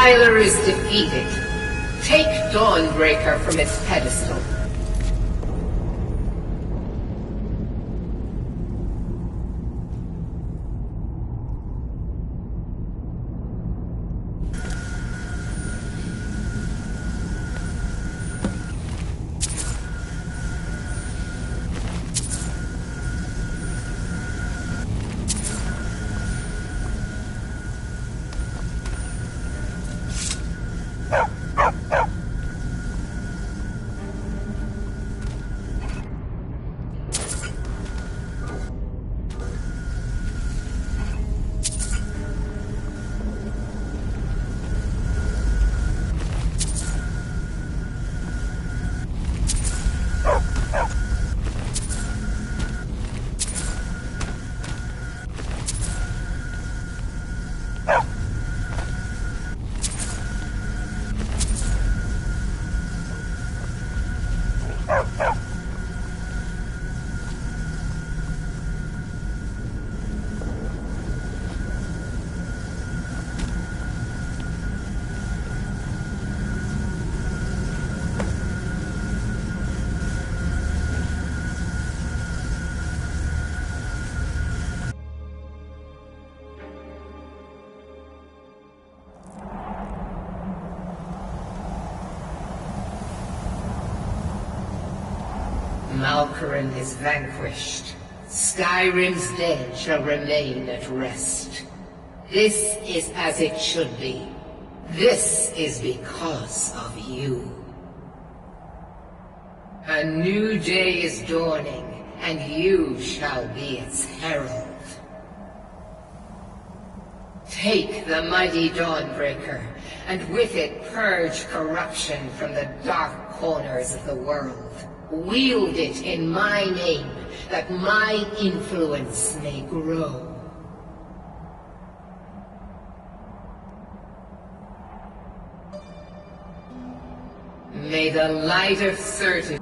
defiler is defeated. Take Dawnbreaker from its pedestal. Malkoran is vanquished. Skyrim's dead shall remain at rest. This is as it should be. This is because of you. A new day is dawning, and you shall be its herald. Take the mighty Dawnbreaker, and with it purge corruption from the dark corners of the world. Wield it in my name, that my influence may grow. May the light of certainty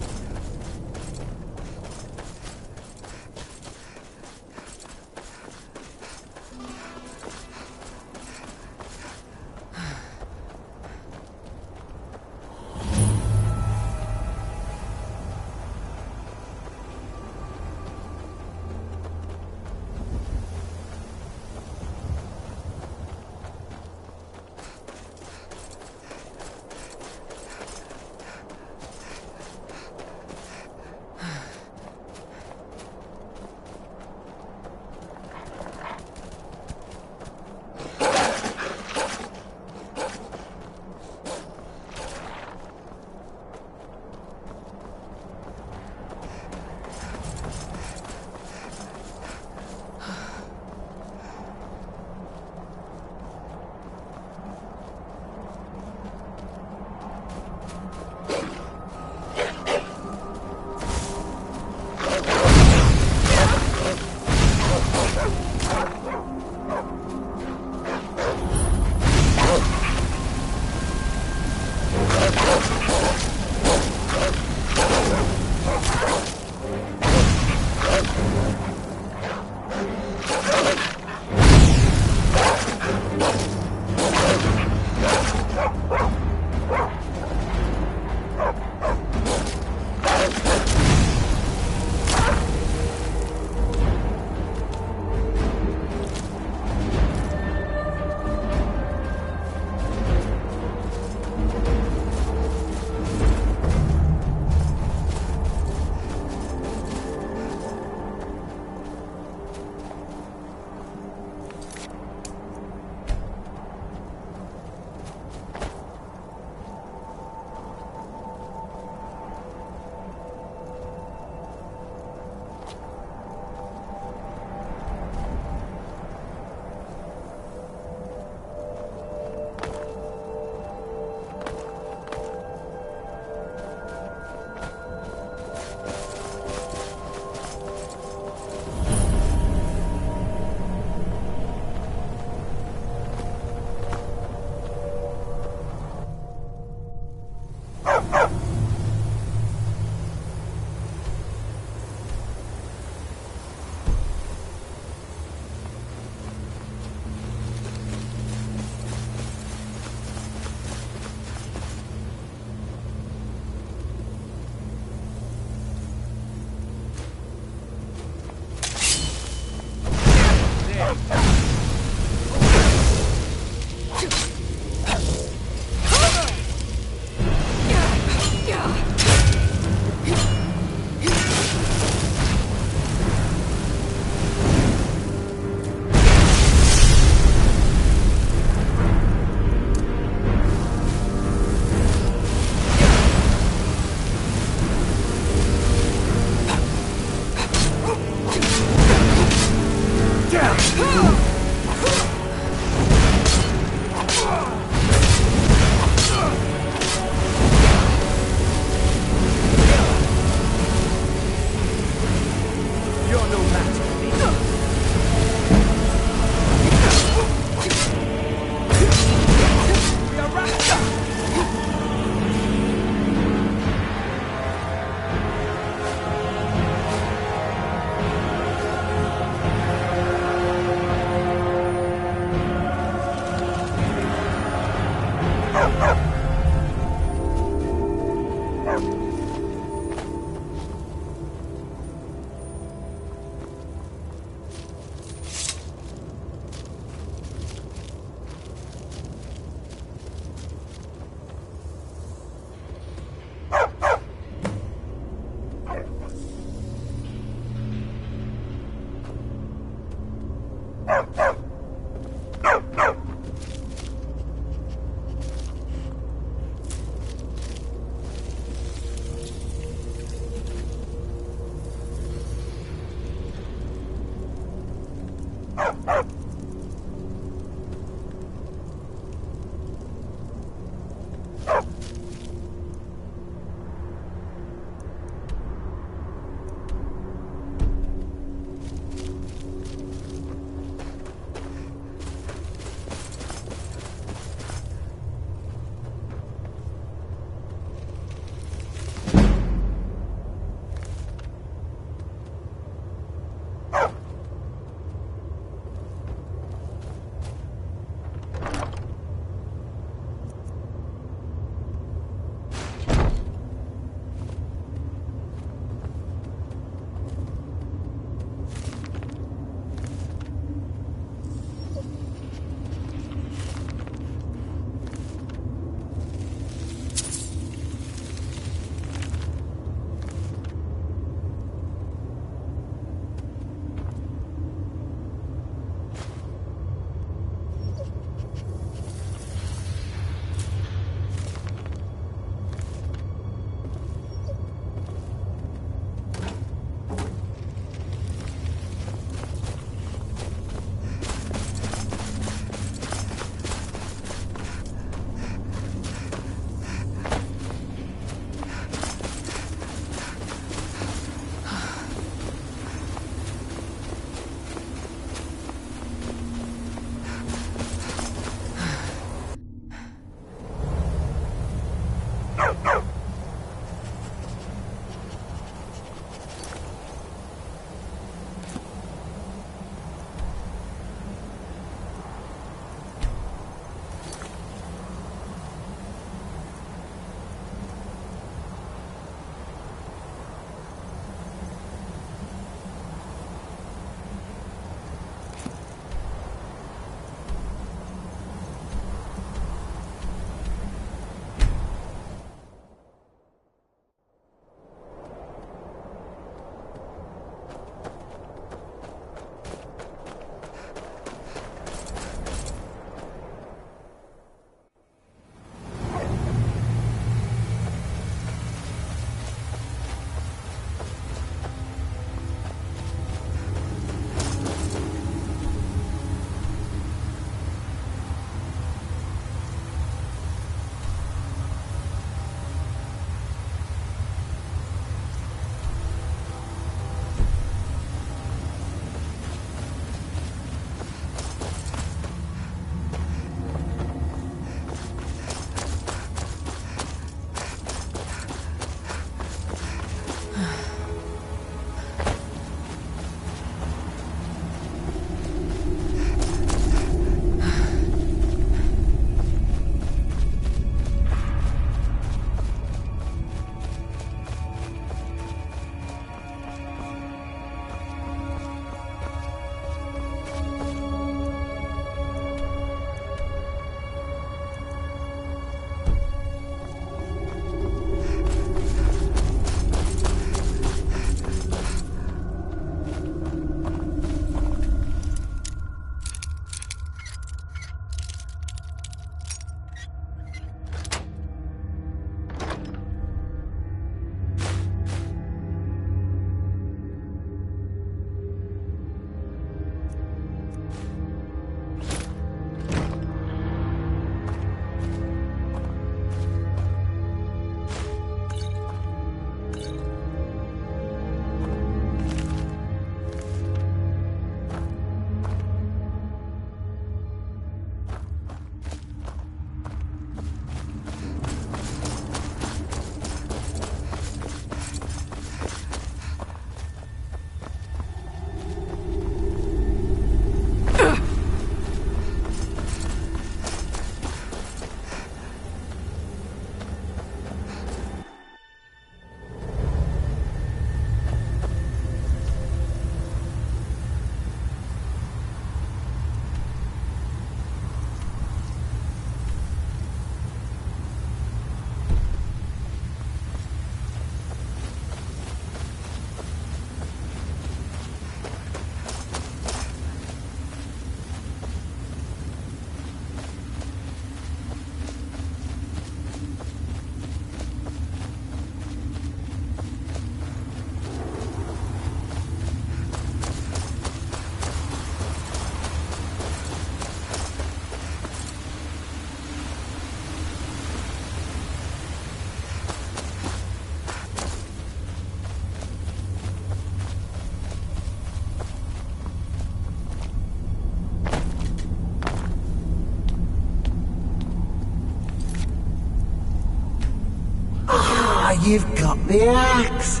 you've got the axe.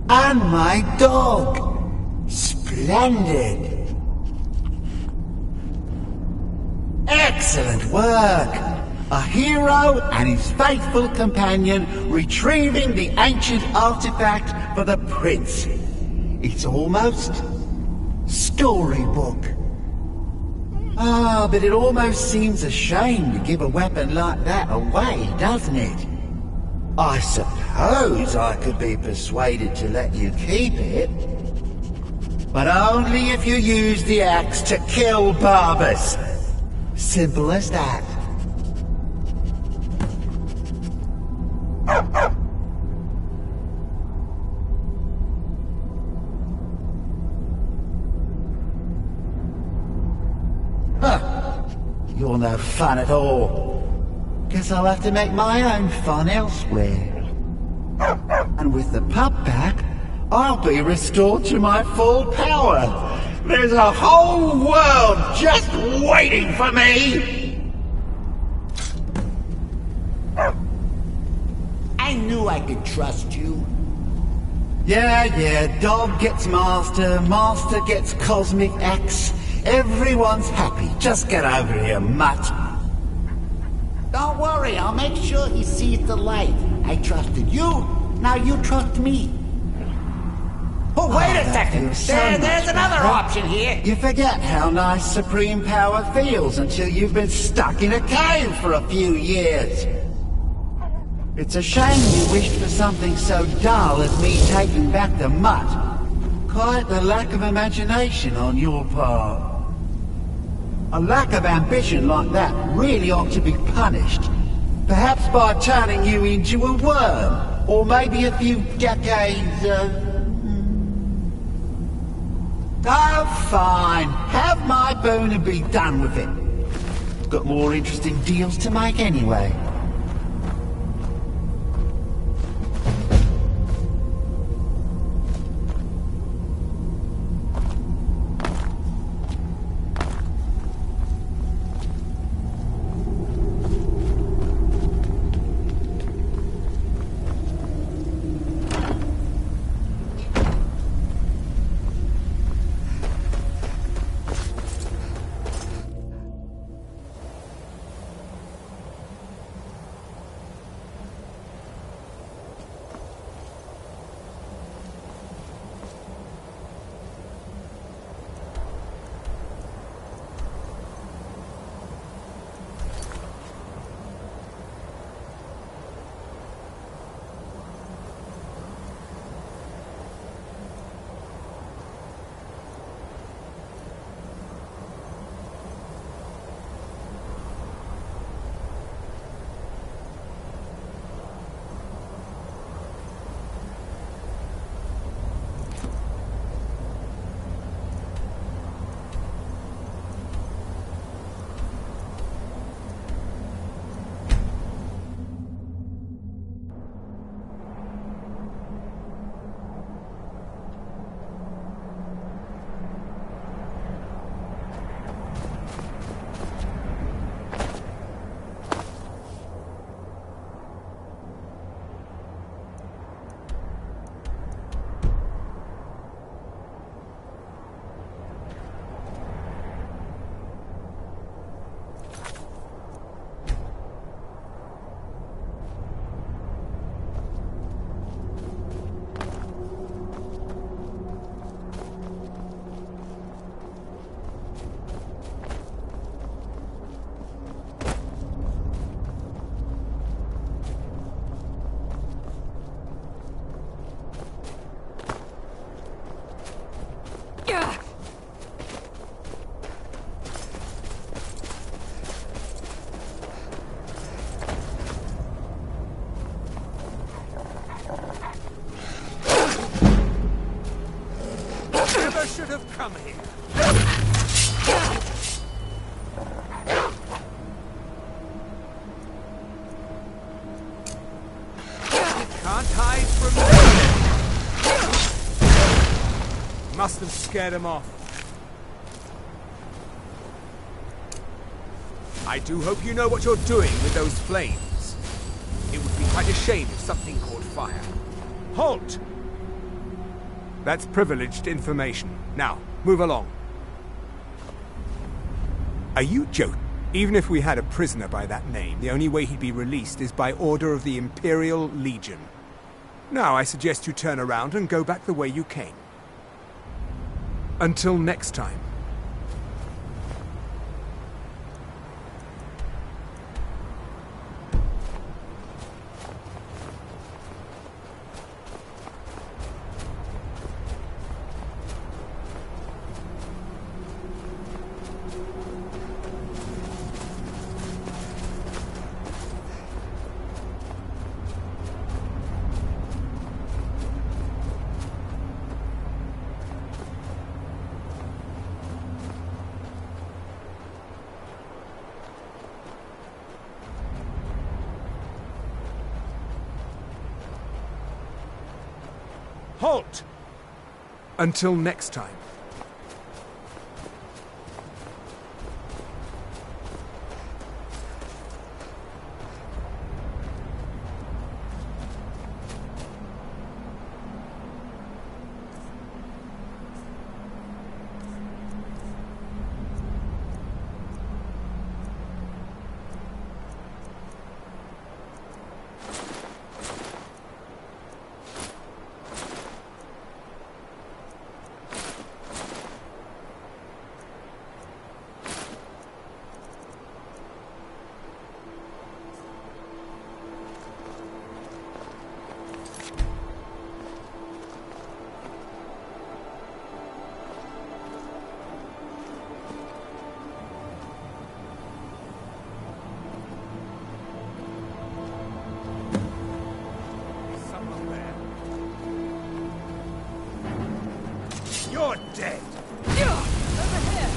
And my dog. Splendid. Excellent work. A hero and his faithful companion retrieving the ancient artifact for the prince. It's almost storybook. Ah, but it almost seems a shame to give a weapon like that away, doesn't it? I suppose I could be persuaded to let you keep it. But only if you use the axe to kill Barbas. Simple as that. Huh. You're no fun at all. Guess I'll have to make my own fun elsewhere. And with the pup back, I'll be restored to my full power. There's a whole world just waiting for me! I knew I could trust you. Yeah, dog gets master, master gets cosmic axe. Everyone's happy. Just get over here, mutt. Don't worry, I'll make sure he sees the light. I trusted you, now you trust me. Oh, wait a second! There's another option here! You forget how nice supreme power feels until you've been stuck in a cave for a few years. It's a shame you wished for something so dull as me taking back the mutt. Quite the lack of imagination on your part. A lack of ambition like that really ought to be punished. Perhaps by turning you into a worm, or maybe a few decades Oh, fine. Have my boon and be done with it. Got more interesting deals to make anyway. Should have come here. Can't hide from me. Must have scared him off. I do hope you know what you're doing with those flames. It would be Quite a shame if something caught fire. Halt! That's privileged information. Now, move along. Are you joking? Even if we had a prisoner by that name, the only way he'd be released is by order of the Imperial Legion. Now, I suggest you turn around and go back the way you came. Until next time. Halt! Until next time. You're dead! Over here!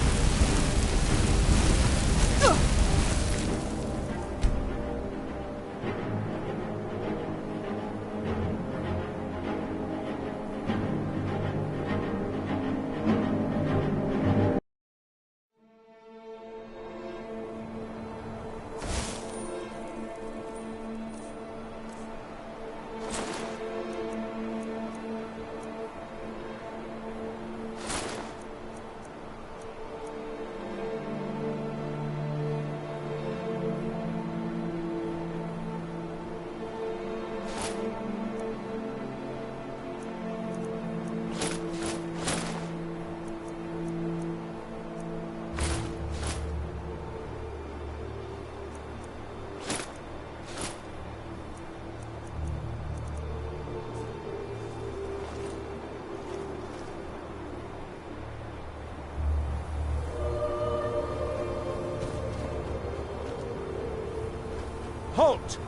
Halt!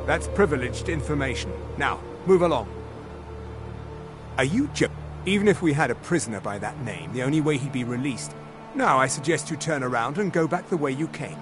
That's privileged information. Now, move along. Are you joking? Even if we had a prisoner by that name, the only way he'd be released. Now, I suggest you turn around and go back the way you came.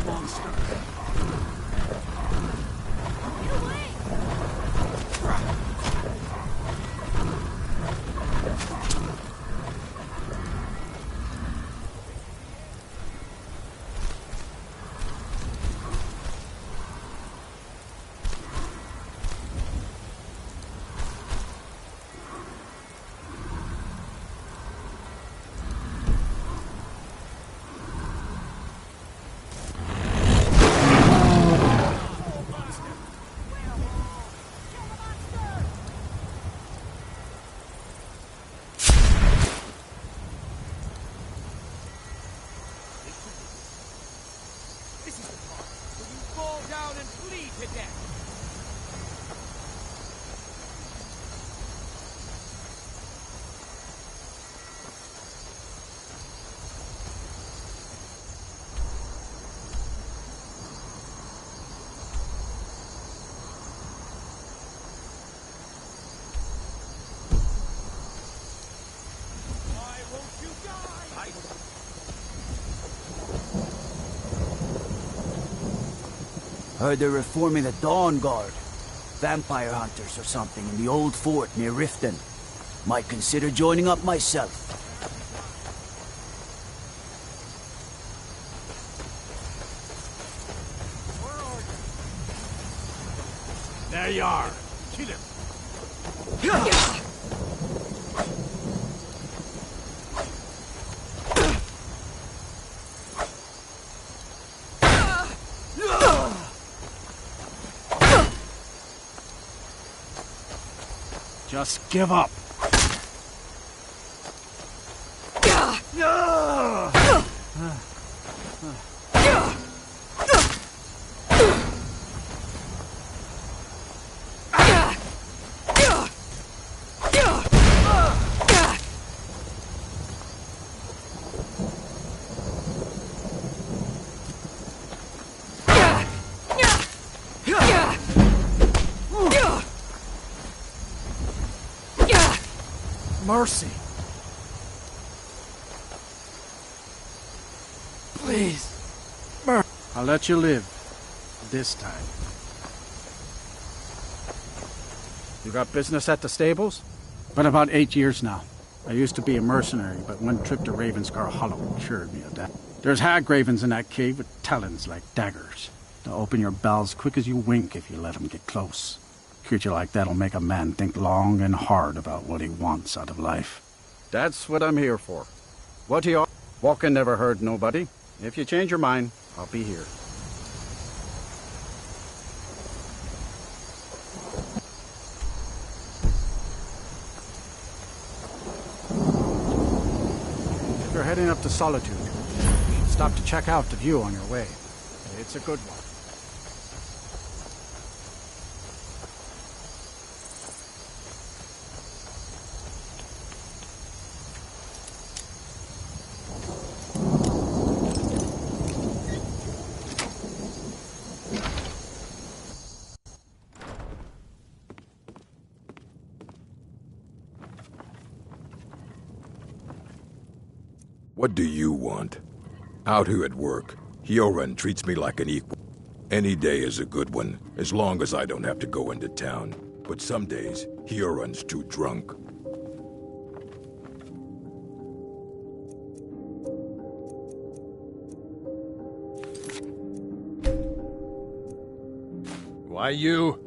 monster. Heard they're reforming the Dawn Guard. Vampire hunters or something in the old fort near Riften. Might consider joining up myself. There you are. Kill him. Just give up. Mercy. Please. I'll let you live. This time. You got business at the stables? Been about 8 years now. I used to be a mercenary, but one trip to Ravenscar Hollow cured me of that. There's hag ravens in that cave with talons like daggers. They'll open your bowels quick as you wink if you let them get close. A creature like that'll make a man think long and hard about what he wants out of life. That's what I'm here for. What do you... Walking never hurt nobody. If you change your mind, I'll be here. If you're heading up to Solitude, stop to check out the view on your way. It's a good one. What do you want? Out here at work, Hioran treats me like an equal. Any day is a good one, as long as I don't have to go into town. But some days, Hioran's too drunk. Why you?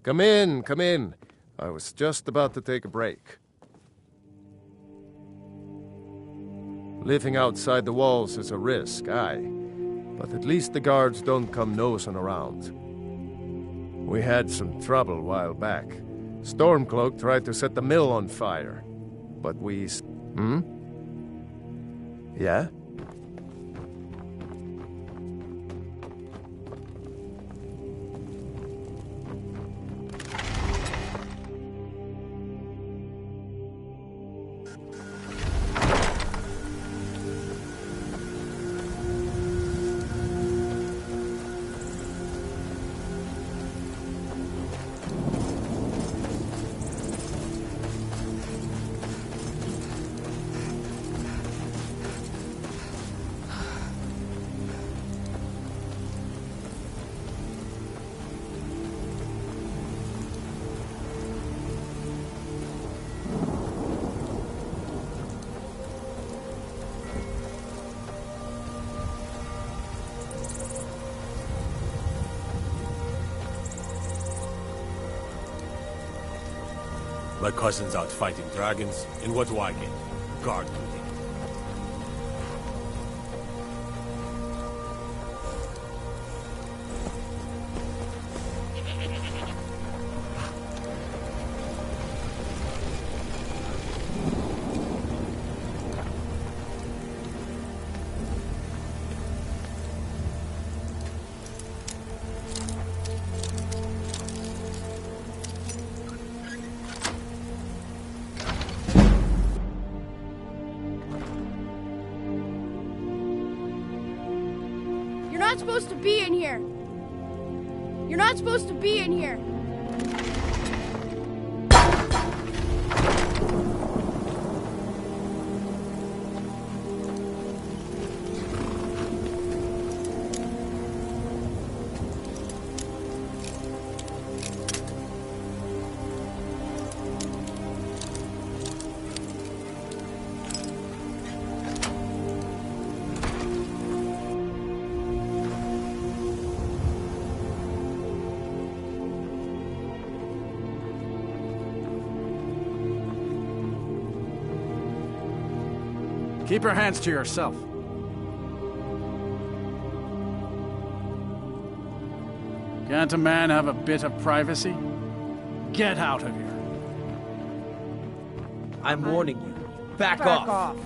Come in, come in. I was just about to take a break. Living outside the walls is a risk, aye. But at least the guards don't come nosing around. We had some trouble a while back. Stormcloak tried to set the mill on fire. but Hmm? Yeah? My cousin's out fighting dragons, and what do I get? Guard duty. You're not supposed to be in here. You're not supposed to be in here. Keep your hands to yourself. Can't a man have a bit of privacy? Get out of here. I'm warning you. Back off.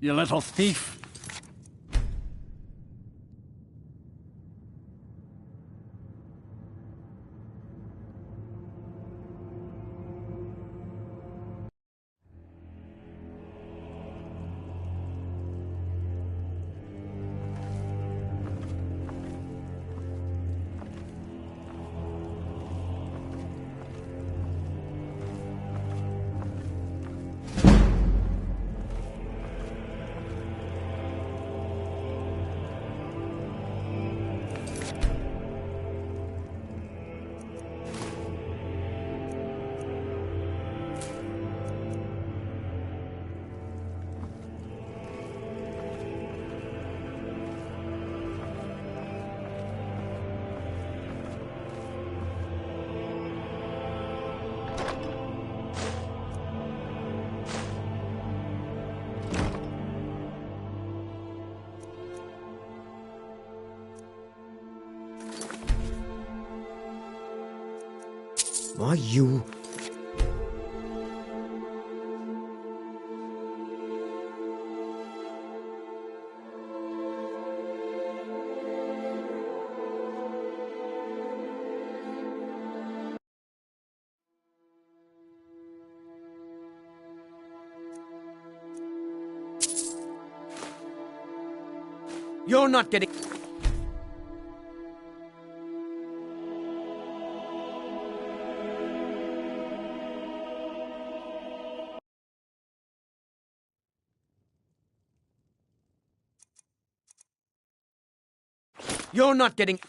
You little thief. Are you... You're not getting... You're not getting...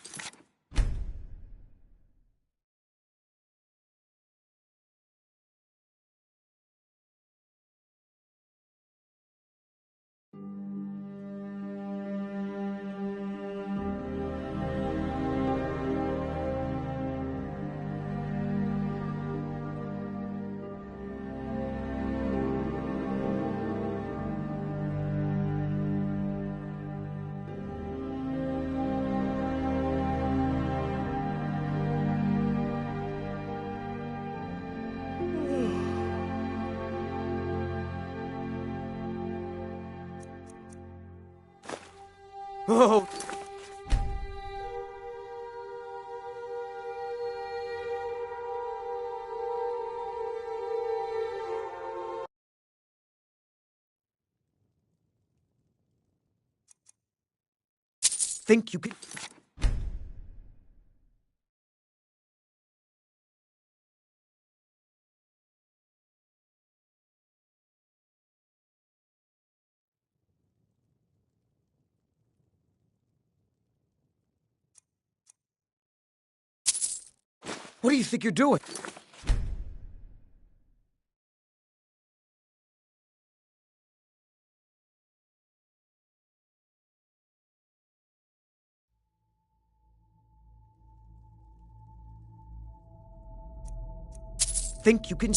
Oh. Think you can... What do you think you're doing? Think you can...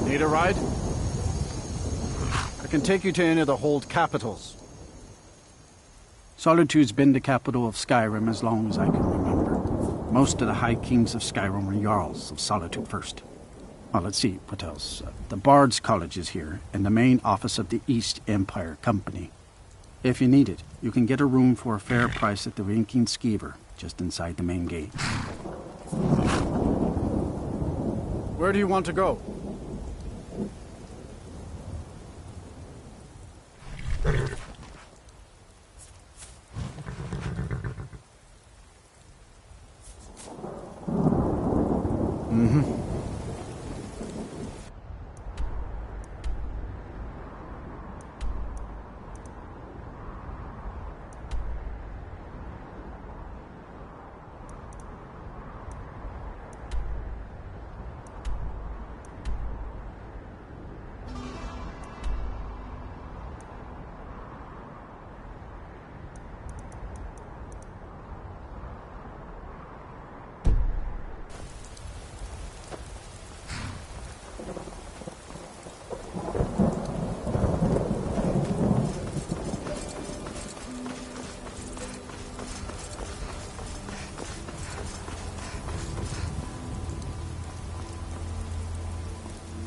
Need a ride? I can take you to any of the hold capitals. Solitude's been the capital of Skyrim as long as I can remember. Most of the High Kings of Skyrim were Jarls of Solitude first. Well, let's see, what else? The Bard's College is here, and the main office of the East Empire Company. If you need it, you can get a room for a fair price at the Winking Skeever, just inside the main gate. Where do you want to go?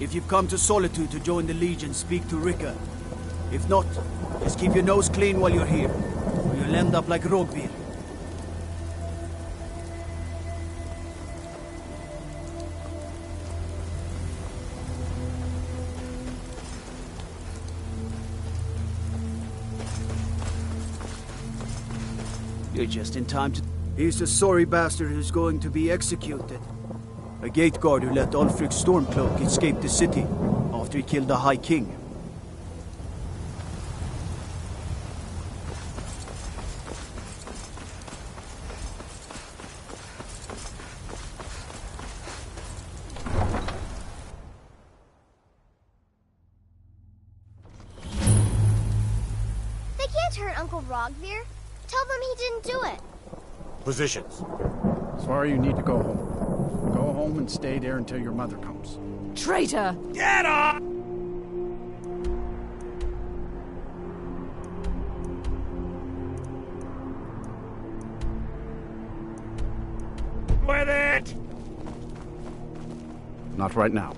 If you've come to Solitude to join the Legion, speak to Rika. If not, just keep your nose clean while you're here, or you'll end up like Rogbir. You're just in time to... He's the sorry bastard who's going to be executed. A gate guard who let Ulfric Stormcloak escape the city after he killed the High King. They can't hurt Uncle Rogvir. Tell them he didn't do it. Positions. Sorry, you need to go home. Go home and stay there until your mother comes. Traitor! Get up! With it! Not right now.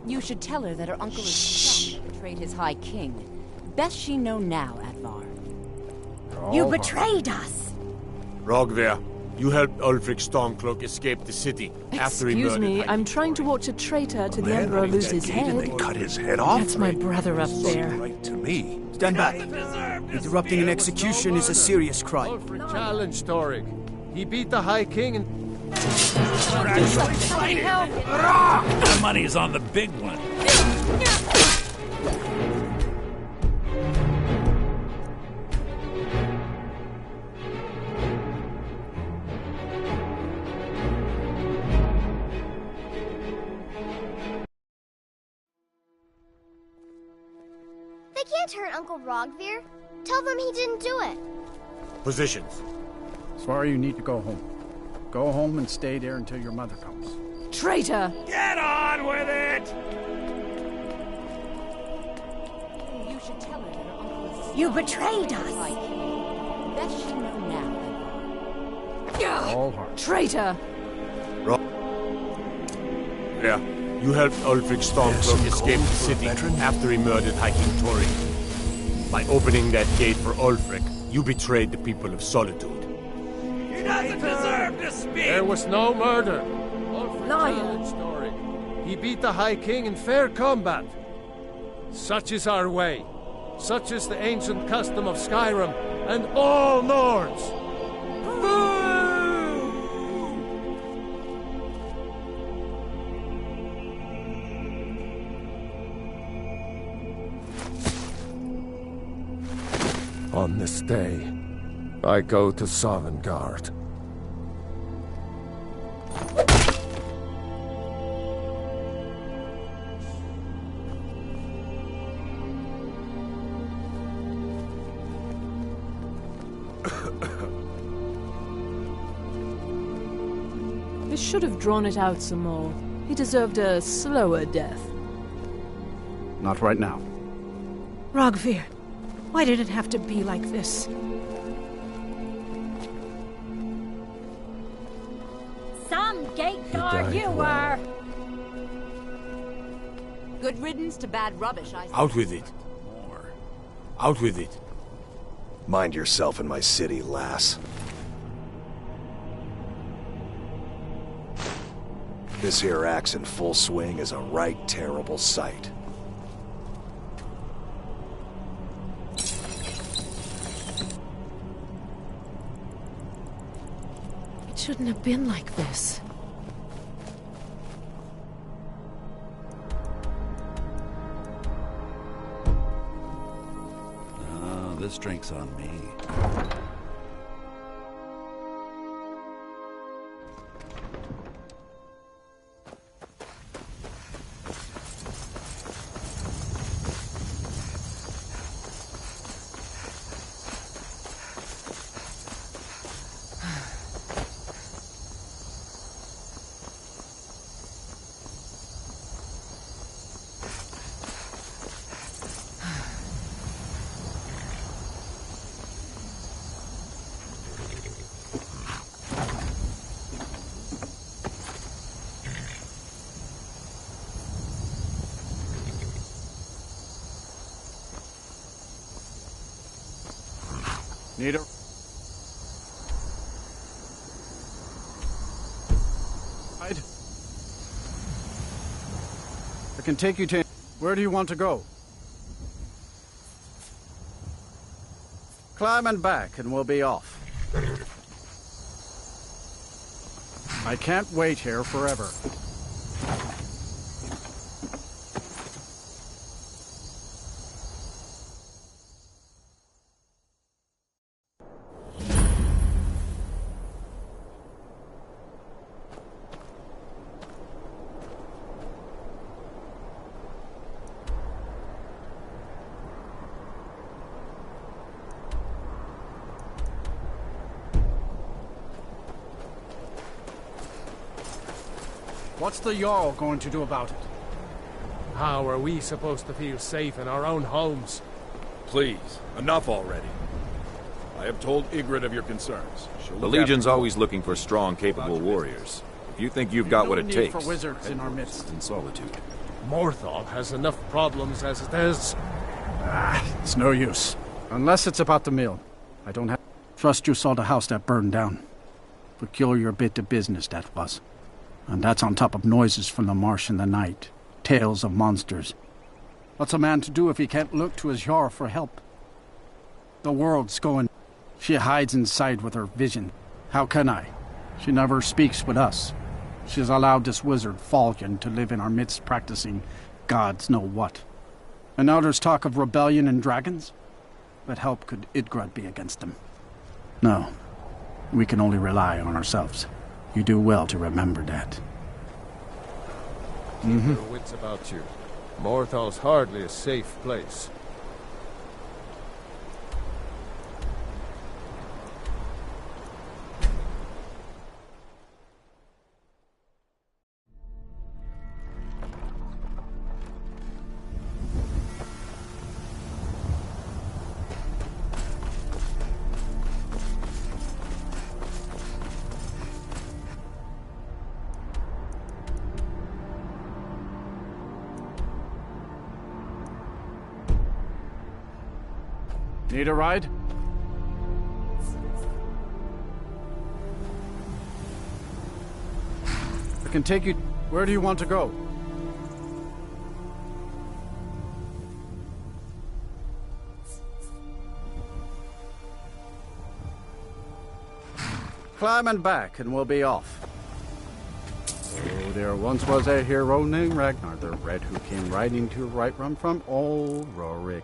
You should tell her that her uncle is sorry he betrayed his High King. Best she know now, Advar. You betrayed us! Rogvir, you helped Ulfric Stormcloak escape the city after he murdered... Excuse me, High I'm King trying to Tory. watch a traitor to the Emperor lose his head. They cut his head off. That's my brother up there. Right to me. Stand back. Interrupting an execution is a serious crime. Ulfric challenged Torig. He beat the High King and... The money's on the big one. They can't hurt Uncle Rogvir. Tell them he didn't do it. Positions. Sorry, you need to go home. Go home and stay there until your mother comes. Traitor! Get on with it! You should tell her that her uncle is sorry You betrayed he betrayed us. High King. Best she know now, Advar. All heart. Traitor! Yeah. You helped Ulfric Stormcloak escape the city after he murdered High King Tory. By opening that gate for Ulfric, you betrayed the people of Solitude. He doesn't deserve to speak! There was no murder. Ulfric Liar. challenged Torig. He beat the High King in fair combat. Such is our way. Such is the ancient custom of Skyrim and all Nords. On this day, I go to Sovngarde. They should have drawn it out some more. He deserved a slower death. Not right now. Rogvir, why did it have to be like this? Some gate guard you were! Good riddance to bad rubbish, I say. Out with it. Out with it. Mind yourself in my city, lass. This here axe in full swing is a right terrible sight. It shouldn't have been like this. This drink's on me. Need a... Right. I can take you to... Where do you want to go? Climb and back and we'll be off. I can't wait here forever. What's the Jarl going to do about it? How are we supposed to feel safe in our own homes? Please, enough already. I have told Ygritte of your concerns. The Legion's always looking for strong, capable warriors. If you think you've got what it takes... for wizards in our midst. In solitude. Morthal has enough problems as it is. It's no use. Unless it's about the mill. I don't have... Trust you saw the house that burned down. Peculiar bit of business, that was. And that's on top of noises from the marsh in the night. Tales of monsters. What's a man to do if he can't look to his Jarl for help? The world's going... She hides inside with her vision. How can I? She never speaks with us. She's allowed this wizard, Falcon, to live in our midst practicing gods know what. And now there's talk of rebellion and dragons? What help could Ygritte be against them? No. We can only rely on ourselves. You do well to remember that. Keep your wits about you. Morthal's hardly a safe place. Need a ride? I can take you... Where do you want to go? Climb and back and we'll be off. Oh, there once was a hero named Ragnar the Red who came riding to right run from old Rorik.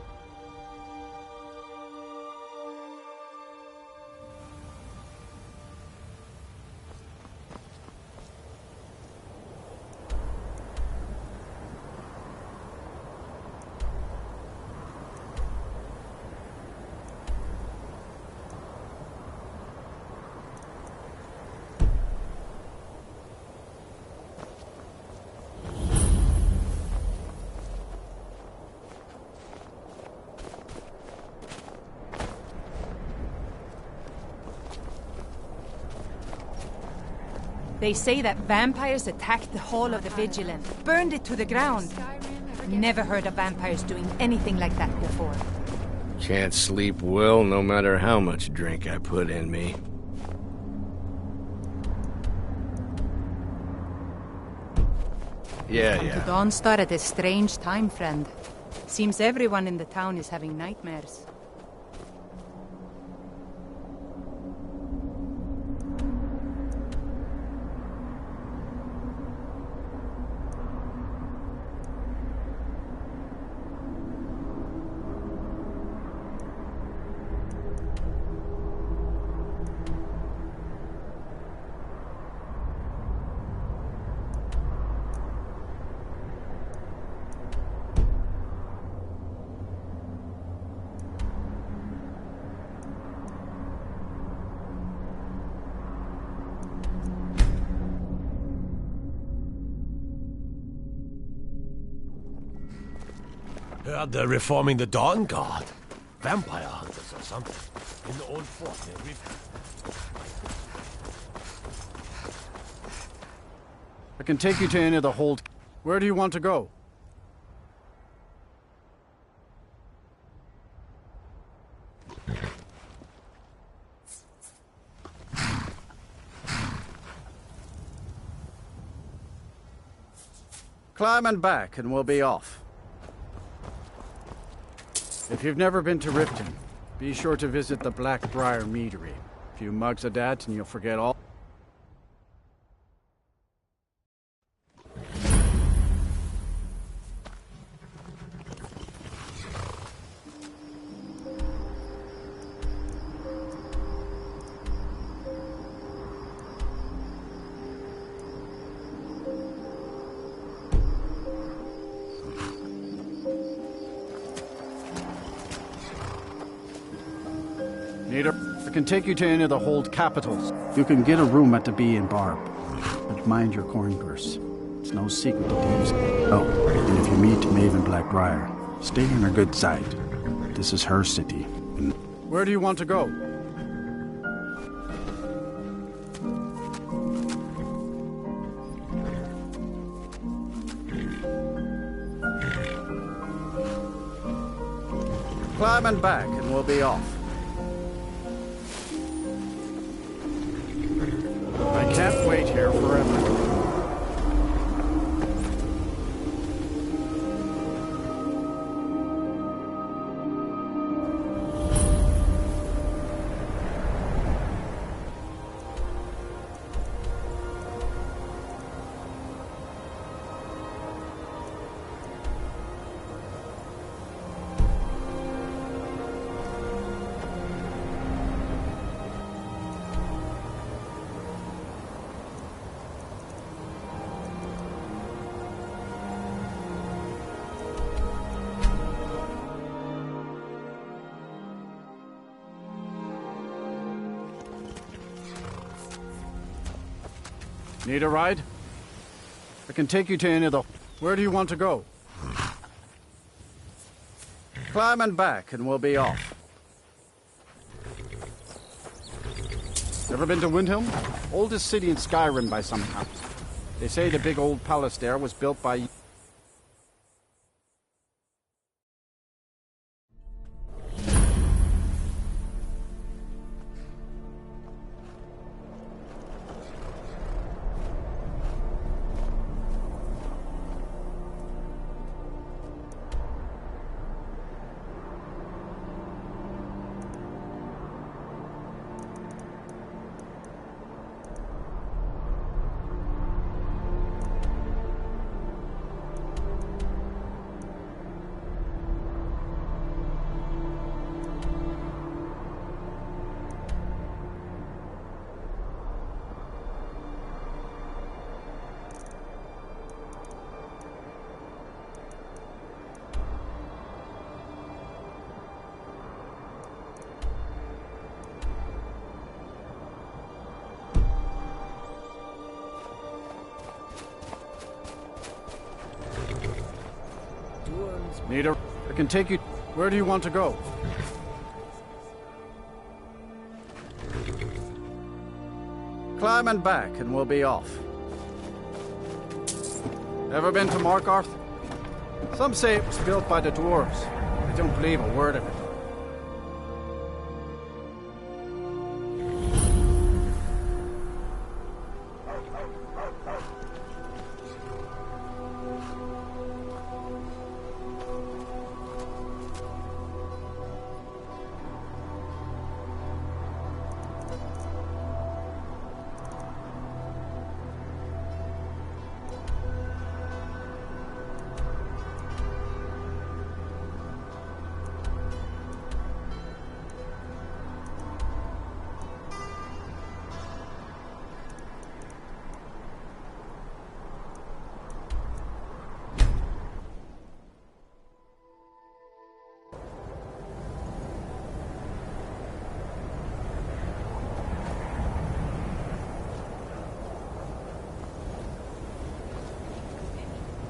They say that vampires attacked the Hall of the Vigilant, burned it to the ground. Never heard of vampires doing anything like that before. Can't sleep well no matter how much drink I put in me. Yeah. The dawn star at a strange time, friend. Seems everyone in the town is having nightmares. Heard they're reforming the Dawn Guard. Vampire hunters or something. In the old fort near River. I can take you to any of the hold. Where do you want to go? Climb and back, and we'll be off. If you've never been to Riften, be sure to visit the Blackbriar Meadery. A few mugs of that, and you'll forget all. I can take you to any of the hold capitals. You can get a room at the Bee and Barb. But mind your coin purse. It's no secret to use. Oh, and if you meet Maven Blackbriar, stay on her good side. This is her city. Where do you want to go? Climb and back, and we'll be off. I can't wait here forever. Need a ride? I can take you to any of the... Where do you want to go? Climb and back, and we'll be off. Ever been to Windhelm? Oldest city in Skyrim by some accounts. They say the big old palace there was built by... I can take you... Where do you want to go? climbing back and we'll be off. Ever been to Markarth? Some say it was built by the dwarves. I don't believe a word of it.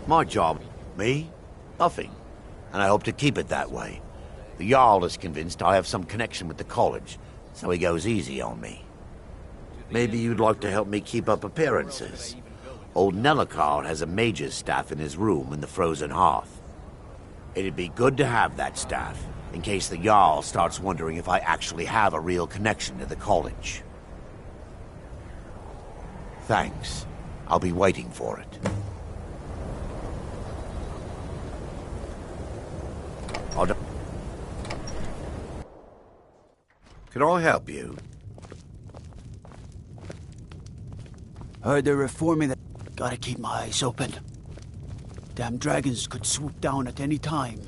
My job? Me? Nothing. And I hope to keep it that way. The Jarl is convinced I have some connection with the college, so he goes easy on me. Maybe you'd like to help me keep up appearances. Old Nellakar has a mage's staff in his room in the frozen hearth. It'd be good to have that staff, in case the Jarl starts wondering if I actually have a real connection to the college. Thanks. I'll be waiting for it. Can I help you? Heard they're reforming that. Gotta keep my eyes open. Damn dragons could swoop down at any time.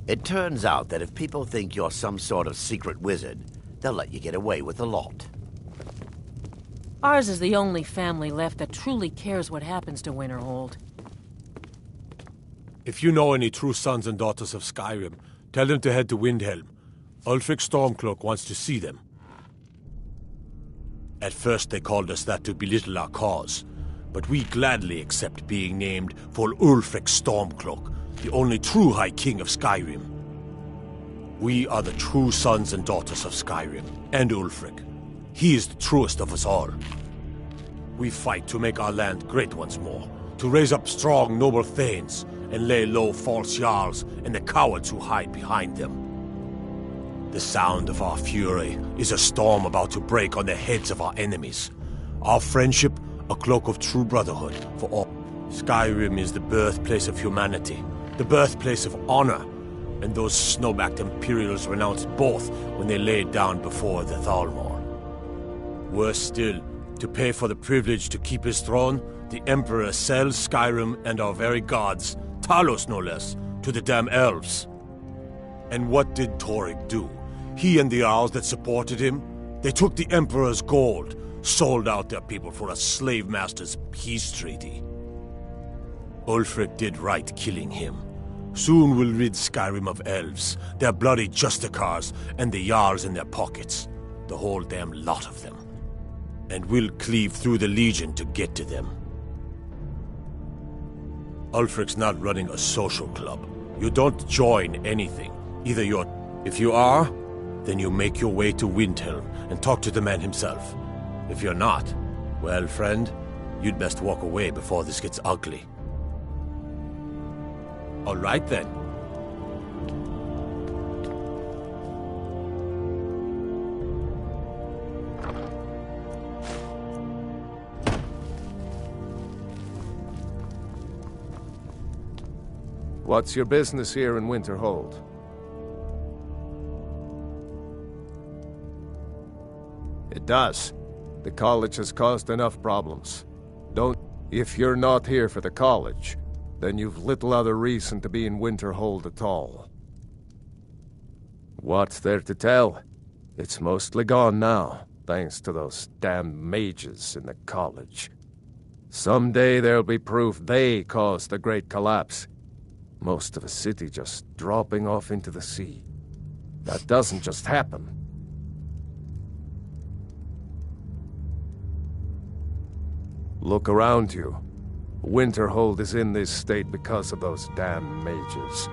It turns out that if people think you're some sort of secret wizard, they'll let you get away with a lot. Ours is the only family left that truly cares what happens to Winterhold. If you know any true sons and daughters of Skyrim, tell them to head to Windhelm. Ulfric Stormcloak wants to see them. At first they called us that to belittle our cause, but we gladly accept being named for Ulfric Stormcloak, the only true High King of Skyrim. We are the true sons and daughters of Skyrim, and Ulfric. He is the truest of us all. We fight to make our land great once more, to raise up strong, noble thanes, and lay low false jarls and the cowards who hide behind them. The sound of our fury is a storm about to break on the heads of our enemies. Our friendship, a cloak of true brotherhood for all. Skyrim is the birthplace of humanity, the birthplace of honor, and those snow-backed Imperials renounced both when they laid down before the Thalmor. Worse still, to pay for the privilege to keep his throne, the Emperor sells Skyrim and our very gods, Talos no less, to the damn elves. And what did Torygg do? He and the Jarls that supported him, they took the Emperor's gold, sold out their people for a slave master's peace treaty. Ulfric did right killing him. Soon we'll rid Skyrim of elves, their bloody Justicars, and the Jarls in their pockets. The whole damn lot of them. And we'll cleave through the Legion to get to them. Ulfric's not running a social club. You don't join anything. Either you're... If you are, then you make your way to Windhelm and talk to the man himself. If you're not, well, friend, you'd best walk away before this gets ugly. All right, then. What's your business here in Winterhold? It does. The college has caused enough problems. If you're not here for the college, then you've little other reason to be in Winterhold at all. What's there to tell? It's mostly gone now, thanks to those damned mages in the college. Someday there'll be proof they caused the Great Collapse. Most of a city just dropping off into the sea. That doesn't just happen. Look around you. Winterhold is in this state because of those damn mages.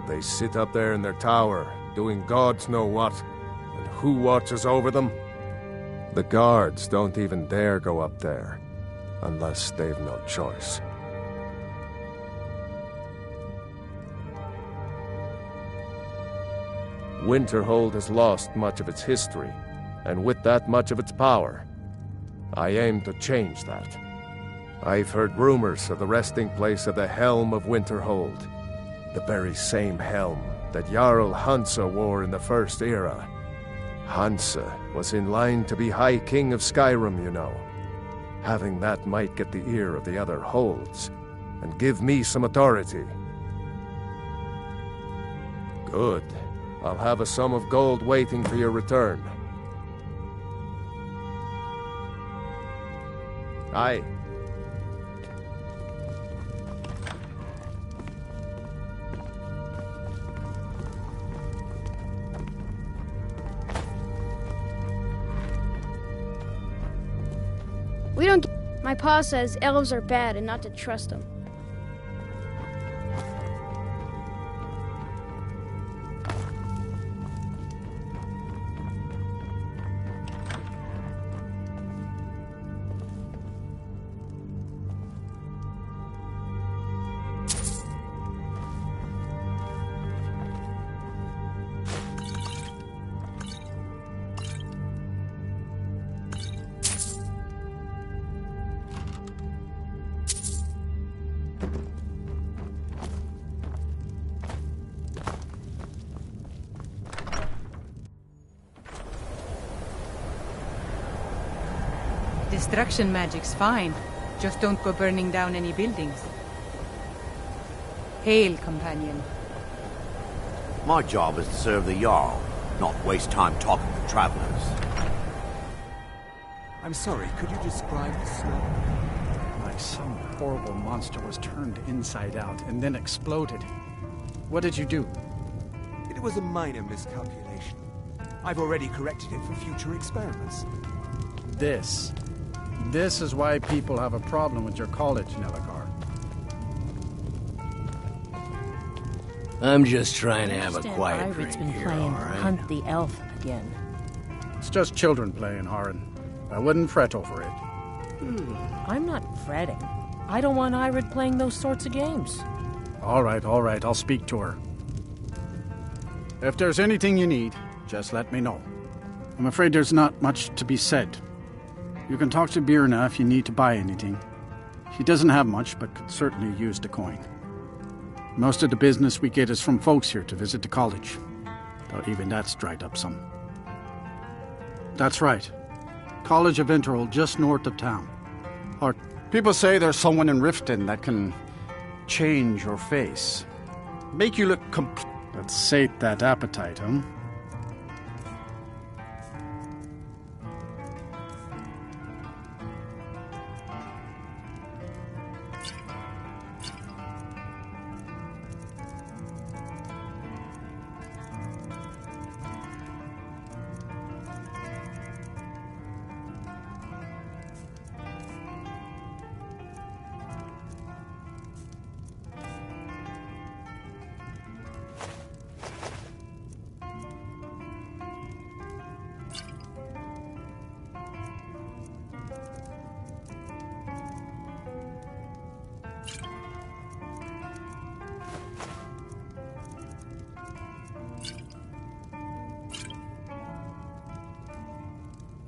They sit up there in their tower, doing gods know what, and who watches over them? The guards don't even dare go up there, unless they've no choice. Winterhold has lost much of its history, and with that much of its power. I aim to change that. I've heard rumors of the resting place of the Helm of Winterhold, the very same helm that Jarl Hansa wore in the First Era. Hansa was in line to be High King of Skyrim, you know. Having that might get the ear of the other holds, and give me some authority. Good. I'll have a sum of gold waiting for your return. Aye. We don't. My pa says elves are bad and not to trust them. Destruction magic's fine. Just don't go burning down any buildings. Hail, companion. My job is to serve the Jarl, not waste time talking to travelers. I'm sorry, could you describe the snow? Like some horrible monster was turned inside out and then exploded. What did you do? It was a minor miscalculation. I've already corrected it for future experiments. This is why people have a problem with your college, Nelagar. I'm just trying to have a quiet Irid's drink been here, playing all right? Hunt the Elf again. It's just children playing, Haran. I wouldn't fret over it. I'm not fretting. I don't want Irid playing those sorts of games. All right, I'll speak to her. If there's anything you need, just let me know. I'm afraid there's not much to be said. You can talk to Birna if you need to buy anything. She doesn't have much, but could certainly use the coin. Most of the business we get is from folks here to visit the college, though even that's dried up some. That's right. College of Winterhold, just north of town. Or people say there's someone in Riften that can change your face. Make you look complete. Let's sate that appetite, huh?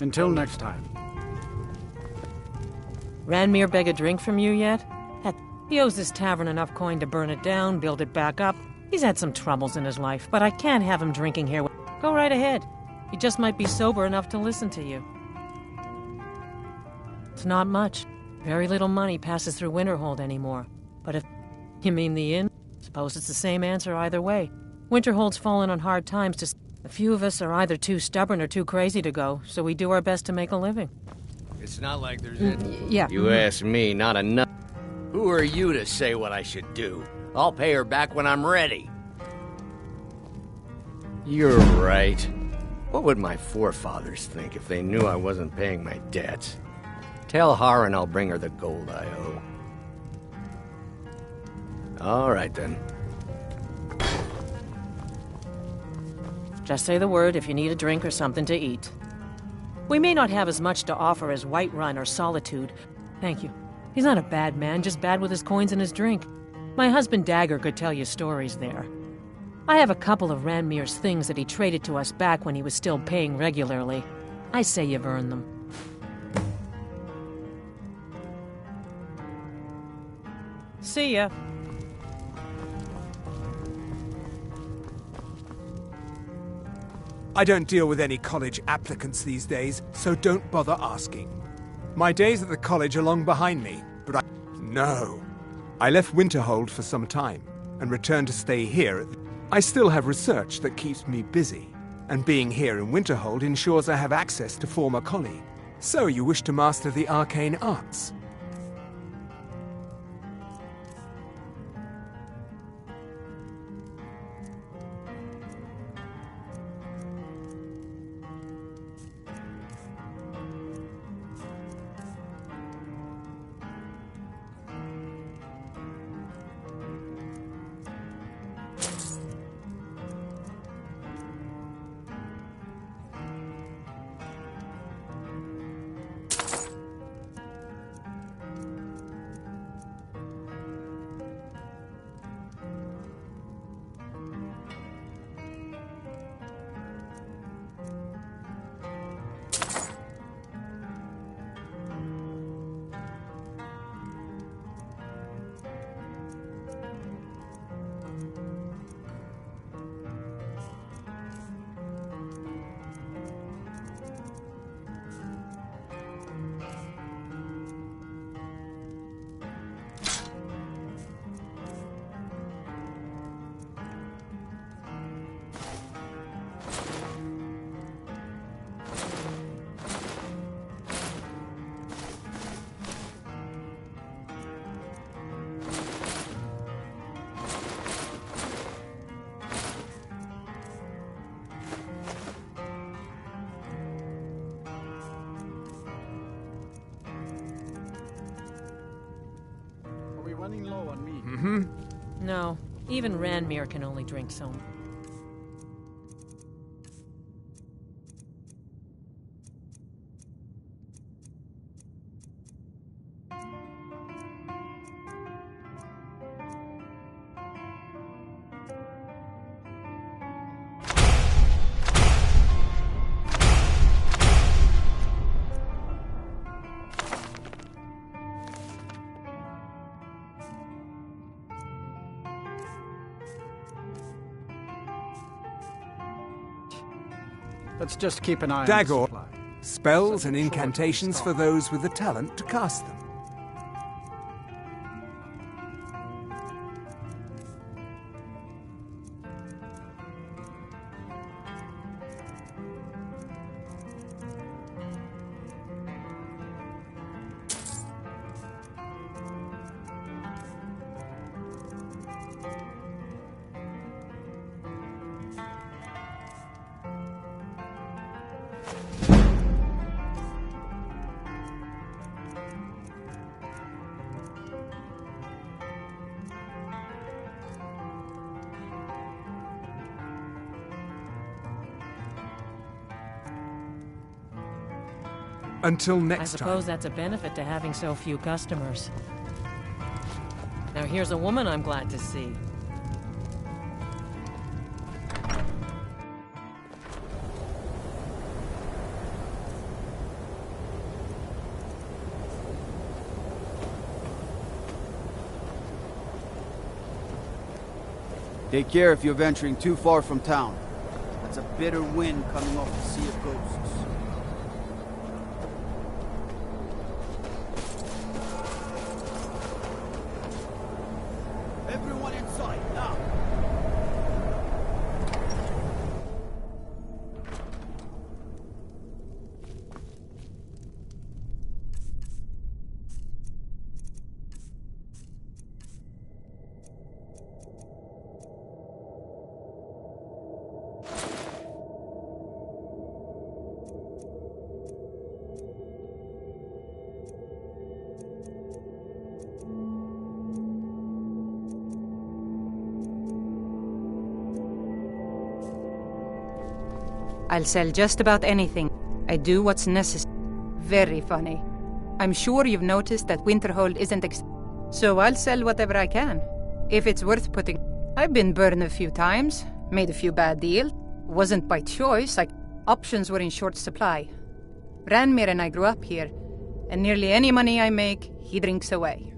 Until next time. Ranmir beg a drink from you yet? Heck, he owes this tavern enough coin to burn it down, build it back up. He's had some troubles in his life, but I can't have him drinking here. Go right ahead. He just might be sober enough to listen to you. It's not much. Very little money passes through Winterhold anymore. But if you mean the inn, suppose it's the same answer either way. Winterhold's fallen on hard times to... A few of us are either too stubborn or too crazy to go, so we do our best to make a living. It's not like there's... Yeah. You ask me, not enough. Who are you to say what I should do? I'll pay her back when I'm ready. You're right. What would my forefathers think if they knew I wasn't paying my debts? Tell Haran I'll bring her the gold I owe. All right, then. Just say the word if you need a drink or something to eat. We may not have as much to offer as Whiterun or Solitude. Thank you. He's not a bad man, just bad with his coins and his drink. My husband Dagger could tell you stories there. I have a couple of Ranmir's things that he traded to us back when he was still paying regularly. I say you've earned them. See ya. I don't deal with any college applicants these days, so don't bother asking. My days at the college are long behind me, but No. I left Winterhold for some time, and returned to stay here. I still have research that keeps me busy, and being here in Winterhold ensures I have access to former colleagues. So you wish to master the arcane arts? Running low on me. Mm-hmm. No, even Ranmir can only drink so much. Let's just keep an eye Dagger. on the supply. Spells and incantations for those with the talent to cast them. Until next time. I suppose that's a benefit to having so few customers. Now here's a woman I'm glad to see. Take care if you're venturing too far from town. That's a bitter wind coming off the Sea of Ghosts. Everyone inside, now! I'll sell just about anything. I do what's necessary. Very funny. I'm sure you've noticed that Winterhold isn't so I'll sell whatever I can. If it's worth putting... I've been burned a few times, made a few bad deals. Wasn't by choice, options were in short supply. Ranmir and I grew up here, and nearly any money I make, he drinks away.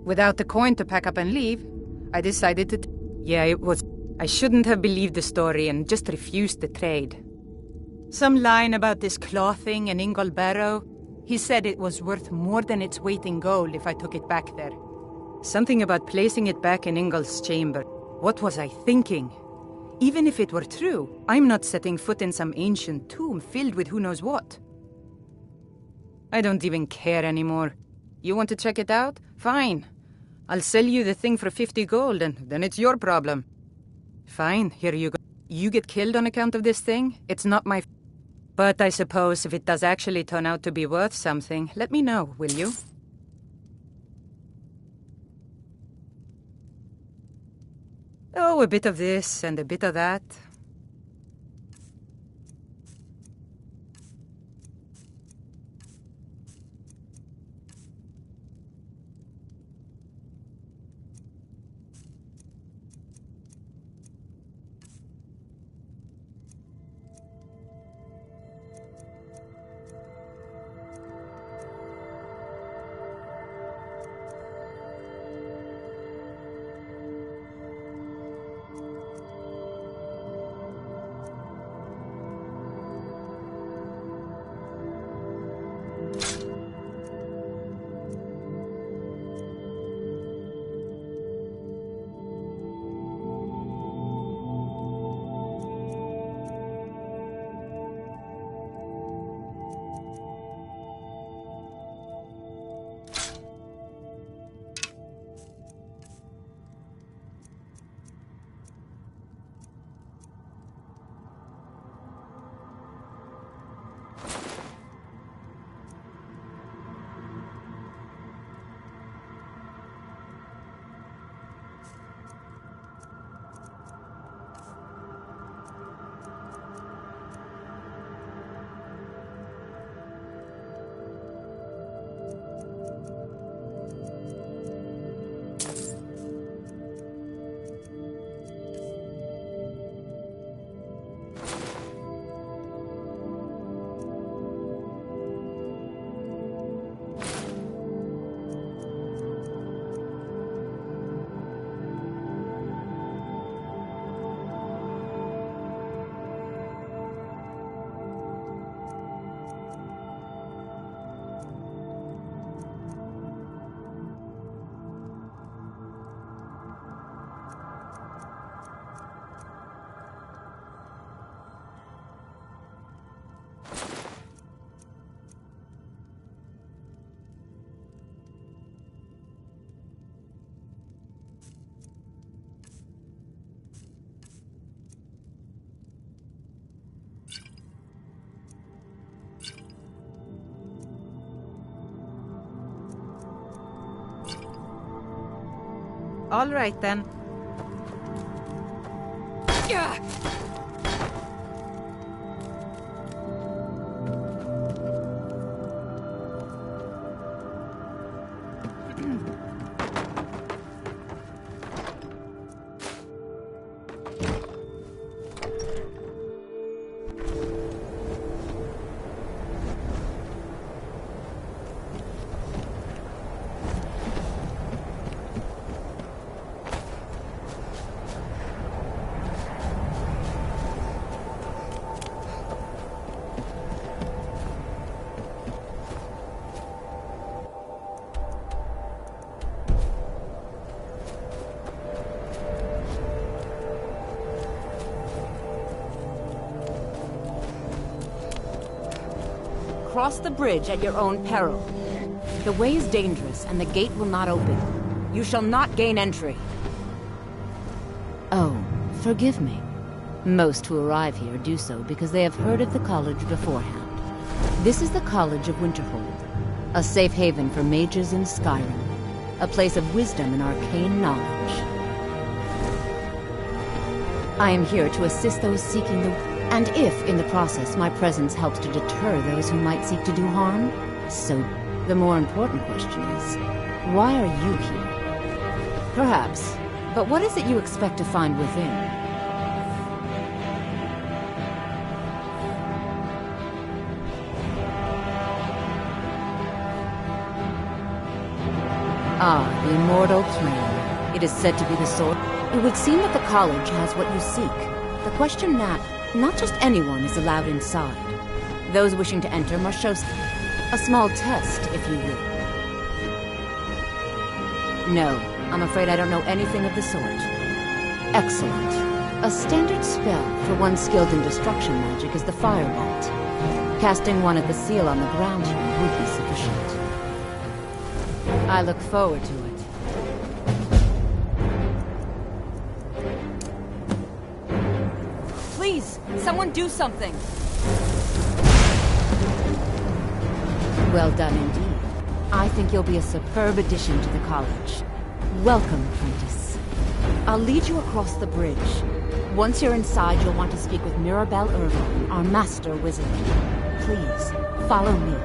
Without the coin to pack up and leave, I decided to... Yeah, it was... I shouldn't have believed the story and just refused the trade. Some line about this clothing in Ingol Barrow. He said it was worth more than its weight in gold if I took it back there. Something about placing it back in Ingol's chamber. What was I thinking? Even if it were true, I'm not setting foot in some ancient tomb filled with who knows what. I don't even care anymore. You want to check it out? Fine. I'll sell you the thing for 50 gold, and then it's your problem. Fine, here you go. You get killed on account of this thing? It's not my... But I suppose if it does actually turn out to be worth something, let me know, will you? Oh, a bit of this and a bit of that. All right, then. Cross the bridge at your own peril. The way is dangerous, and the gate will not open. You shall not gain entry. Oh, forgive me. Most who arrive here do so because they have heard of the college beforehand. This is the College of Winterhold, a safe haven for mages in Skyrim, a place of wisdom and arcane knowledge. I am here to assist those seeking the... And if, in the process, my presence helps to deter those who might seek to do harm, so the more important question is, why are you here? Perhaps, but what is it you expect to find within? Ah, the immortal plane. It is said to be the sword. It would seem that the college has what you seek. The question now, not just anyone is allowed inside. Those wishing to enter must show a small test, if you will. No, I'm afraid I don't know anything of the sort. Excellent. A standard spell for one skilled in destruction magic is the Firebolt. Casting one at the seal on the ground here would be sufficient. I look forward to it. Please, someone do something! Well done indeed. I think you'll be a superb addition to the college. Welcome, apprentice. I'll lead you across the bridge. Once you're inside, you'll want to speak with Mirabelle Irvine, our master wizard. Please, follow me.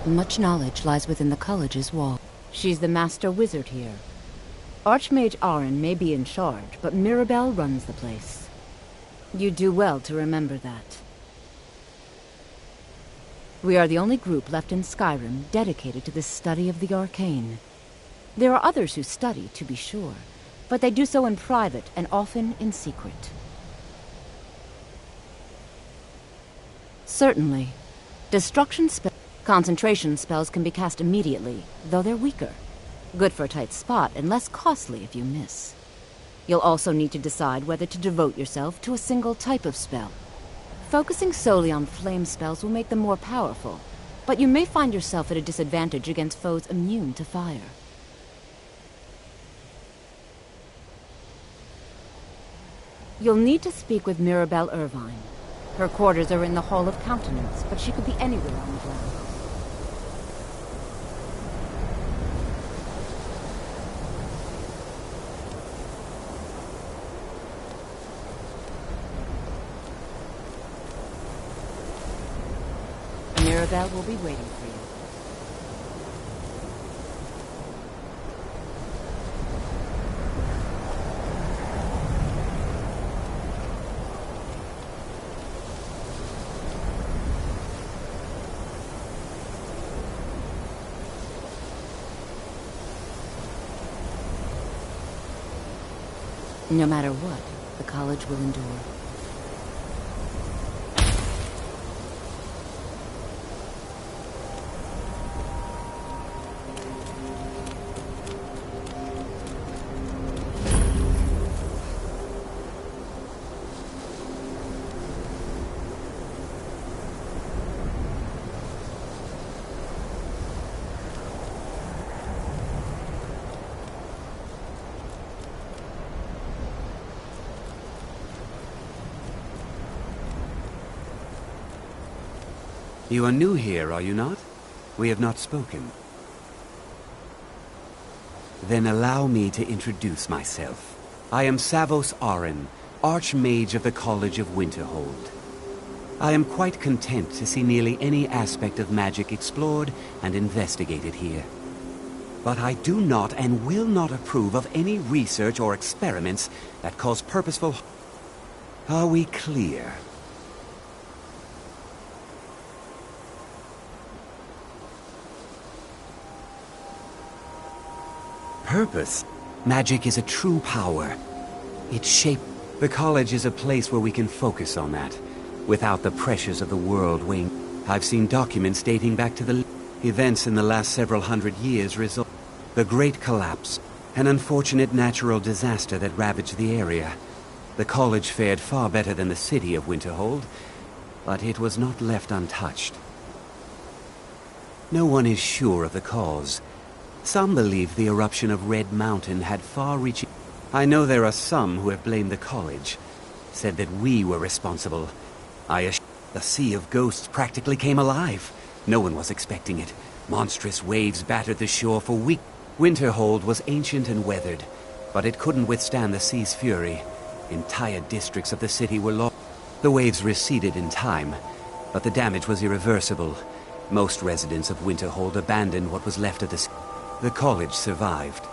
Much knowledge lies within the college's wall. She's the master wizard here. Archmage Aaron may be in charge, but Mirabelle runs the place. You do well to remember that. We are the only group left in Skyrim dedicated to the study of the arcane. There are others who study, to be sure, but they do so in private and often in secret. Certainly. Destruction concentration spells can be cast immediately, though they're weaker. Good for a tight spot, and less costly if you miss. You'll also need to decide whether to devote yourself to a single type of spell. Focusing solely on flame spells will make them more powerful, but you may find yourself at a disadvantage against foes immune to fire. You'll need to speak with Mirabelle Irvine. Her quarters are in the Hall of Countenance, but she could be anywhere on the ground. Mirabelle will be waiting for you. No matter what, the college will endure. You are new here, are you not? We have not spoken. Then allow me to introduce myself. I am Savos Arin, Archmage of the College of Winterhold. I am quite content to see nearly any aspect of magic explored and investigated here. But I do not and will not approve of any research or experiments that cause purposeful... Are we clear? Purpose. Magic is a true power. It shapes... The college is a place where we can focus on that, without the pressures of the world weighing... I've seen documents dating back to the... Events in the last several hundred years result... The Great Collapse, an unfortunate natural disaster that ravaged the area. The college fared far better than the city of Winterhold, but it was not left untouched. No one is sure of the cause. Some believe the eruption of Red Mountain had far-reaching... I know there are some who have blamed the college, said that we were responsible. The Sea of Ghosts practically came alive. No one was expecting it. Monstrous waves battered the shore for weeks. Winterhold was ancient and weathered, but it couldn't withstand the sea's fury. Entire districts of the city were lost. The waves receded in time, but the damage was irreversible. Most residents of Winterhold abandoned what was left of the city. The college survived,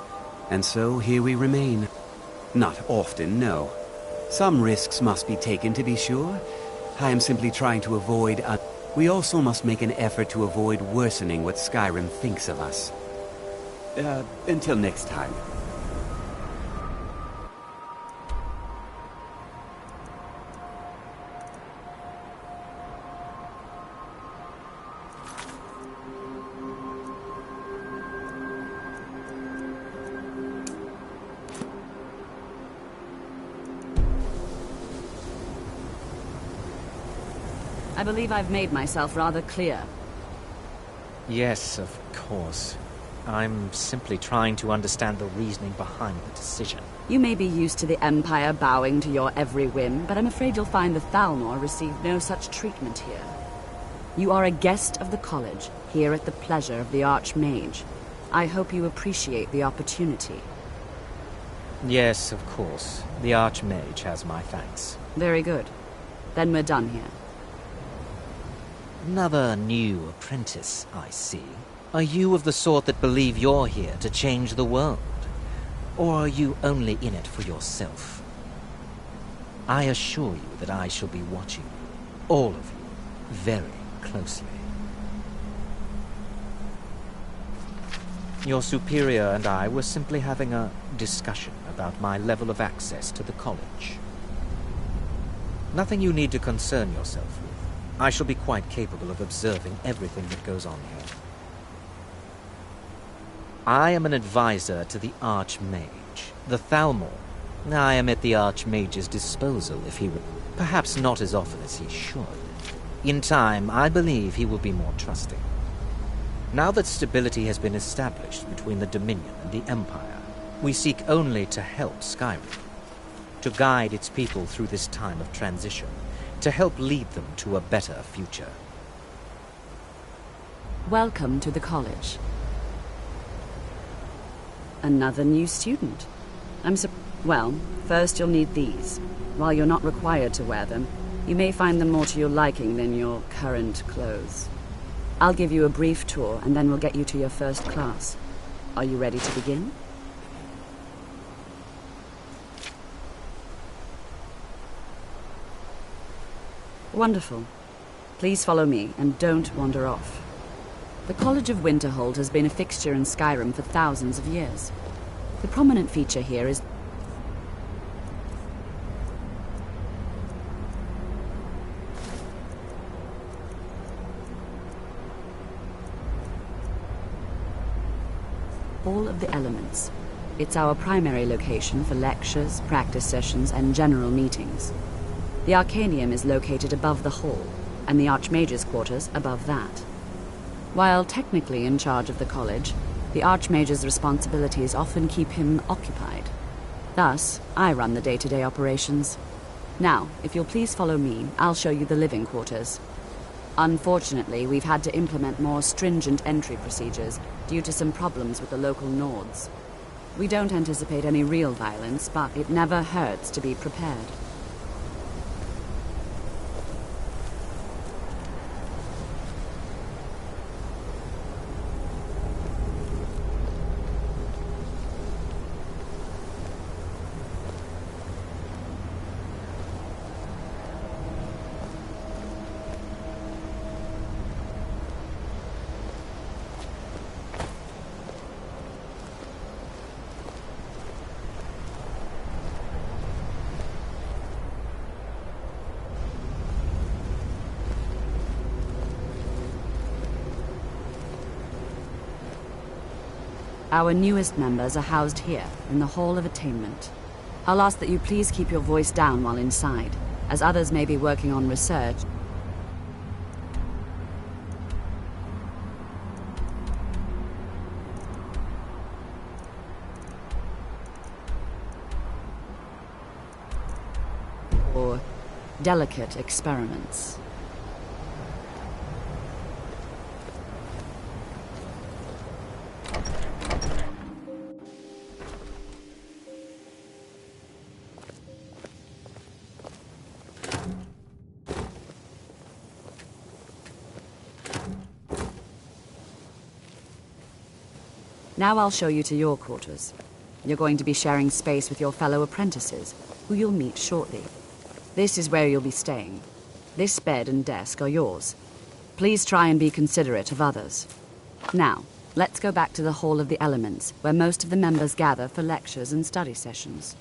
and so here we remain. Not often, no. Some risks must be taken to be sure. I am simply trying to avoid... We also must make an effort to avoid worsening what Skyrim thinks of us. Until next time. I believe I've made myself rather clear. Yes, of course. I'm simply trying to understand the reasoning behind the decision. You may be used to the Empire bowing to your every whim, but I'm afraid you'll find the Thalmor receive no such treatment here. You are a guest of the college, here at the pleasure of the Archmage. I hope you appreciate the opportunity. Yes, of course. The Archmage has my thanks. Very good. Then we're done here. Another new apprentice, I see. Are you of the sort that believe you're here to change the world? Or are you only in it for yourself? I assure you that I shall be watching you, all of you, very closely. Your superior and I were simply having a discussion about my level of access to the college. Nothing you need to concern yourself with. I shall be quite capable of observing everything that goes on here. I am an advisor to the Archmage, the Thalmor. I am at the Archmage's disposal if he perhaps not as often as he should. In time, I believe he will be more trusting. Now that stability has been established between the Dominion and the Empire, we seek only to help Skyrim, to guide its people through this time of transition, to help lead them to a better future. Welcome to the college. Another new student. Well, first you'll need these. While you're not required to wear them, you may find them more to your liking than your current clothes. I'll give you a brief tour, and then we'll get you to your first class. Are you ready to begin? Wonderful. Please follow me, and don't wander off. The College of Winterhold has been a fixture in Skyrim for thousands of years. The prominent feature here is Hall of the Elements. It's our primary location for lectures, practice sessions, and general meetings. The Arcanium is located above the hall, and the Archmage's quarters above that. While technically in charge of the college, the Archmage's responsibilities often keep him occupied. Thus, I run the day-to-day operations. Now, if you'll please follow me, I'll show you the living quarters. Unfortunately, we've had to implement more stringent entry procedures due to some problems with the local Nords. We don't anticipate any real violence, but it never hurts to be prepared. Our newest members are housed here, in the Hall of Attainment. I'll ask that you please keep your voice down while inside, as others may be working on research. Or delicate experiments. Now I'll show you to your quarters. You're going to be sharing space with your fellow apprentices, who you'll meet shortly. This is where you'll be staying. This bed and desk are yours. Please try and be considerate of others. Now, let's go back to the Hall of the Elements, where most of the members gather for lectures and study sessions.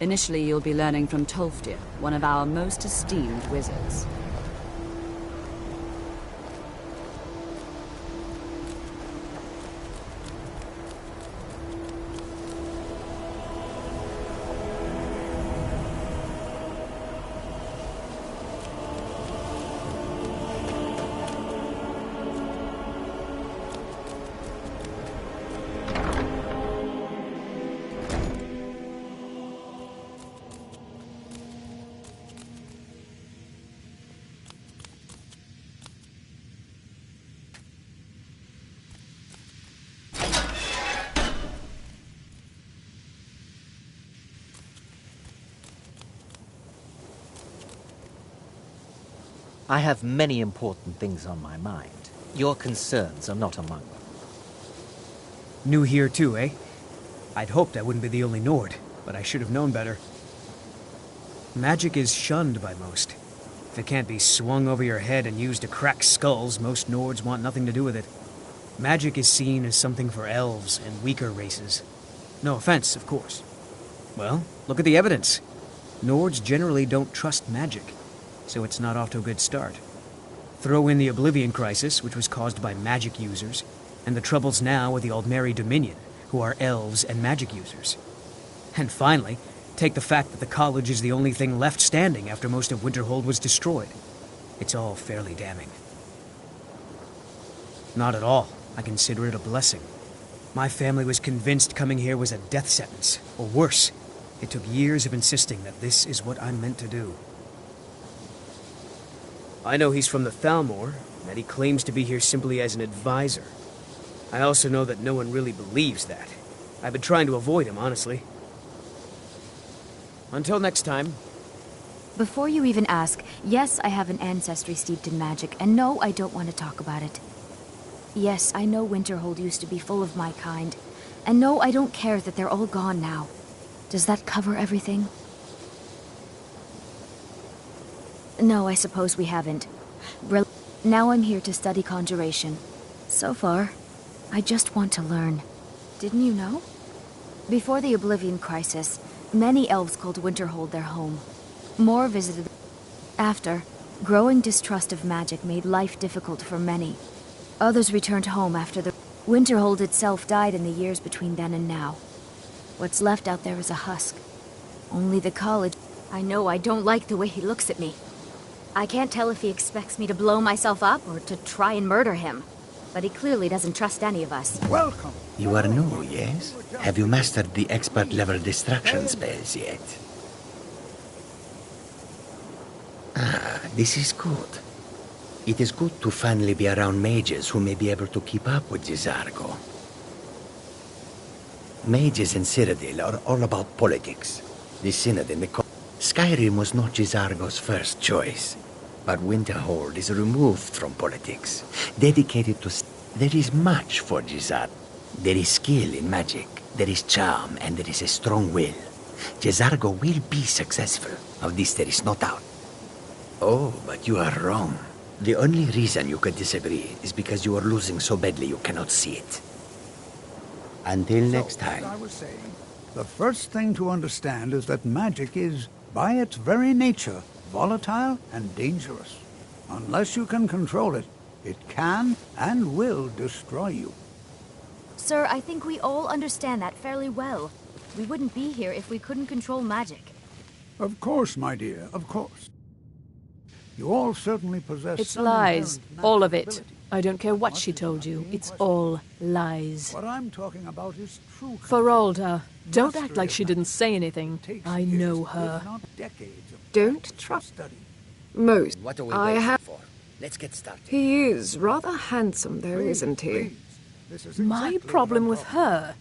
Initially, you'll be learning from Tolfdir, one of our most esteemed wizards. I have many important things on my mind. Your concerns are not among them. New here too, eh? I'd hoped I wouldn't be the only Nord, but I should have known better. Magic is shunned by most. If it can't be swung over your head and used to crack skulls, most Nords want nothing to do with it. Magic is seen as something for elves and weaker races. No offense, of course. Well, look at the evidence. Nords generally don't trust magic, so it's not off to a good start. Throw in the Oblivion Crisis, which was caused by magic users, and the troubles now with the Aldmeri Dominion, who are elves and magic users. And finally, take the fact that the college is the only thing left standing after most of Winterhold was destroyed. It's all fairly damning. Not at all. I consider it a blessing. My family was convinced coming here was a death sentence, or worse. It took years of insisting that this is what I'm meant to do. I know he's from the Thalmor, and that he claims to be here simply as an advisor. I also know that no one really believes that. I've been trying to avoid him, honestly. Until next time. Before you even ask, yes, I have an ancestry steeped in magic, and no, I don't want to talk about it. Yes, I know Winterhold used to be full of my kind, and no, I don't care that they're all gone now. Does that cover everything? No, I suppose we haven't. Now I'm here to study conjuration. So far, I just want to learn. Didn't you know? Before the Oblivion Crisis, many elves called Winterhold their home. More visited. After, growing distrust of magic made life difficult for many. Others returned home after the Winterhold itself died in the years between then and now. What's left out there is a husk. Only the college. I know I don't like the way he looks at me. I can't tell if he expects me to blow myself up or to try and murder him. But he clearly doesn't trust any of us. Welcome. You are new, yes? Have you mastered the expert-level distraction spells yet? Ah, this is good. It is good to finally be around mages who may be able to keep up with Gisargo. Mages in Cyrodiil are all about politics. The Synod and the Skyrim was not Gisargo's first choice, but Winterhold is removed from politics, dedicated to... There is much for Gisargo. There is skill in magic, there is charm, and there is a strong will. Gisargo will be successful. Of this there is no doubt. Oh, but you are wrong. The only reason you could disagree is because you are losing so badly you cannot see it. Until next time. As I was saying, the first thing to understand is that magic is, by its very nature, volatile and dangerous. Unless you can control it, it can and will destroy you. Sir, I think we all understand that fairly well. We wouldn't be here if we couldn't control magic. Of course, my dear, of course. You all certainly possess It's some lies. inherent All of magic it. ability. I don't care what she told you. It's all lies. What I'm talking about is true. Feralda, don't act like she didn't say anything. I know her. Don't trust most. What are we I waiting have. for? Let's get started. He is rather handsome, though, isn't he? My problem with her.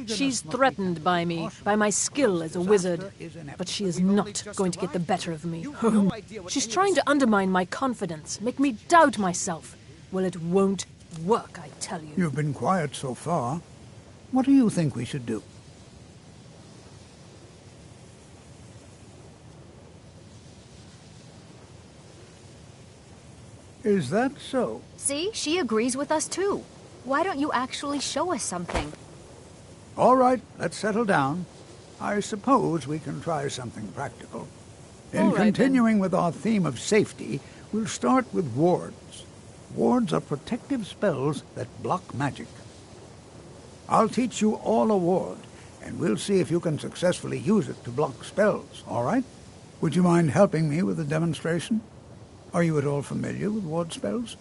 She's threatened by me, by my skill as a wizard. But she is not going to get the better of me. She's trying to undermine my confidence, make me doubt myself. Well, it won't work, I tell you. You've been quiet so far. What do you think we should do? Is that so? See, she agrees with us too. Why don't you actually show us something? All right, let's settle down. I suppose we can try something practical. In All right, continuing with our theme of safety, we'll start with wards. Wards are protective spells that block magic. I'll teach you all a ward, and we'll see if you can successfully use it to block spells, all right? Would you mind helping me with the demonstration? Are you at all familiar with ward spells?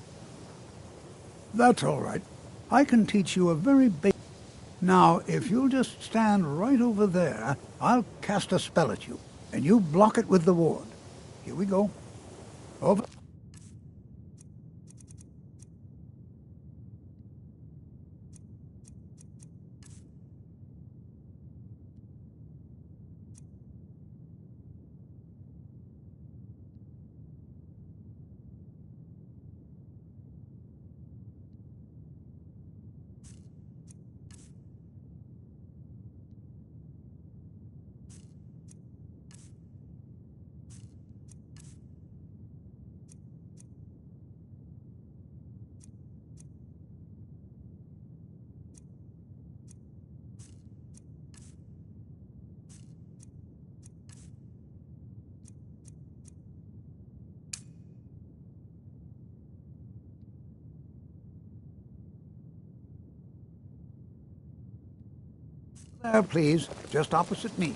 That's all right. I can teach you a very basic... Now, if you'll just stand right over there, I'll cast a spell at you, and you block it with the ward. Here we go. Over... There, please. Just opposite me.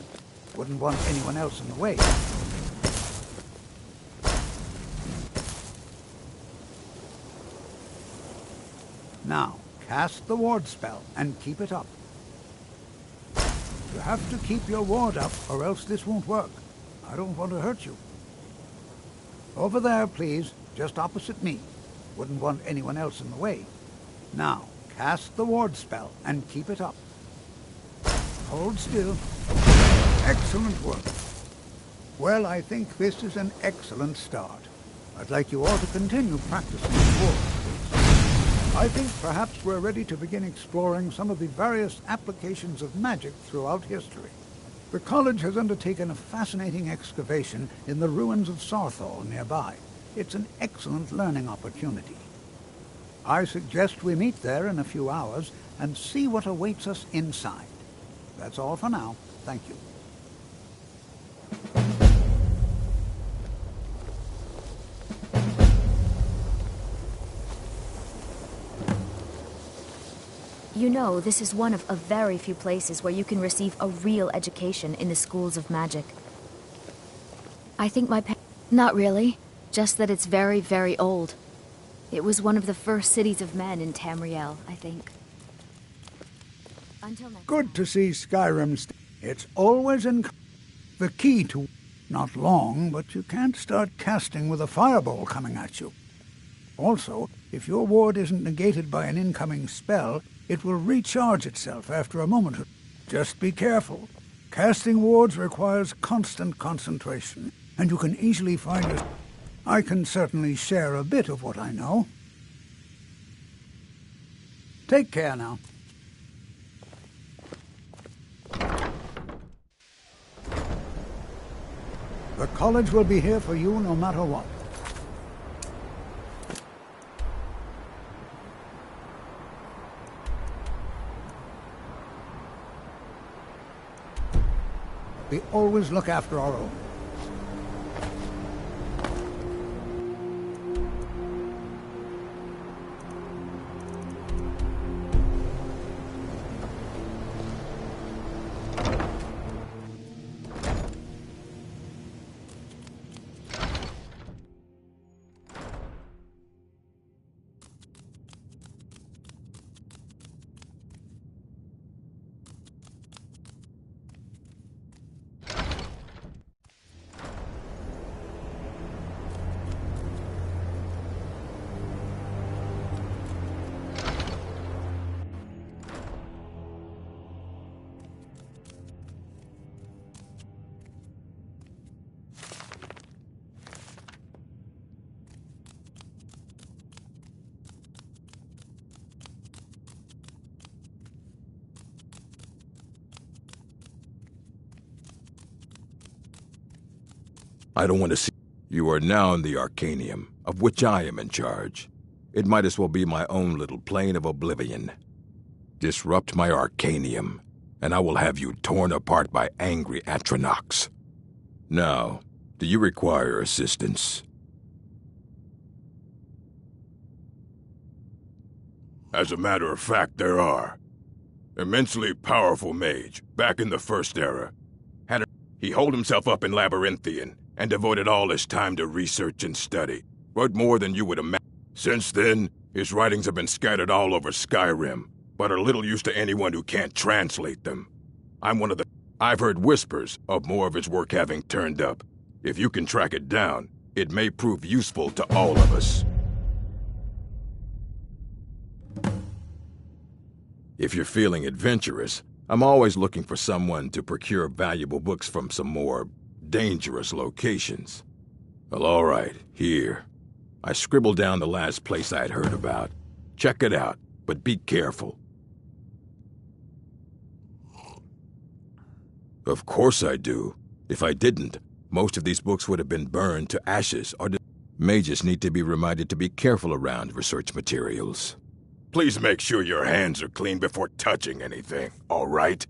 Wouldn't want anyone else in the way. Now, cast the ward spell and keep it up. You have to keep your ward up, or else this won't work. I don't want to hurt you. Over there, please. Just opposite me. Wouldn't want anyone else in the way. Now, cast the ward spell and keep it up. Hold still. Excellent work. Well, I think this is an excellent start. I'd like you all to continue practicing the ward, please. I think perhaps we're ready to begin exploring some of the various applications of magic throughout history. The college has undertaken a fascinating excavation in the ruins of Sarthal nearby. It's an excellent learning opportunity. I suggest we meet there in a few hours and see what awaits us inside. That's all for now. Thank you. You know, this is one of a very few places where you can receive a real education in the schools of magic. I think Not really. Just that it's very, very old. It was one of the first cities of men in Tamriel, I think. Good to see Skyrim. It's always the key to... Not long, but you can't start casting with a fireball coming at you. Also, if your ward isn't negated by an incoming spell, it will recharge itself after a moment. Just be careful. Casting wards requires constant concentration, and you can easily find it. I can certainly share a bit of what I know. Take care now. The college will be here for you no matter what. We always look after our own. I don't want to see... You are now in the Arcanium, of which I am in charge. It might as well be my own little plane of oblivion. Disrupt my Arcanium, and I will have you torn apart by angry Atronachs. Now, do you require assistance? As a matter of fact, there are. Immensely powerful mage, back in the First Era. He holed himself up in Labyrinthian, and devoted all his time to research and study. Wrote more than you would imagine. Since then, his writings have been scattered all over Skyrim, but are little use to anyone who can't translate them. I've heard whispers of more of his work having turned up. If you can track it down, it may prove useful to all of us. If you're feeling adventurous, I'm always looking for someone to procure valuable books from some more dangerous locations. Well, all right, here. I scribbled down the last place I had heard about. Check it out, but be careful. Of course I do. If I didn't, most of these books would have been burned to ashes or... Mages need to be reminded to be careful around research materials. Please make sure your hands are clean before touching anything, all right?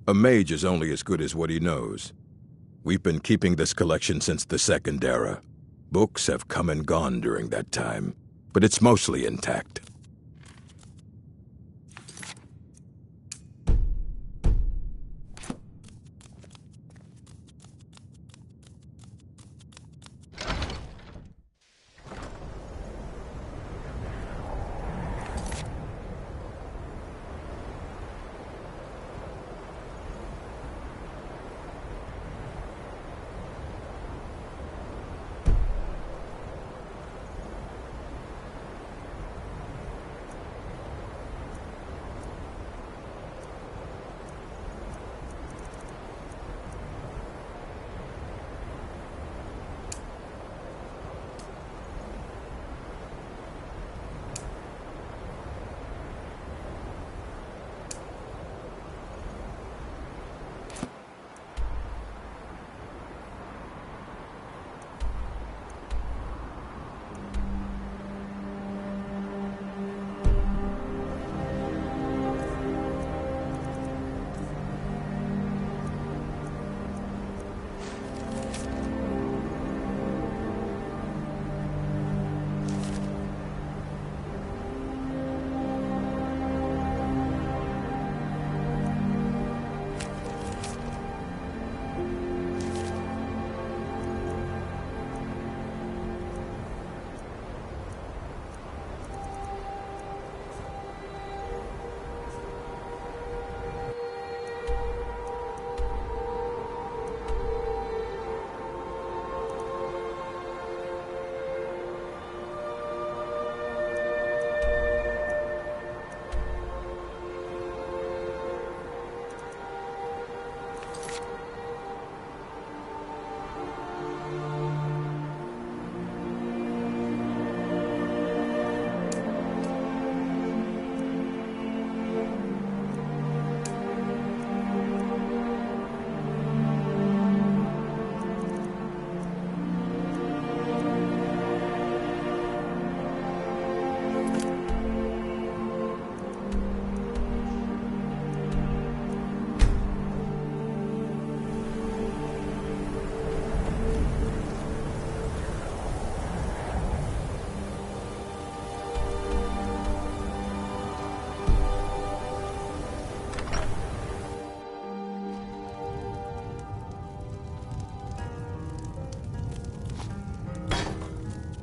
A mage is only as good as what he knows. We've been keeping this collection since the Second Era. Books have come and gone during that time, but it's mostly intact.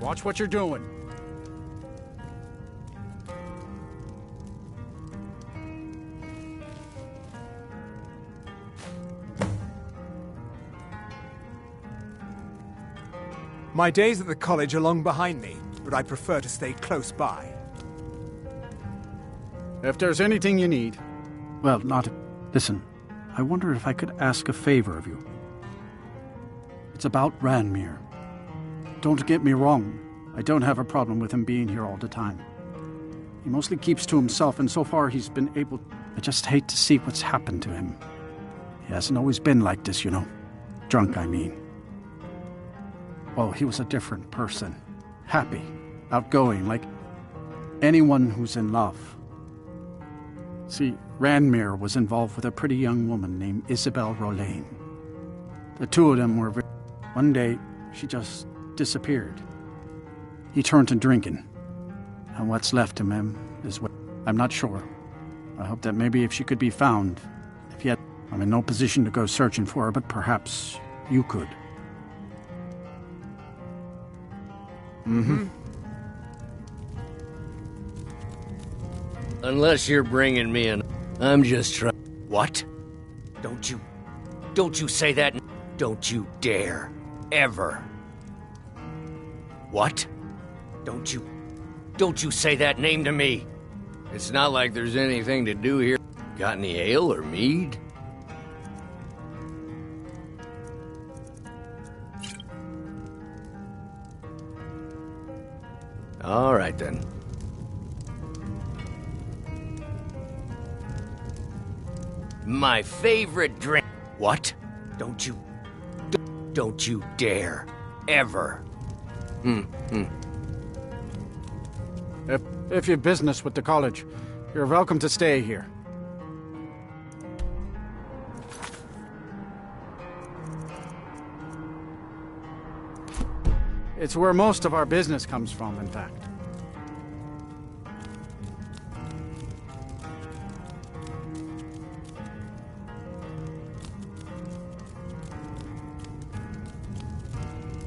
Watch what you're doing. My days at the college are long behind me, but I prefer to stay close by. If there's anything you need... Well, not... Listen, I wonder if I could ask a favor of you. It's about Ranmir. Don't get me wrong, I don't have a problem with him being here all the time. He mostly keeps to himself, and so far he's been able I just hate to see what's happened to him. He hasn't always been like this, you know. Drunk, I mean. Well, he was a different person. Happy, outgoing, like anyone who's in love. See, Ranmir was involved with a pretty young woman named Isabel Rolane. The two of them were one day, she just disappeared. He turned to drinking. And what's left of him is what... I'm not sure. I hope that maybe if she could be found, if yet I'm in no position to go searching for her, but perhaps you could. Unless you're bringing me in, I'm just trying... What? Don't you say that... Don't you dare. Ever. What? Don't you say that name to me. It's not like there's anything to do here. Got any ale or mead? All right, then. My favorite drink... What? Don't you dare. Ever. If you've business with the college, you're welcome to stay here. It's where most of our business comes from, in fact.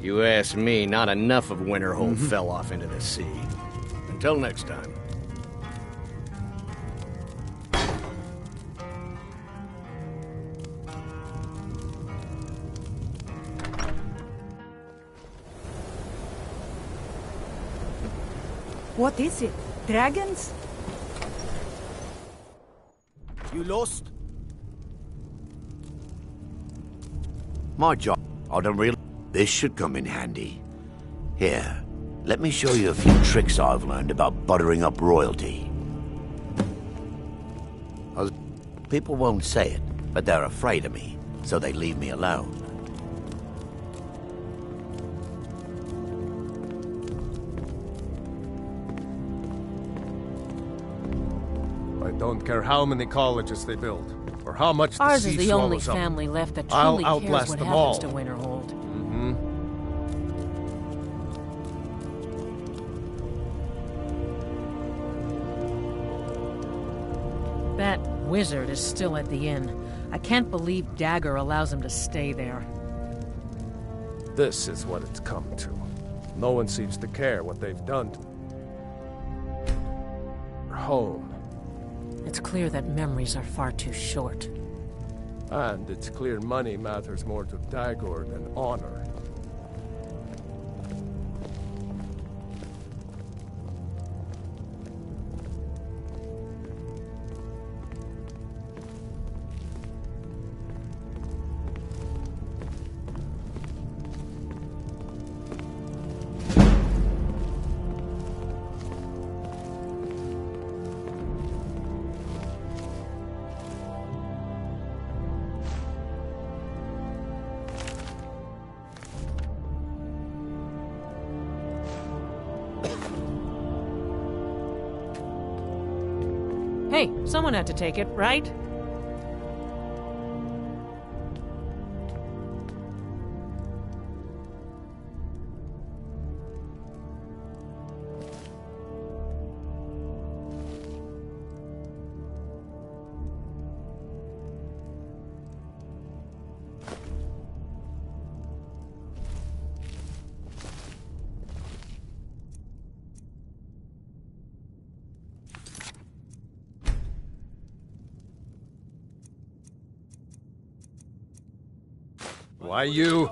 You ask me, not enough of Winterhold fell off into the sea. Until next time. What is it? Dragons? You lost? My job. I don't really... This should come in handy. Here, let me show you a few tricks I've learned about buttering up royalty. People won't say it, but they're afraid of me, so they leave me alone. I don't care how many colleges they build, or how much the Ours sea is the only swallows up. family left that I'll truly cares outlast what them happens all. to Winterhold. That wizard is still at the inn. I can't believe Dagger allows him to stay there. This is what it's come to. No one seems to care what they've done to our home. It's clear that memories are far too short. And it's clear money matters more to Dagor than honor. Hey, someone had to take it, right? Why you?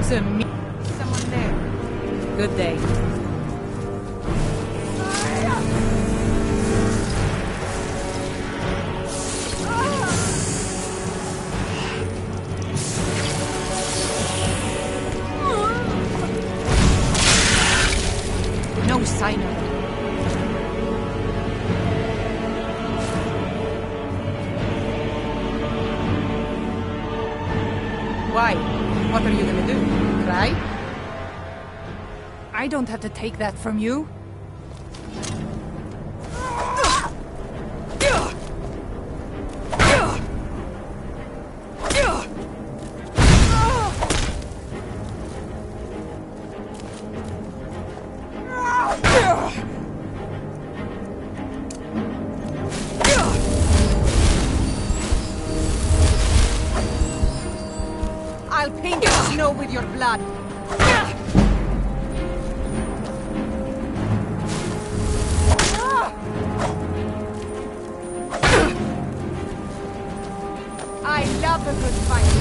Someone there. Good day. No sign of it. Why? What are you gonna do? Cry? I don't have to take that from you. I'll paint the snow with your blood. I love a good fight.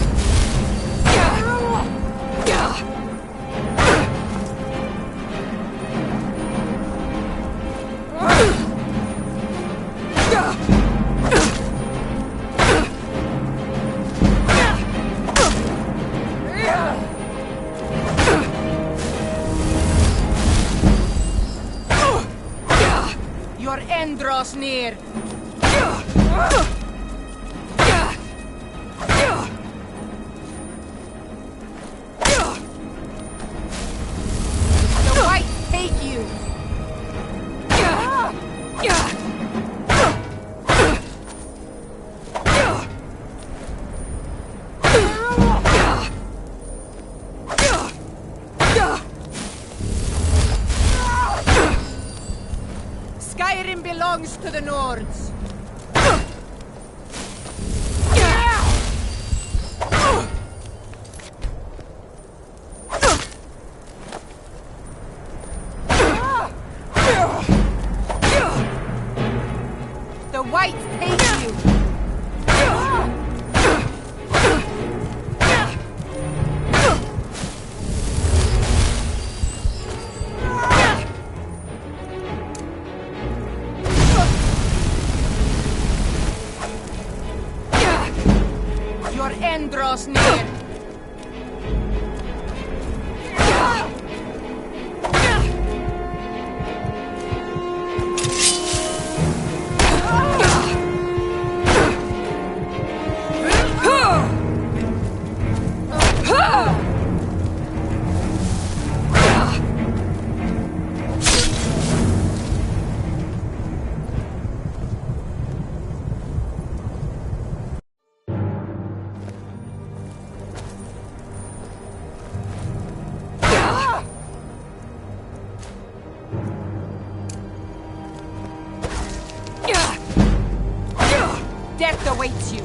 Your end draws near. The whites take you. Skyrim belongs to the Nords. The whites take you. Your end draws near. Death awaits you.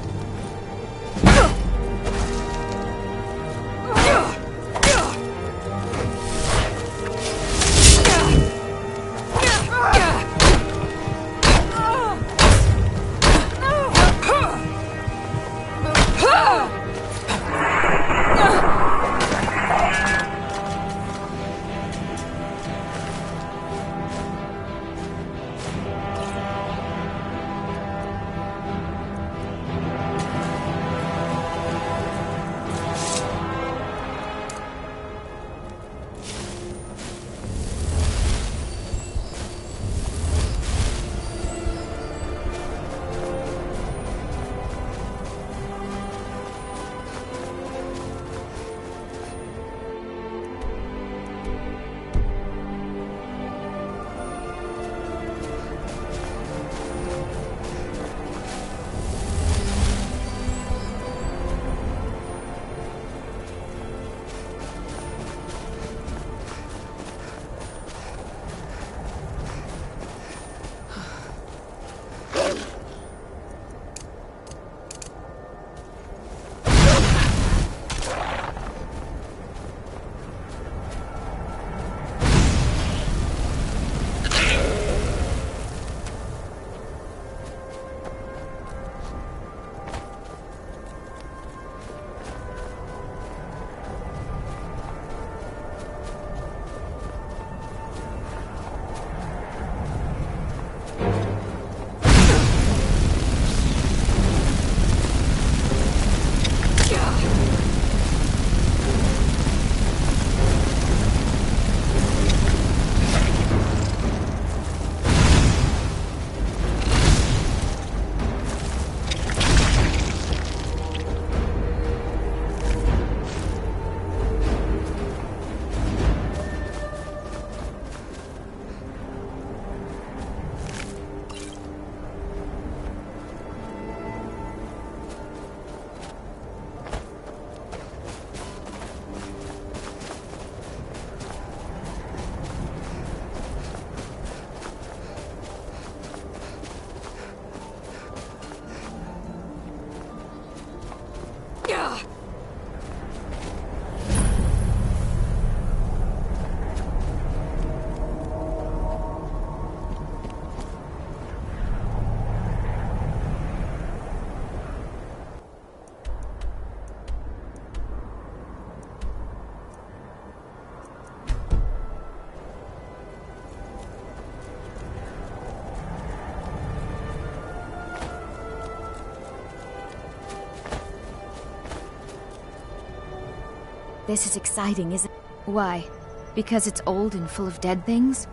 This is exciting, isn't it? Why? Because it's old and full of dead things?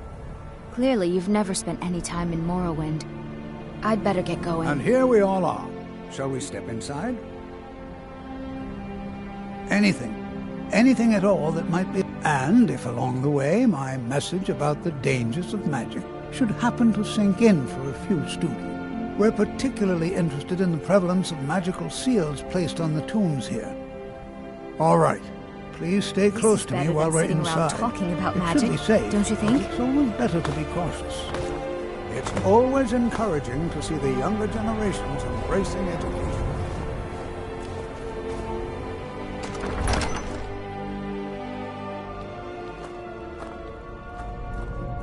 Clearly, you've never spent any time in Morrowind. I'd better get going. And here we all are. Shall we step inside? Anything at all that might be... And if along the way my message about the dangers of magic should happen to sink in for a few students. We're particularly interested in the prevalence of magical seals placed on the tombs here. All right. Please stay close to me while we're inside. Talking about it magic, should be safe, don't you think? It's always better to be cautious. It's always encouraging to see the younger generations embracing education.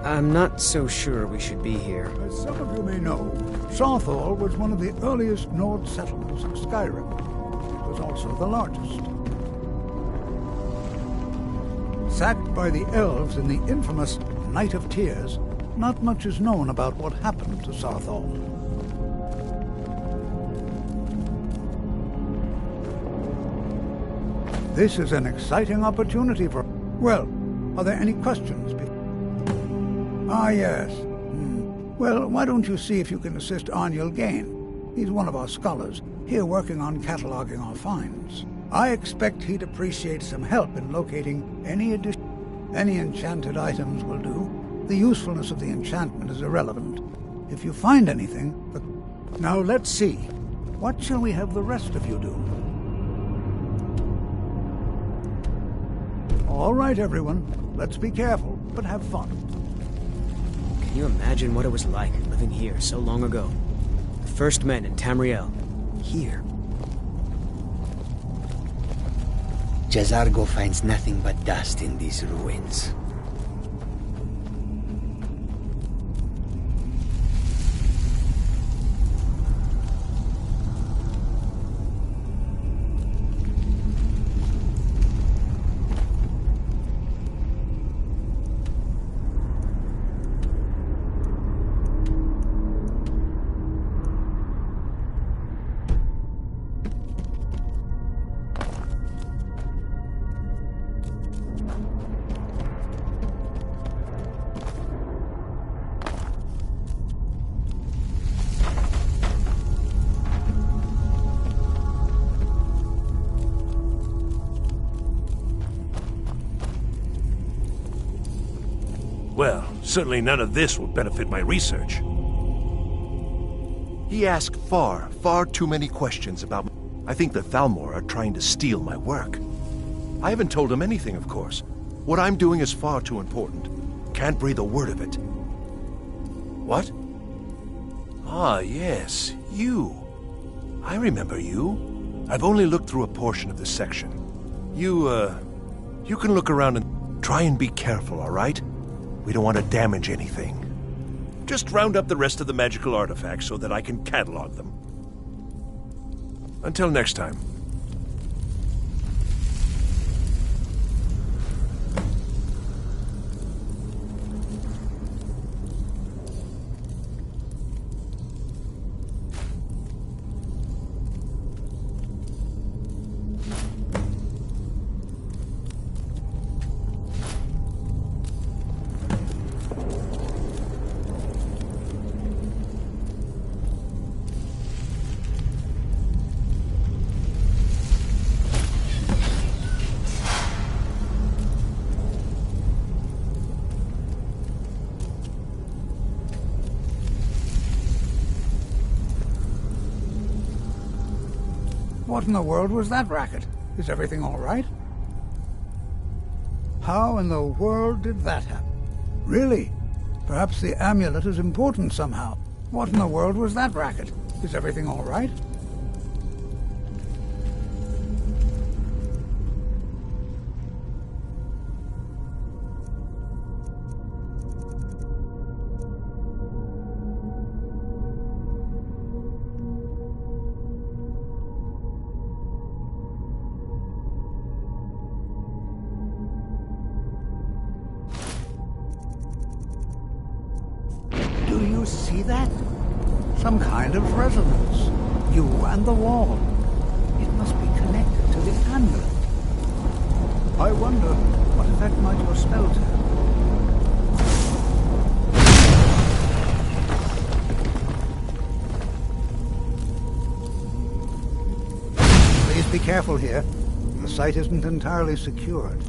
I'm not so sure we should be here. As some of you may know, Southall was one of the earliest Nord settlements of Skyrim. It was also the largest. Sacked by the elves in the infamous Night of Tears, not much is known about what happened to Southall. This is an exciting opportunity for... Well, are there any questions? Ah, yes. Well, why don't you see if you can assist Arniel Gain? He's one of our scholars, here working on cataloging our finds. I expect he'd appreciate some help in locating any enchanted items will do. The usefulness of the enchantment is irrelevant. If you find anything... Now let's see. What shall we have the rest of you do? All right, everyone. Let's be careful, but have fun. Can you imagine what it was like living here so long ago? The first men in Tamriel. Here. Jazargo finds nothing but dust in these ruins. Well, certainly none of this will benefit my research. He asked far too many questions about... I think the Thalmor are trying to steal my work. I haven't told him anything, of course. What I'm doing is far too important. Can't breathe a word of it. What? Ah, yes, you. I remember you. I've only looked through a portion of this section. You can look around and try and be careful, all right? We don't want to damage anything. Just round up the rest of the magical artifacts so that I can catalog them. Until next time. What in the world was that racket? Is everything all right? How in the world did that happen? Really? Perhaps the amulet is important somehow. What in the world was that racket? Is everything all right? Do you see that? Some kind of resonance. You and the wall. It must be connected to the amulet. I wonder what effect might your spells have. Please be careful here. The site isn't entirely secured.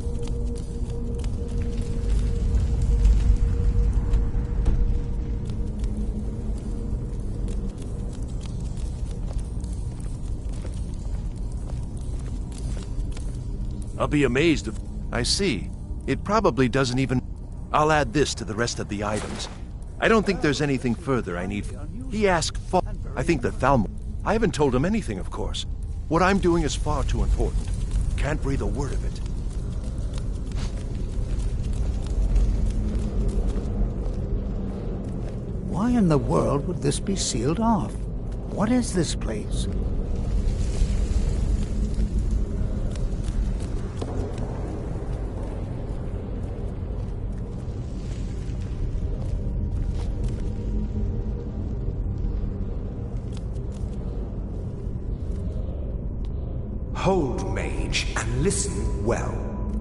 I'll be amazed if... I see. It probably doesn't even... I'll add this to the rest of the items. I don't think there's anything further I need. He asked for... I think that Thalmor... I haven't told him anything, of course. What I'm doing is far too important. Can't breathe a word of it. Why in the world would this be sealed off? What is this place? Hold, mage, and listen well.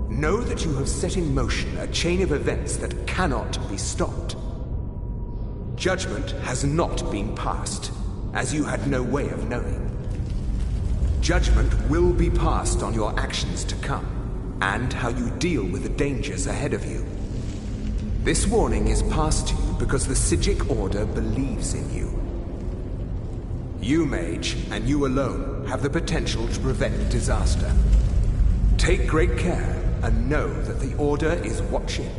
Know that you have set in motion a chain of events that cannot be stopped. Judgment has not been passed, as you had no way of knowing. Judgment will be passed on your actions to come, and how you deal with the dangers ahead of you. This warning is passed to you because the Psijic Order believes in you. You, mage, and you alone, have the potential to prevent disaster. Take great care, and know that the Order is watching.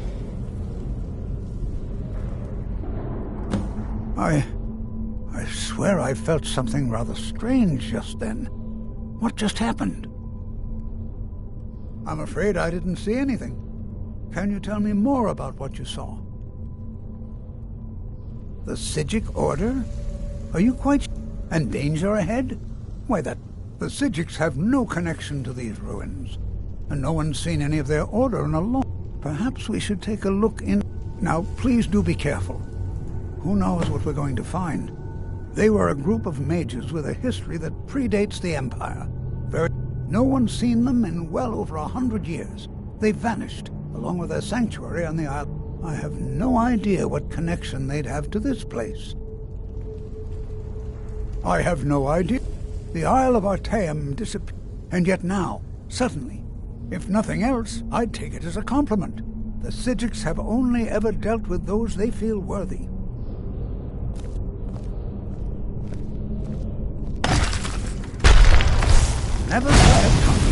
I swear I felt something rather strange just then. What just happened? I'm afraid I didn't see anything. Can you tell me more about what you saw? The Psijic Order? Are you quite... And danger ahead? Why, the Psijics have no connection to these ruins. And no one's seen any of their order in a long... Perhaps we should take a look in... Now, please do be careful. Who knows what we're going to find? They were a group of mages with a history that predates the Empire. No one's seen them in well over 100 years. They vanished, along with their sanctuary on the isle. I have no idea what connection they'd have to this place. I have no idea. The Isle of Artaeum disappeared, and yet now, suddenly, if nothing else, I'd take it as a compliment. The Psijics have only ever dealt with those they feel worthy. Never saw it coming.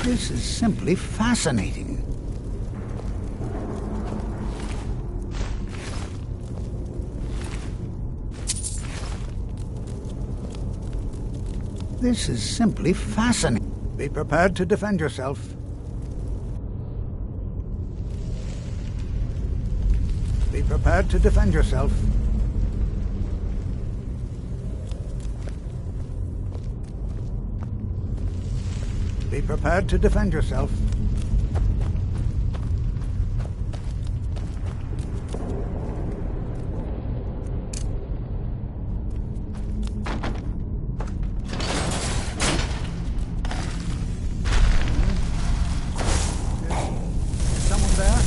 This is simply fascinating. This is simply fascinating. Be prepared to defend yourself. Be prepared to defend yourself. Be prepared to defend yourself. Is someone there?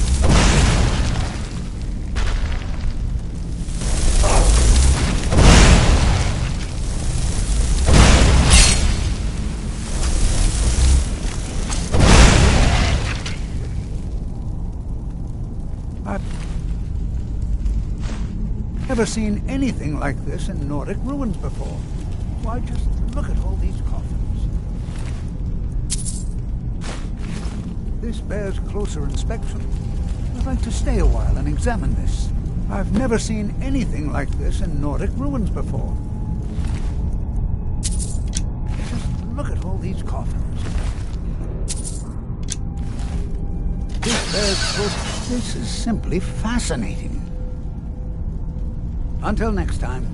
Never seen anything like this in Nordic ruins before. Why, just look at all these coffins. This bears closer inspection. I'd like to stay a while and examine this. I've never seen anything like this in Nordic ruins before. Just look at all these coffins. This bears closer... This is simply fascinating. Until next time.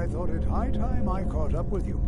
I thought it high time I caught up with you.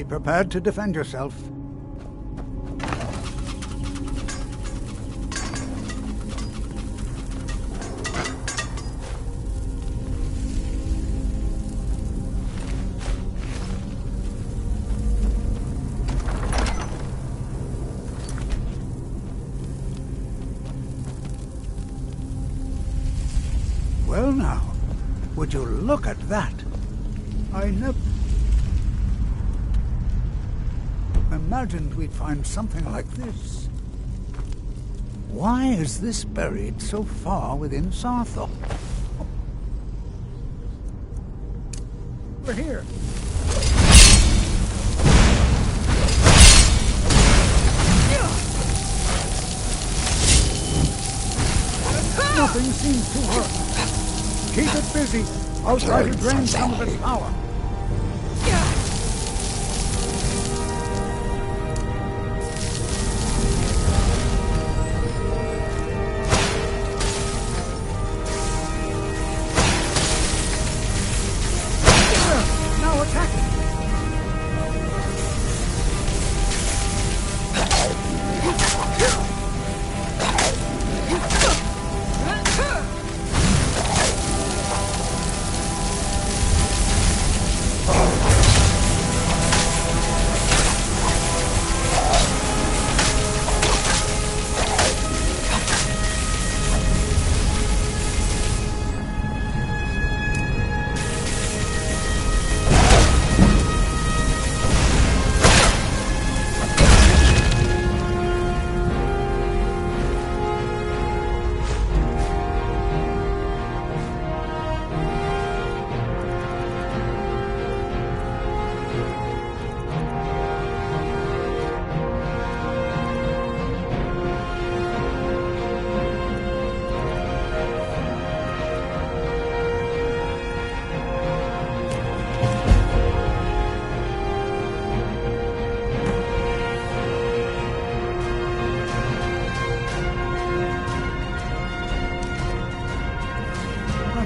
prepared to defend yourself. Well now, would you look at that? I never imagined we'd find something like this. Why is this buried so far within Sarthor? We're here. Nothing seems to hurt. Keep it busy. I'll try to drain some of its power. Now attack it.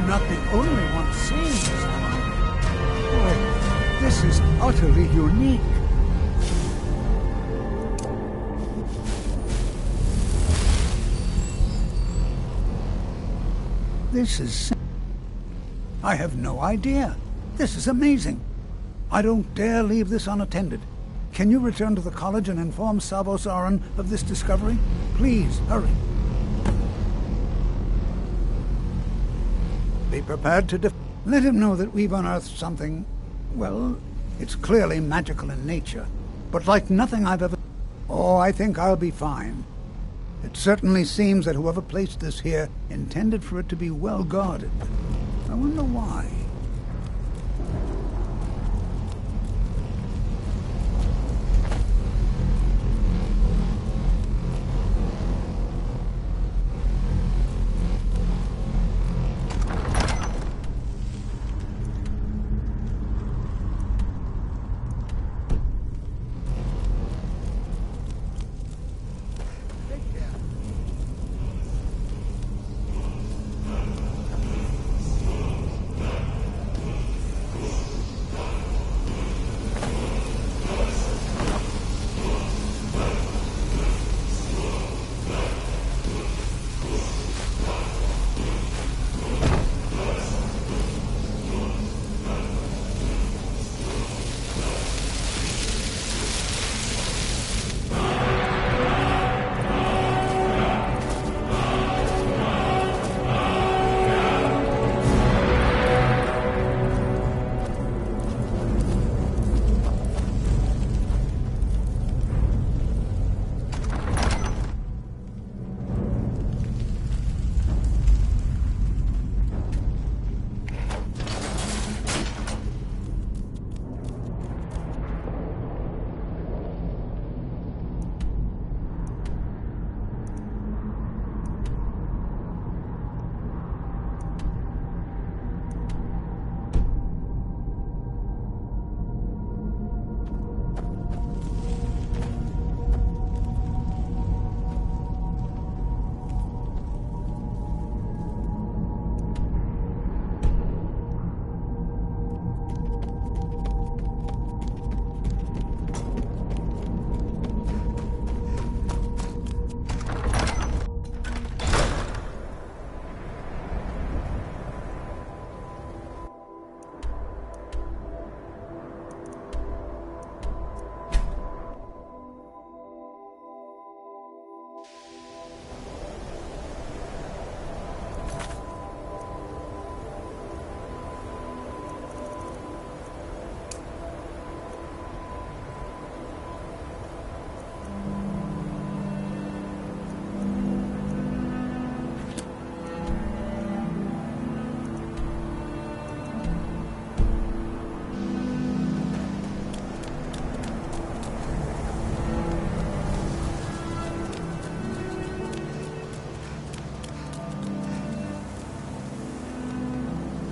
Not the only one seeing this, am I? Oh, this is utterly unique. This is... I have no idea. This is amazing. I don't dare leave this unattended. Can you return to the college and inform Savos Aran of this discovery? Please, hurry. Be prepared to let him know that we've unearthed something, well, it's clearly magical in nature, but like nothing I've ever... Oh, I think I'll be fine. It certainly seems that whoever placed this here intended for it to be well guarded. I wonder why.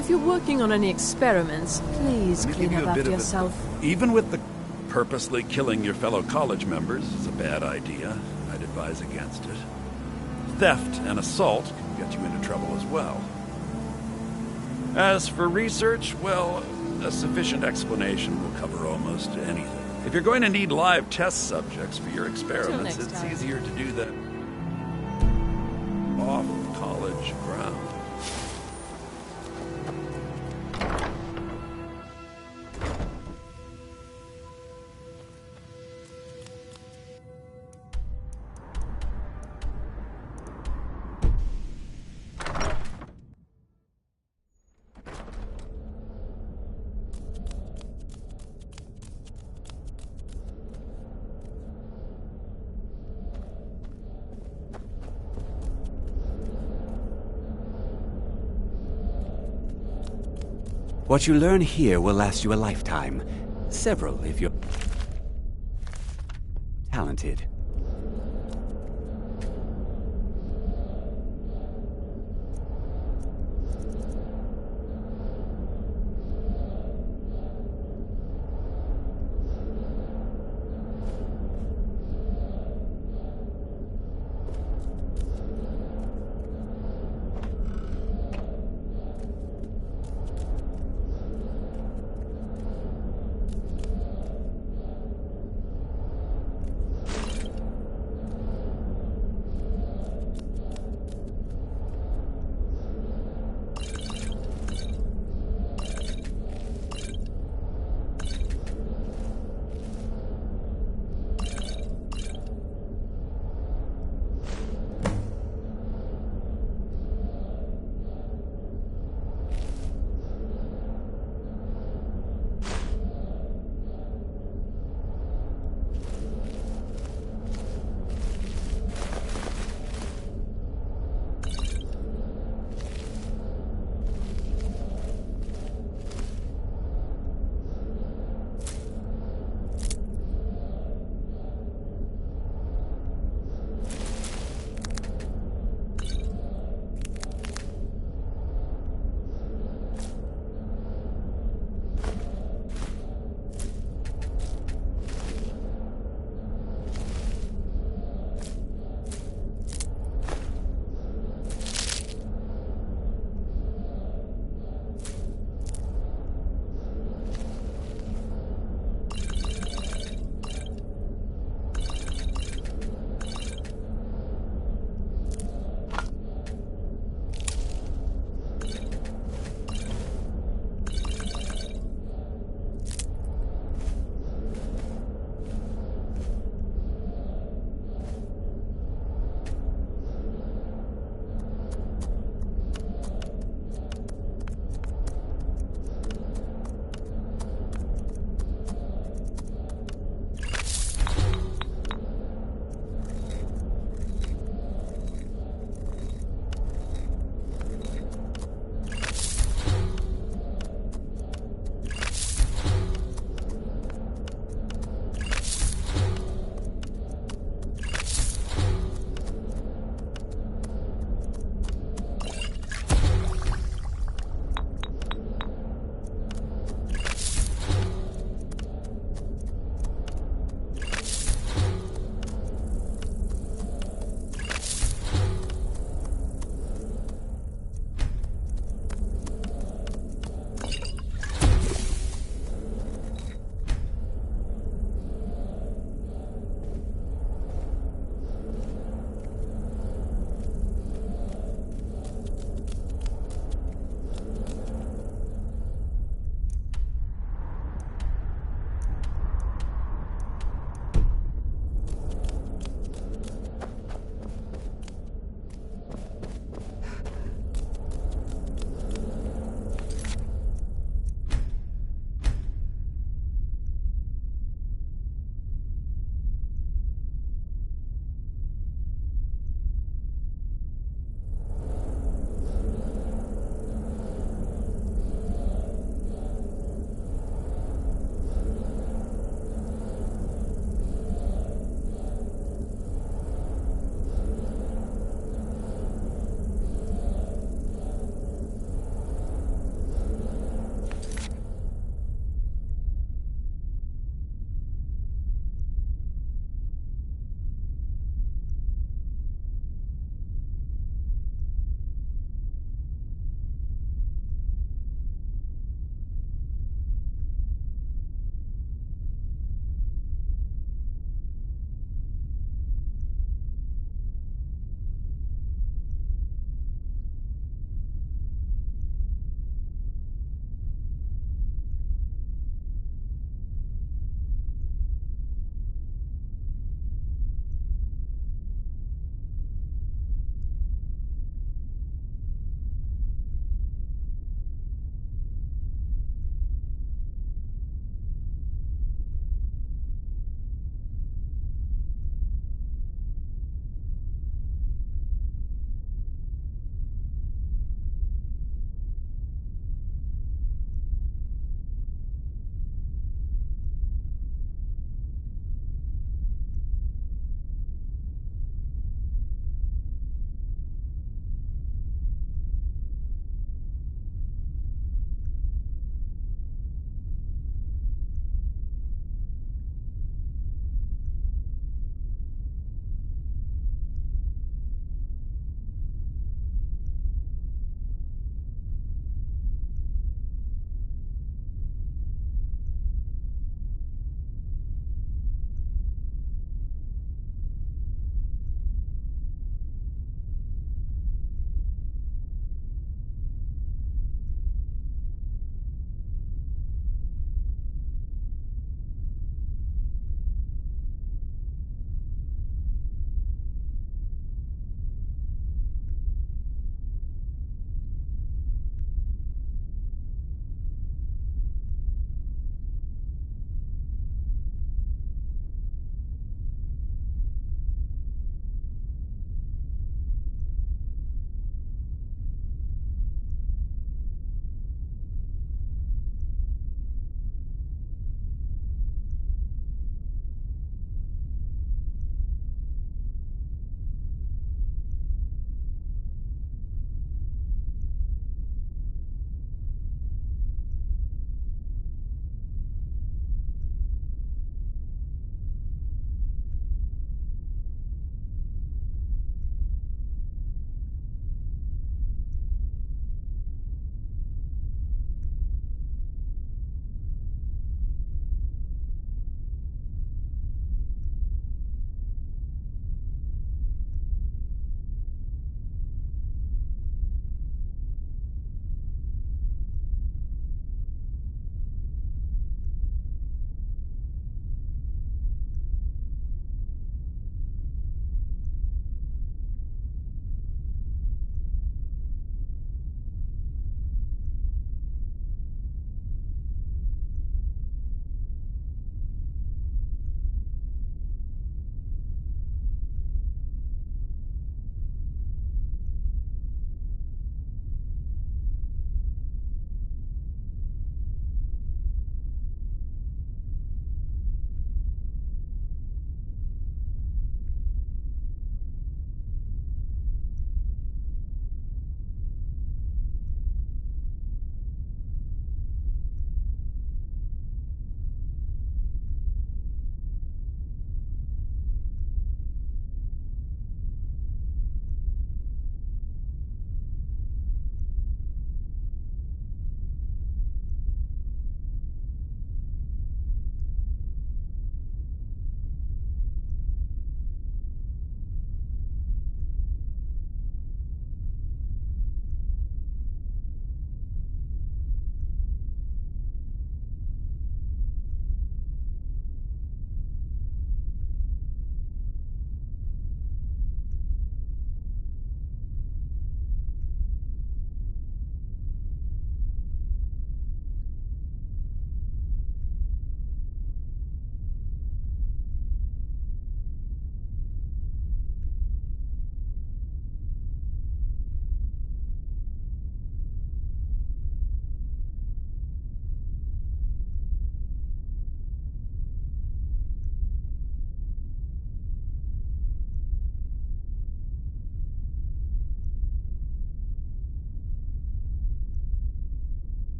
If you're working on any experiments, please Let me clean give you up a bit after of yourself. Even with the purposely killing your fellow college members is a bad idea. I'd advise against it. Theft and assault can get you into trouble as well. As for research, well, a sufficient explanation will cover almost anything. If you're going to need live test subjects for your experiments, next it's time. easier to do that off college ground. What you learn here will last you a lifetime. Several, if you're talented.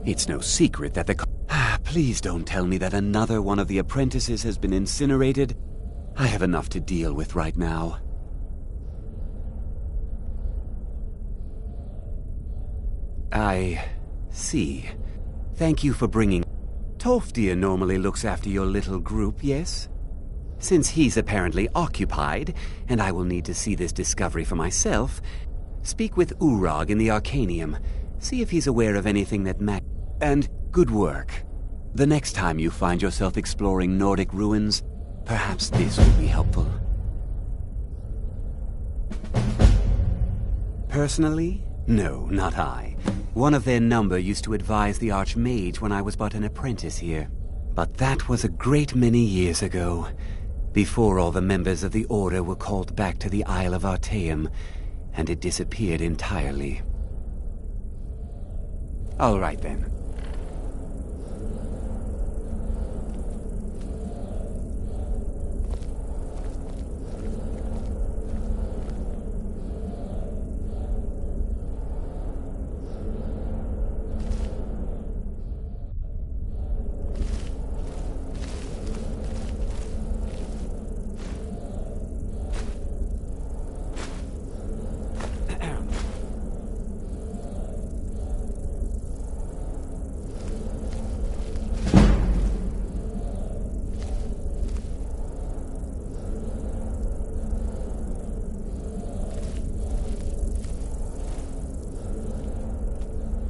It's no secret that the... Please don't tell me that another one of the apprentices has been incinerated. I have enough to deal with right now. I see. Thank you for bringing... Tolfdir normally looks after your little group, yes? Since he's apparently occupied, and I will need to see this discovery for myself, speak with Urag in the Arcanium. See if he's aware of anything that And good work. The next time you find yourself exploring Nordic ruins, perhaps this will be helpful. Personally? No, not I. One of their number used to advise the Archmage when I was but an apprentice here. But that was a great many years ago, before all the members of the Order were called back to the Isle of Artaeum, and it disappeared entirely. All right then.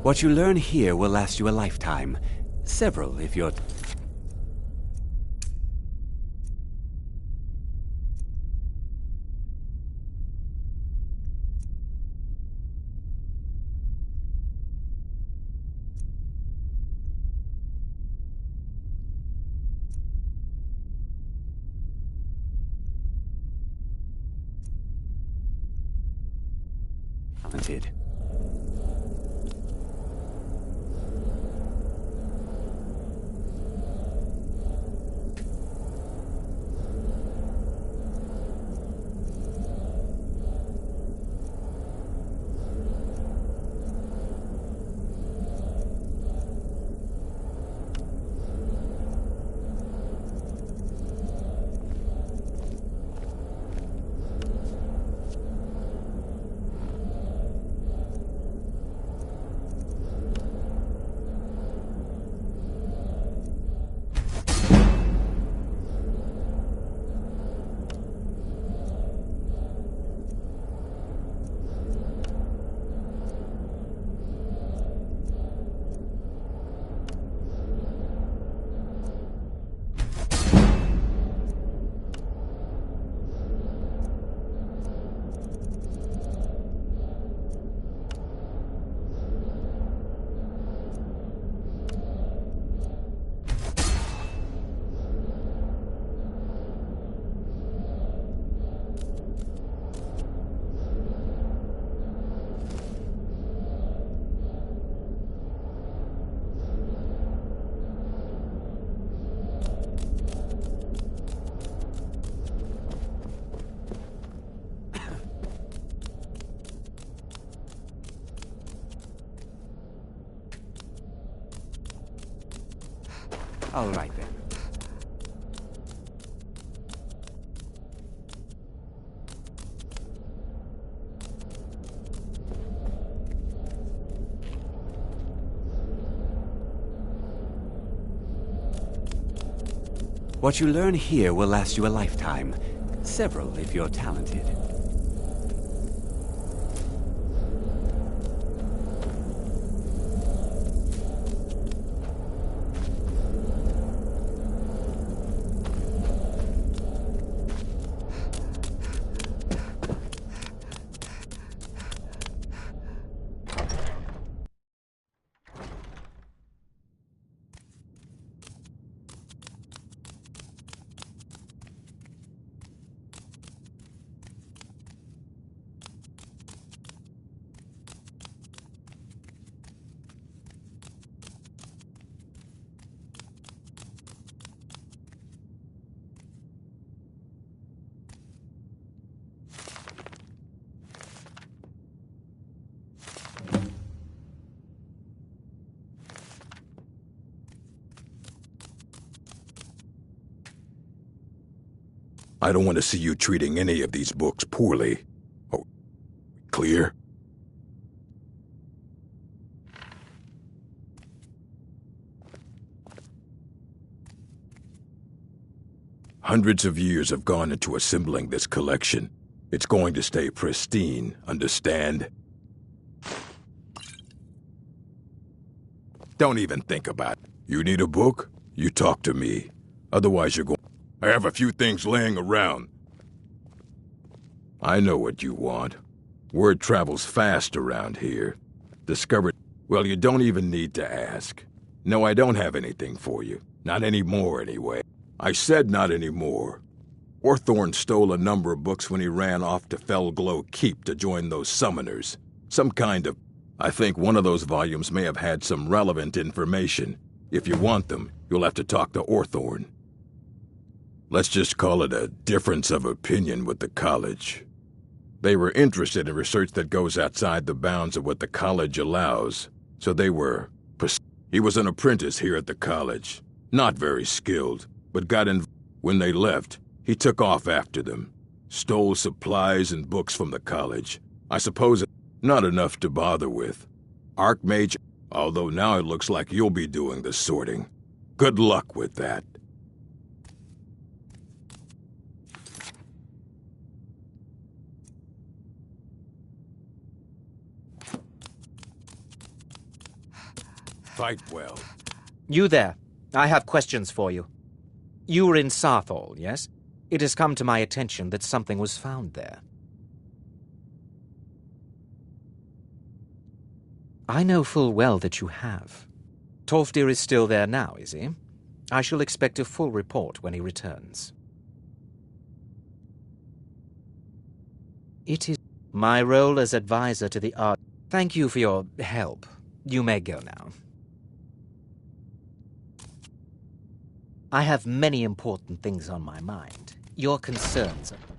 What you learn here will last you a lifetime. Several, if you're... talented. All right then. What you learn here will last you a lifetime. Several, if you're talented. I don't want to see you treating any of these books poorly. Oh, clear? Hundreds of years have gone into assembling this collection. It's going to stay pristine, understand? Don't even think about it. You need a book? You talk to me. Otherwise you're going... I have a few things laying around. I know what you want. Word travels fast around here. Discovered... Well, you don't even need to ask. No, I don't have anything for you. Not anymore, anyway. I said not anymore. Orthorn stole a number of books when he ran off to Felglow Keep to join those summoners. Some kind of... I think one of those volumes may have had some relevant information. If you want them, you'll have to talk to Orthorn. Let's just call it a difference of opinion with the college. They were interested in research that goes outside the bounds of what the college allows, so they were... He was an apprentice here at the college. Not very skilled, but got in... When they left, he took off after them. Stole supplies and books from the college. I suppose not enough to bother with. Archmage, although now it looks like you'll be doing the sorting. Good luck with that. Fight well. You there. I have questions for you. You were in Sarthal, yes? It has come to my attention that something was found there. I know full well that you have. Tolfdir is still there now, is he? I shall expect a full report when he returns. It is my role as advisor to the art. Thank you for your help. You may go now. I have many important things on my mind. Your concerns are...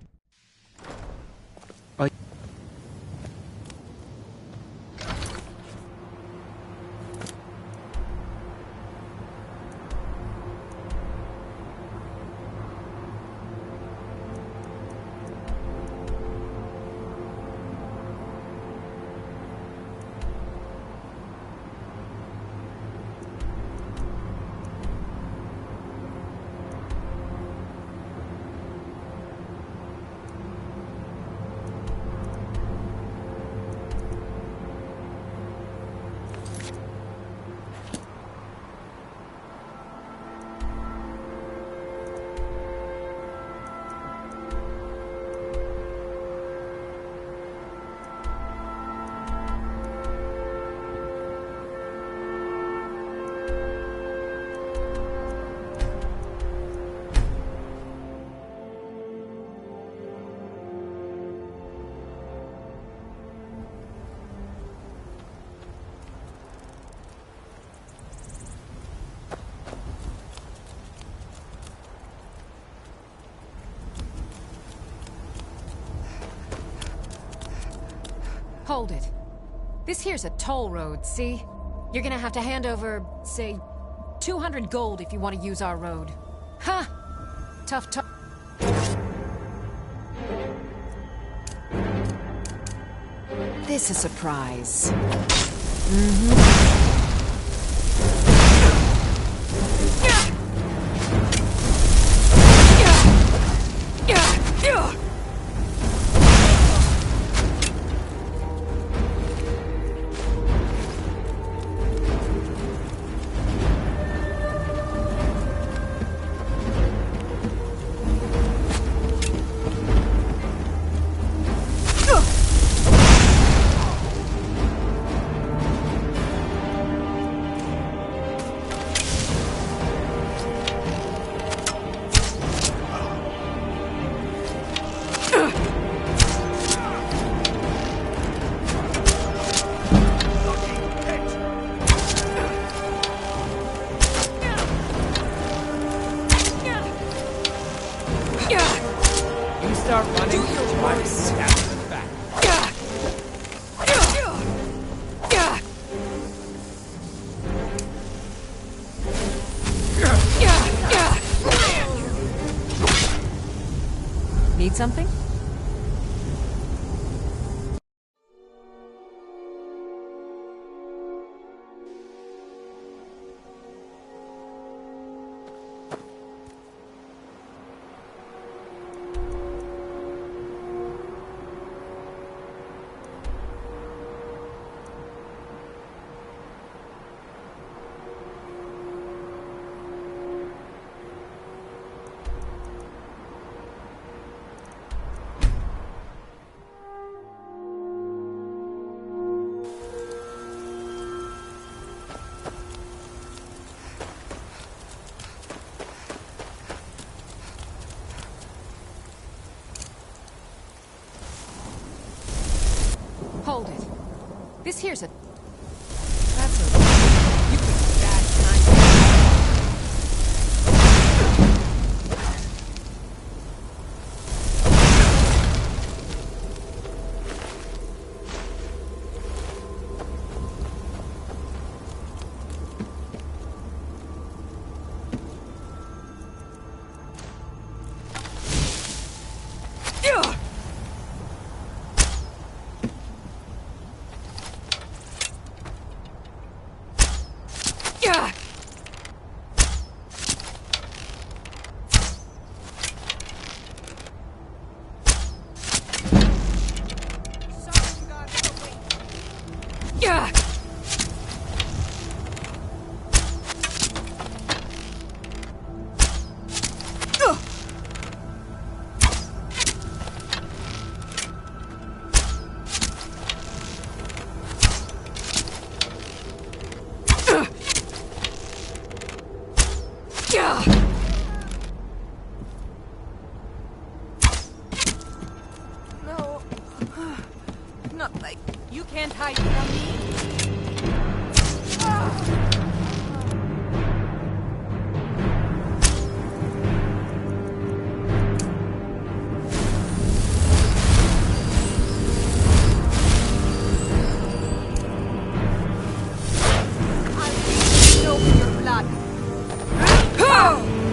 Hold it. This here's a toll road, see? You're gonna have to hand over, say, 200 gold if you want to use our road. Ha! Tough talk. This a surprise. something? Hold it. This here's a... That's a... You picked a bad time. No. Not like... You can't hide from me. I'll be your blood.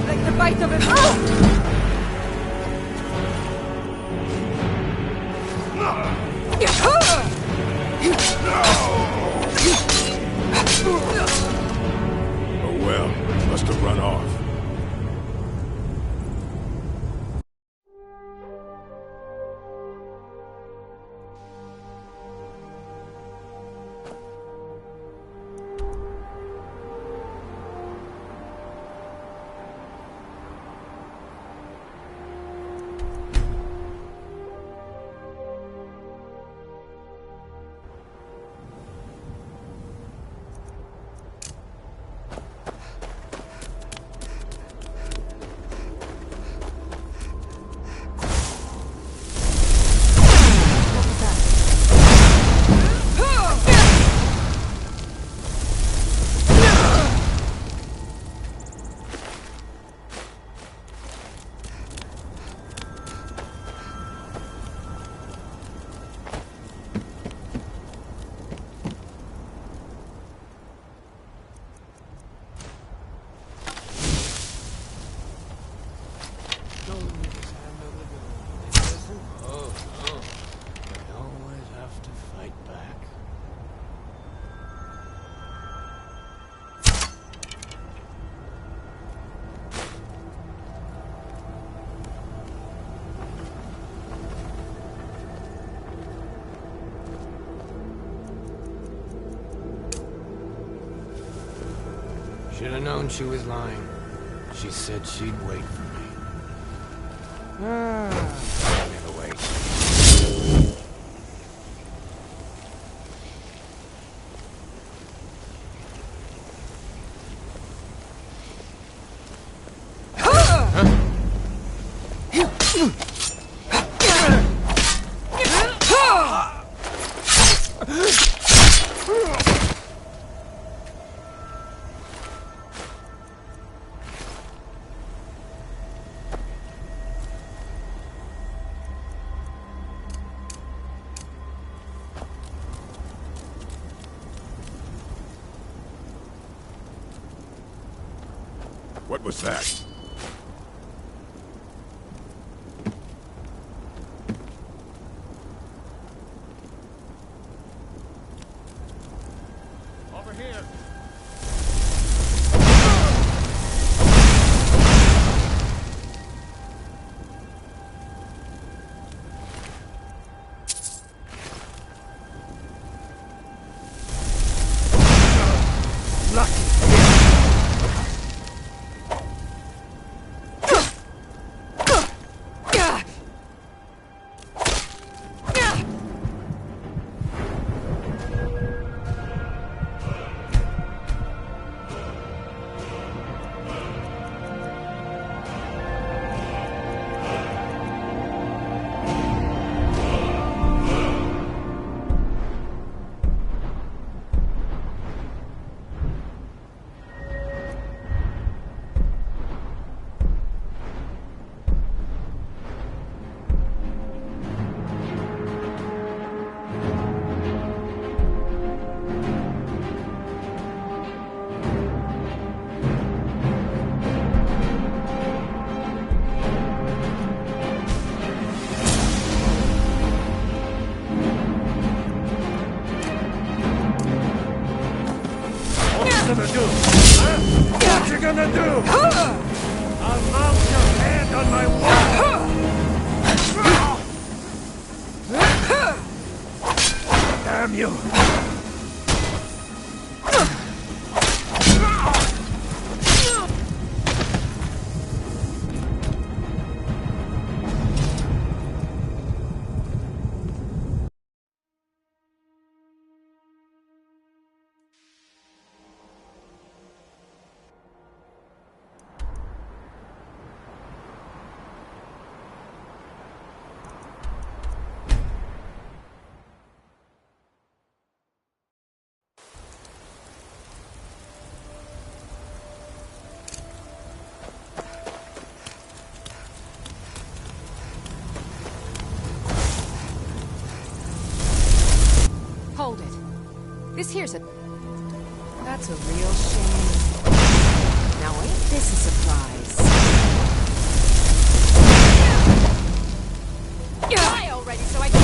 Like the bite of a... Oh well, must have run off. Should have known she was lying. She said she'd wait for me. Never wait. What was that? gonna do? Huh? What you gonna do? I'll mount your hand on my wall! Damn you! Hold it. This here's a... That's a real shame. Now ain't this a surprise? Die already so I can...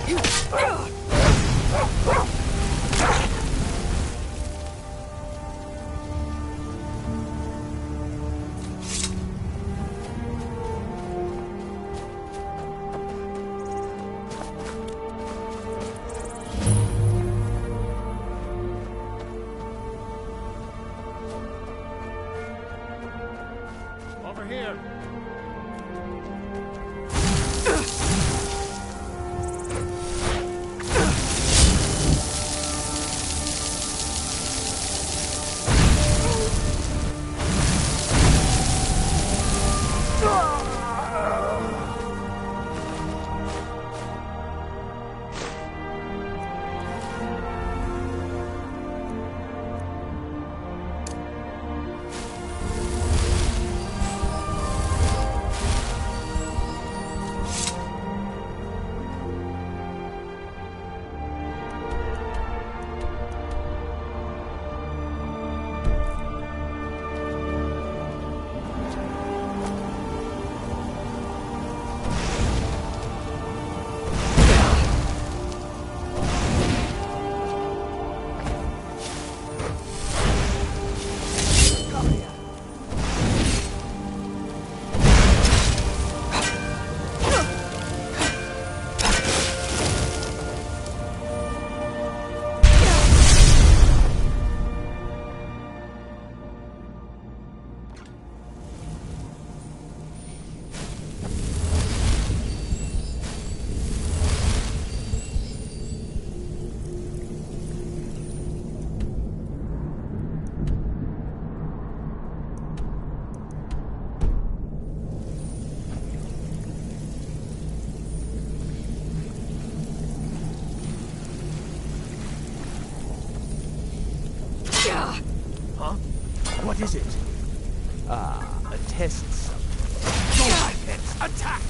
Over here. Huh? What is it? Ah, a test subject. Go my pets, attack!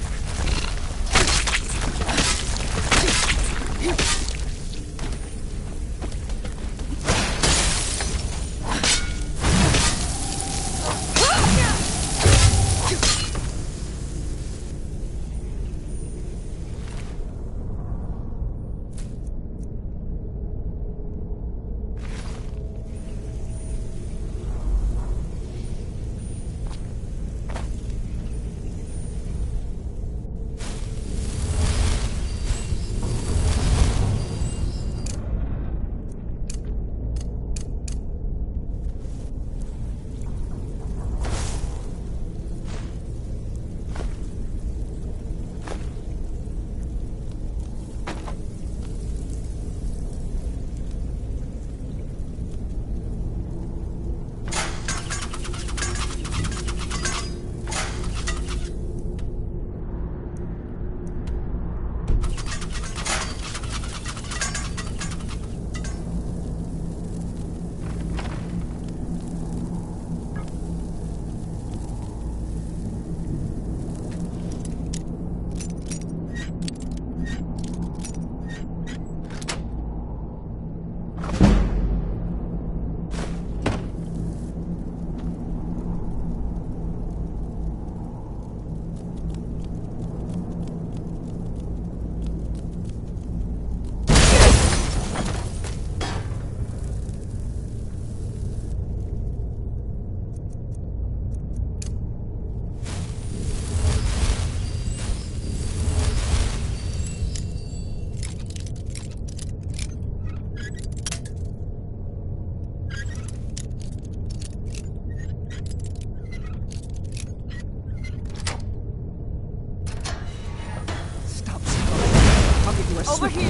Over here!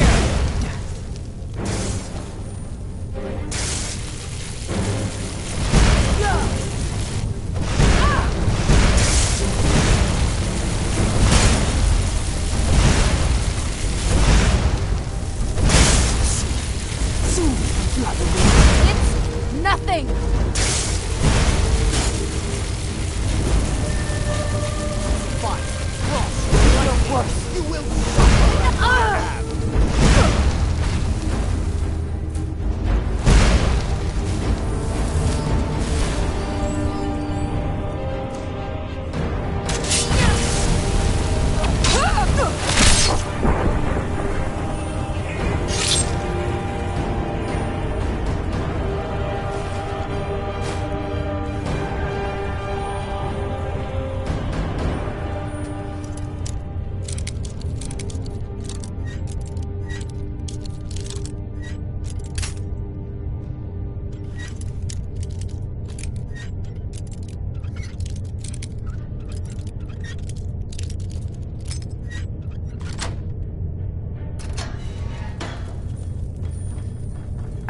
It's nothing! Fine. Cross. You're worse. You will suffer.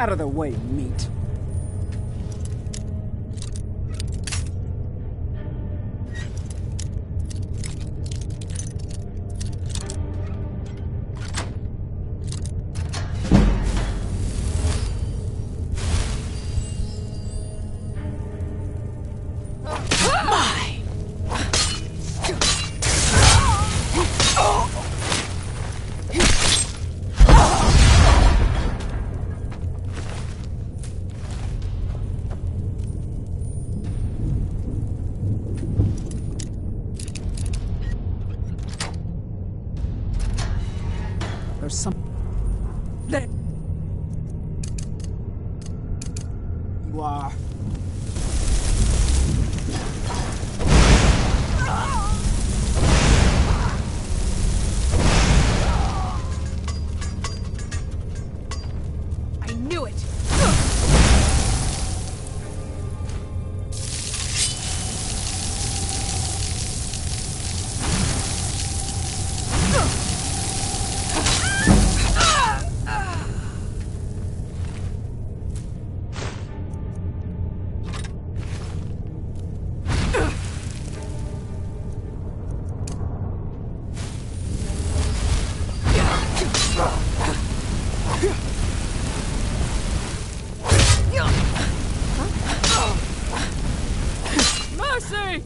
Out of the way, meat. There's some... There... You are... I knew it! Mercy!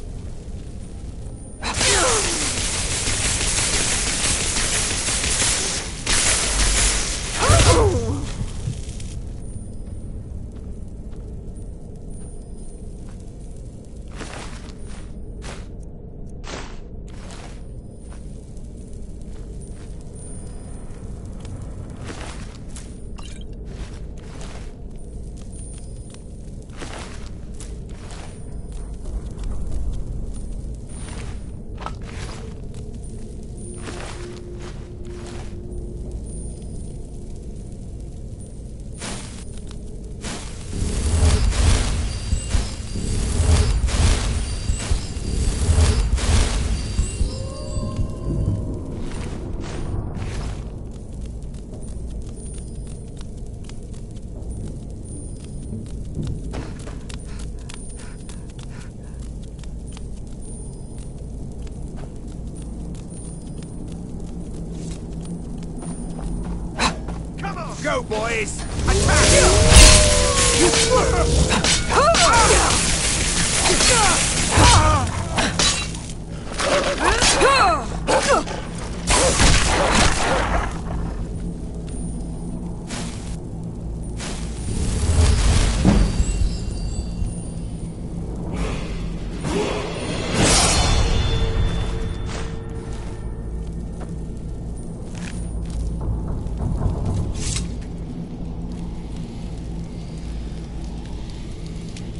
Go, boys!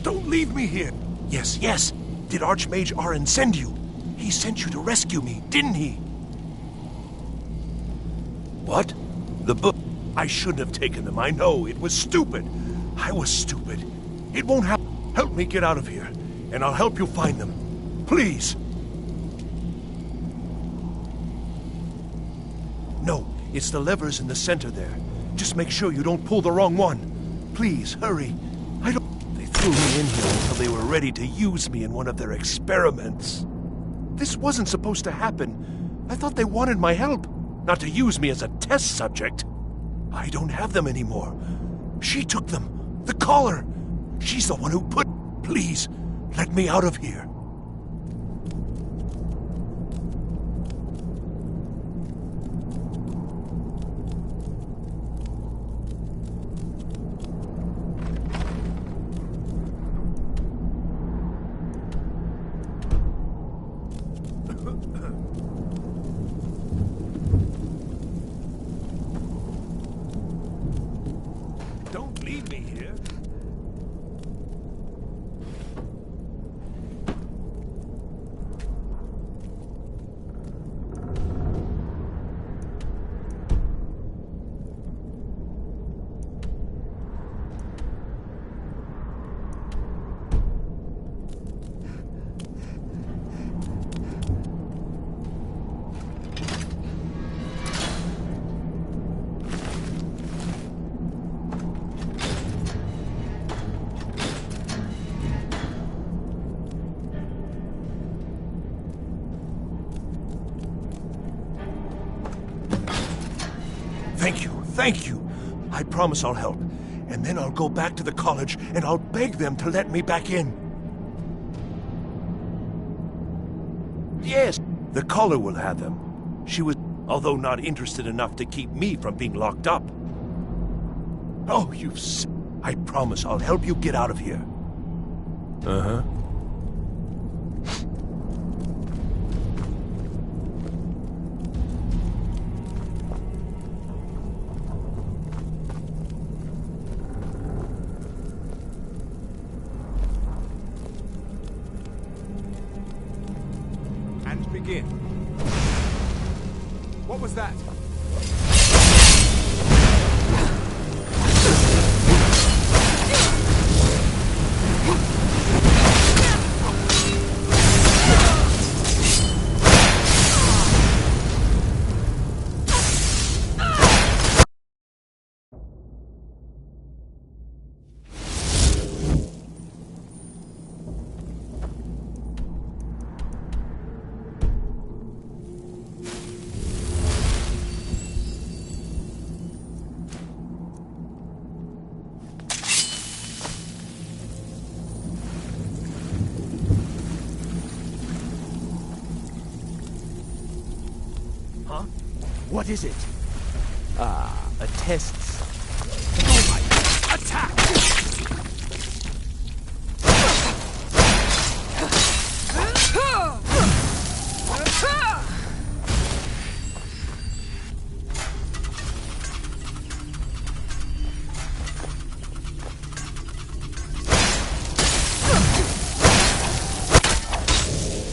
Don't leave me here! Yes, yes! Did Archmage Arin send you? He sent you to rescue me, didn't he? What? The book? I shouldn't have taken them, I know. It was stupid. I was stupid. It won't happen. Help me get out of here, and I'll help you find them. Please! No, it's the levers in the center there. Just make sure you don't pull the wrong one. Please, hurry. They threw me in here until they were ready to use me in one of their experiments. This wasn't supposed to happen. I thought they wanted my help, not to use me as a test subject. I don't have them anymore. She took them. The collar. She's the one who put... Please, let me out of here. Don't leave me here. Thank you. I promise I'll help. And then I'll go back to the college and I'll beg them to let me back in. Yes, the caller will have them. She was, although not interested enough to keep me from being locked up. Oh, I promise I'll help you get out of here. Uh-huh. And begin. What was that? What is it? A test. Oh my... Attack!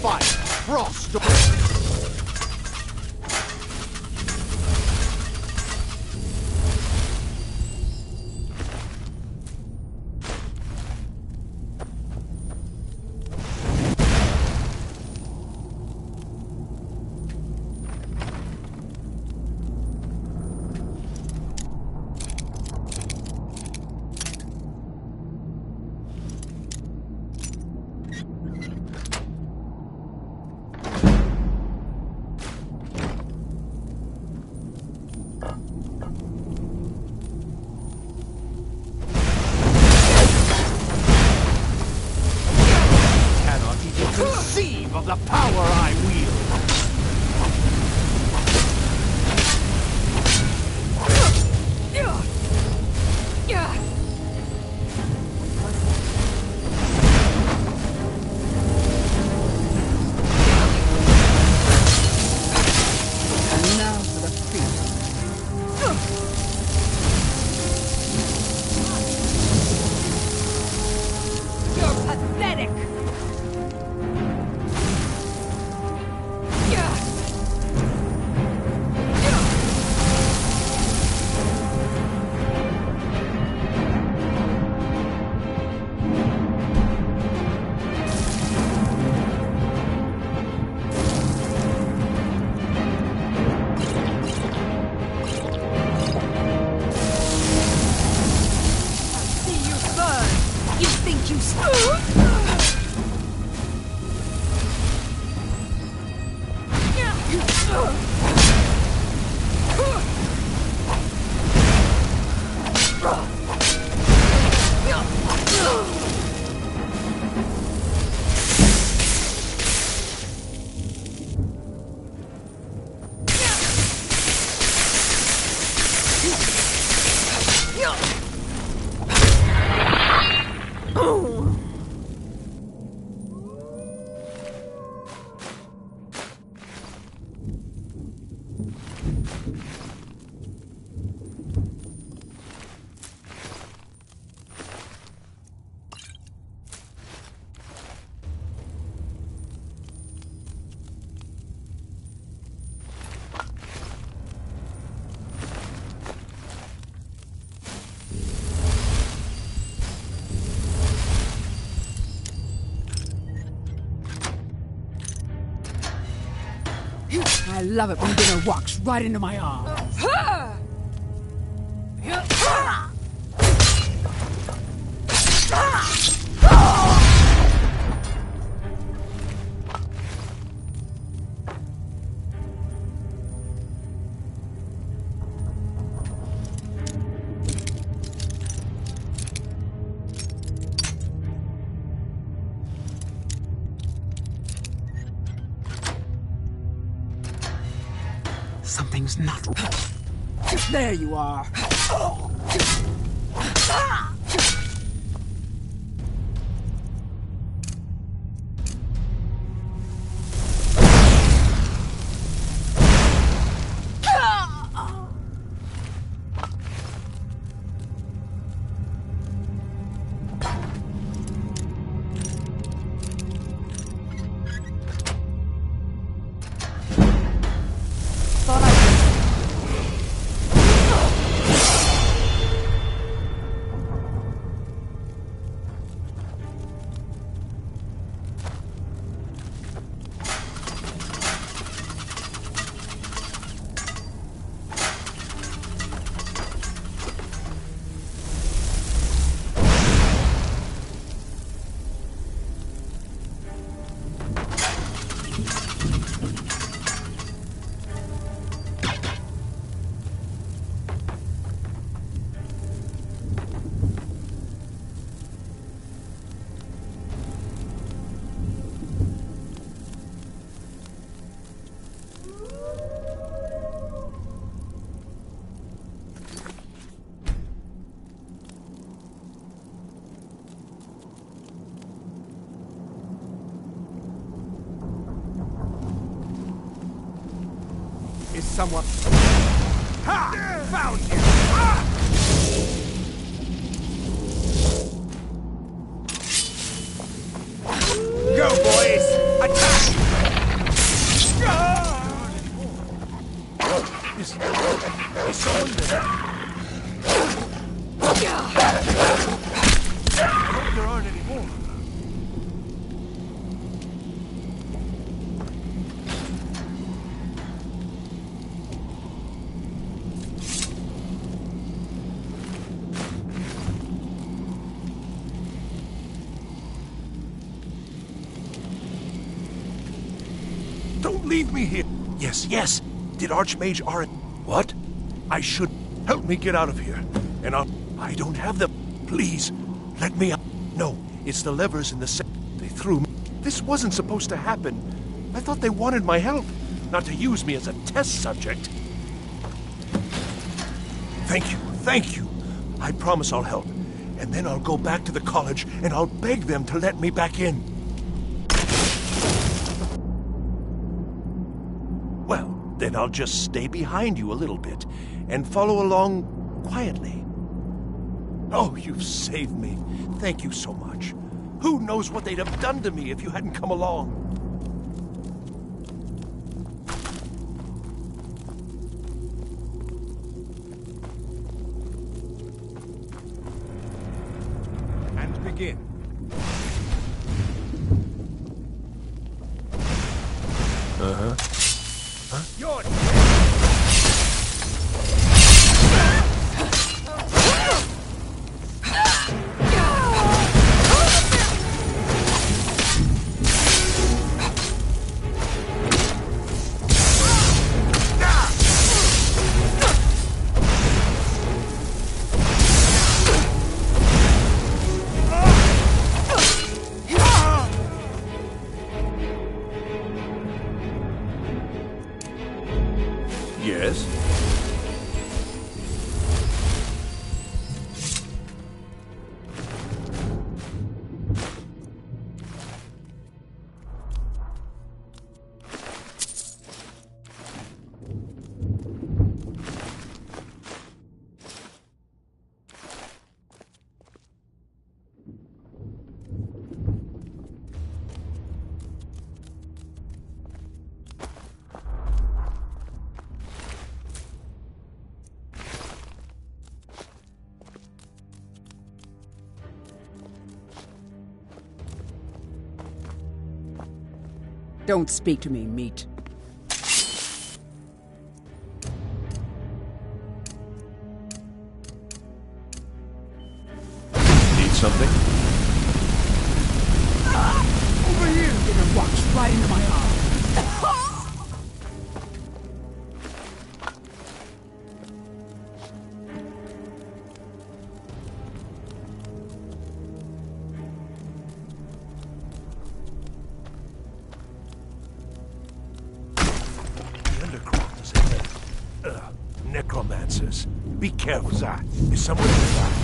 Fire! Frost! Conceive of the power I wield! And now for the feast. You're pathetic! I love it when dinner walks right into my arms. Something's not right. There you are. Is someone... Ha! Found you! Go, boys! Attack! Is someone there? I hope there aren't any more. Don't leave me here. Yes, yes. Did Archmage Arin... What? I should... Help me get out of here. And I don't have them. Please, let me out. No, it's the levers in the... They threw me. This wasn't supposed to happen. I thought they wanted my help, not to use me as a test subject. Thank you, thank you. I promise I'll help. And then I'll go back to the college and I'll beg them to let me back in. Well, then I'll just stay behind you a little bit and follow along quietly. Oh, you've saved me. Thank you so much. Who knows what they'd have done to me if you hadn't come along? And begin. Uh-huh. Huh? You're... Yes? Don't speak to me, meat. Need something? Over here! It walks right into my arm. The underground is ahead. Be careful, Zai. There's someone inside.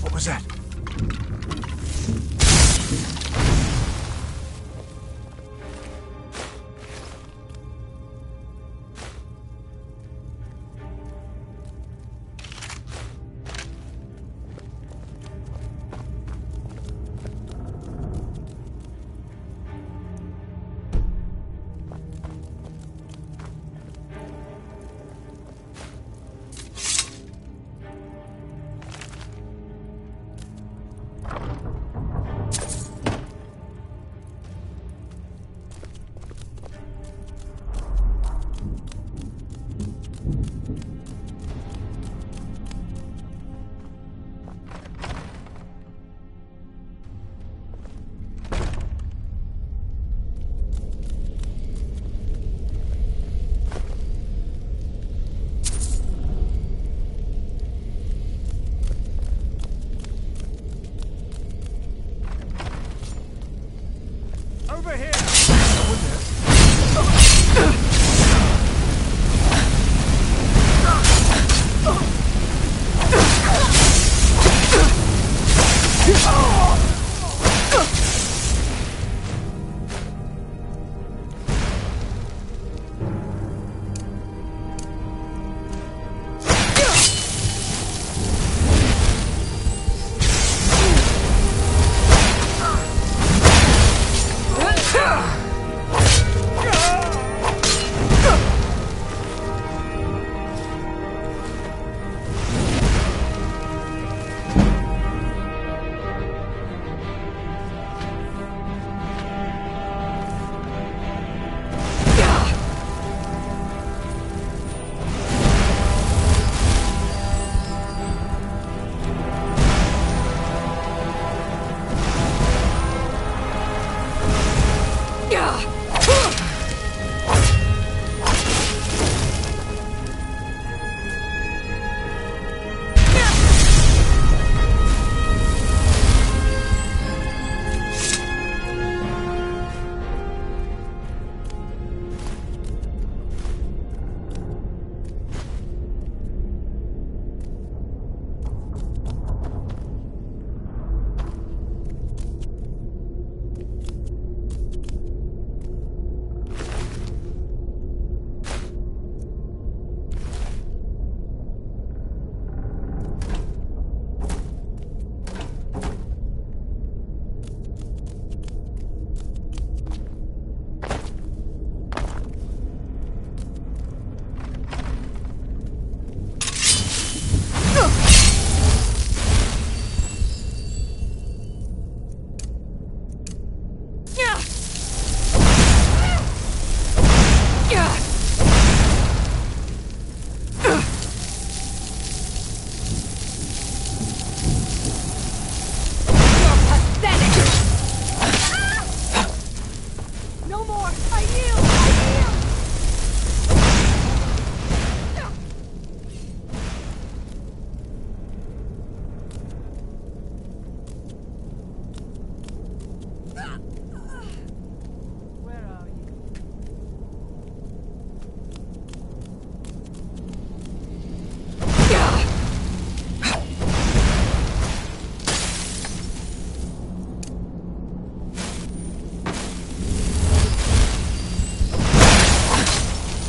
What was that? Over here!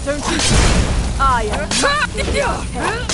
Don't you see? I am not your head.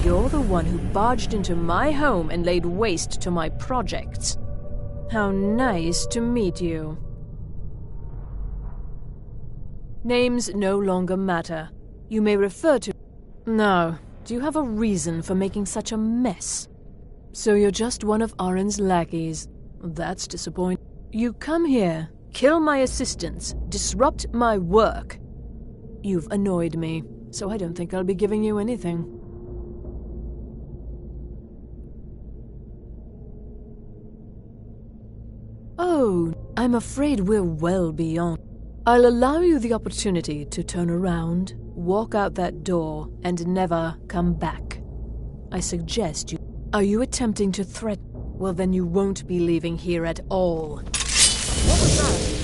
you're the one who barged into my home and laid waste to my projects. How nice to meet you. Names no longer matter. You may refer to... Now, do you have a reason for making such a mess? So you're just one of Arin's lackeys. That's disappointing. You come here, kill my assistants, disrupt my work. You've annoyed me, so I don't think I'll be giving you anything. Oh, I'm afraid we're well beyond. I'll allow you the opportunity to turn around, walk out that door, and never come back. I suggest you... Are you attempting to threaten? Well, then you won't be leaving here at all. What was that?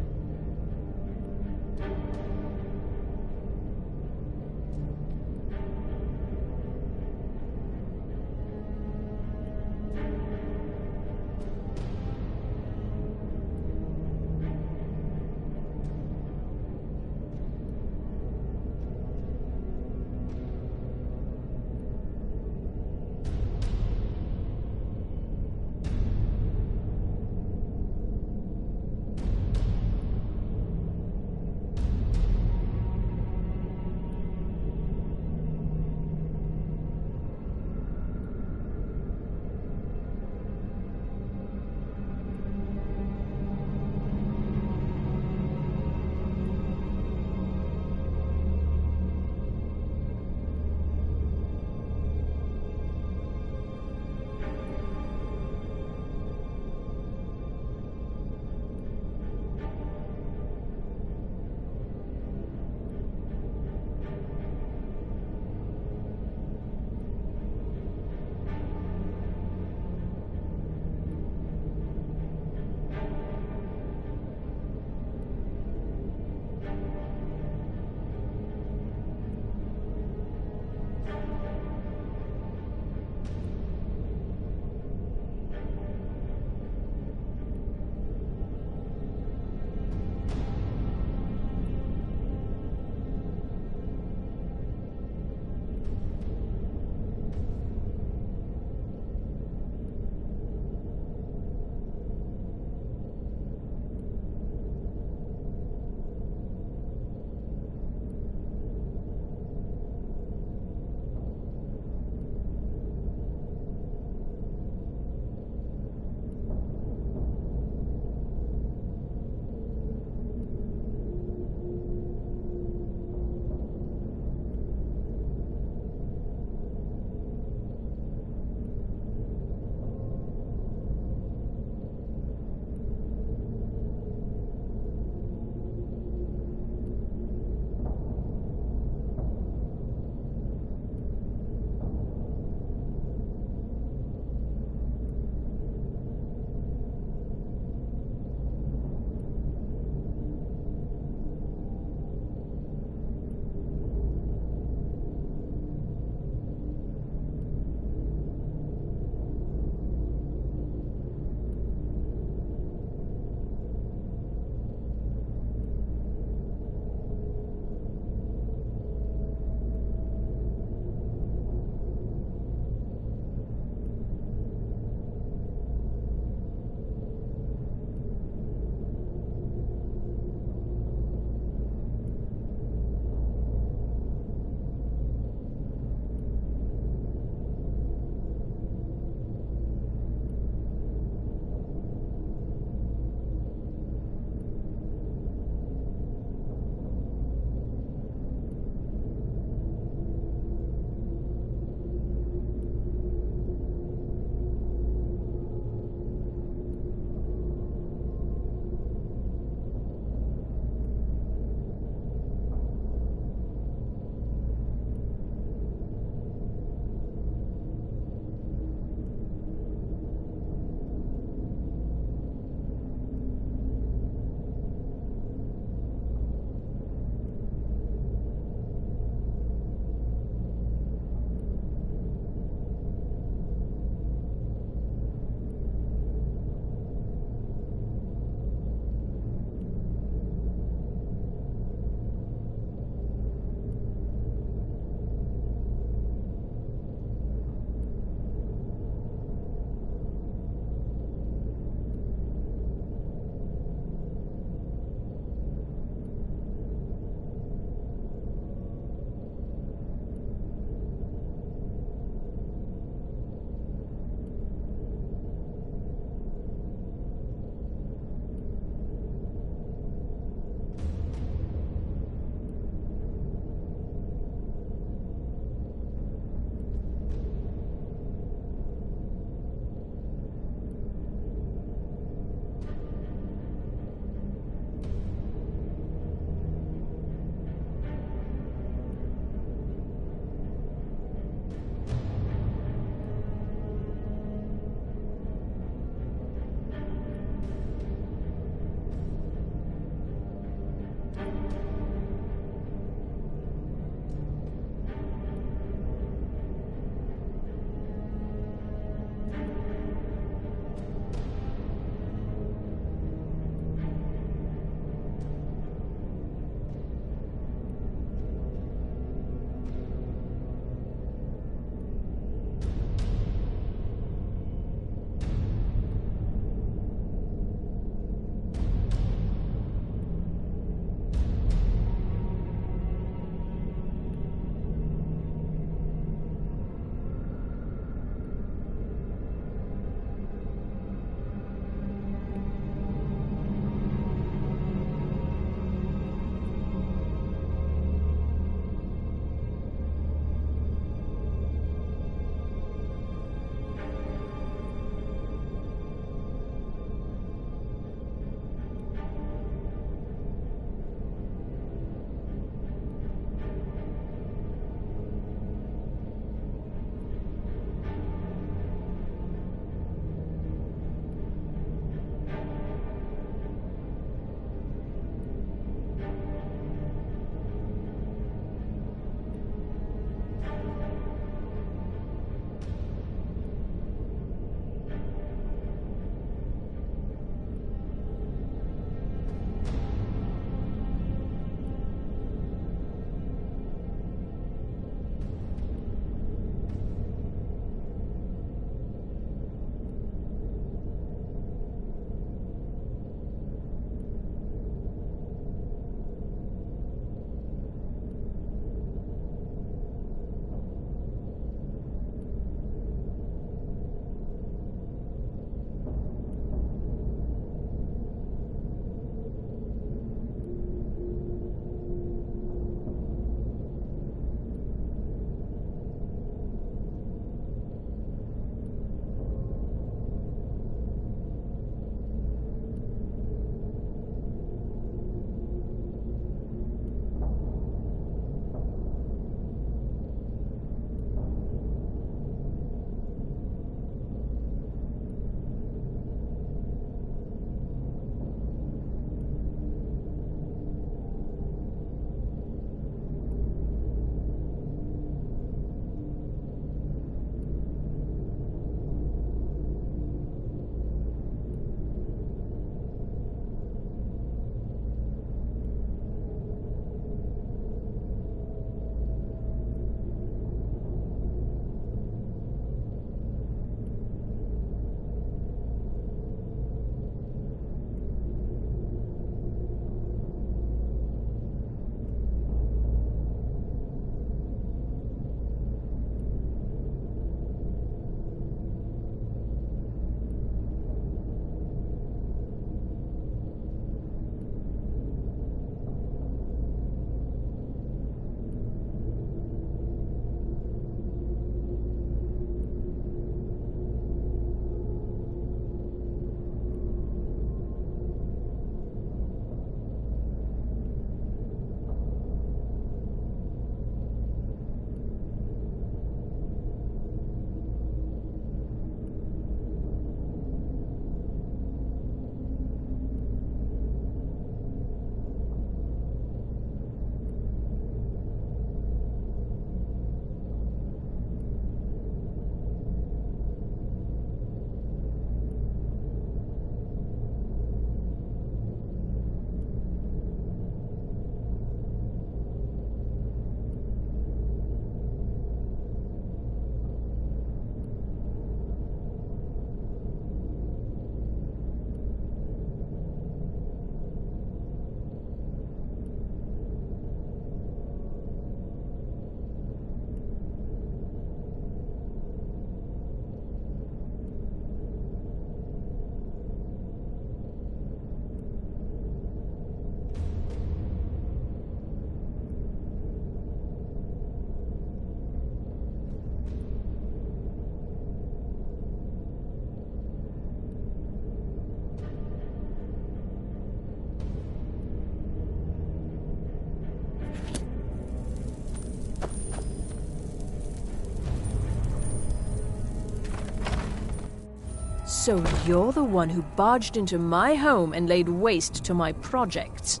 So you're the one who barged into my home and laid waste to my projects.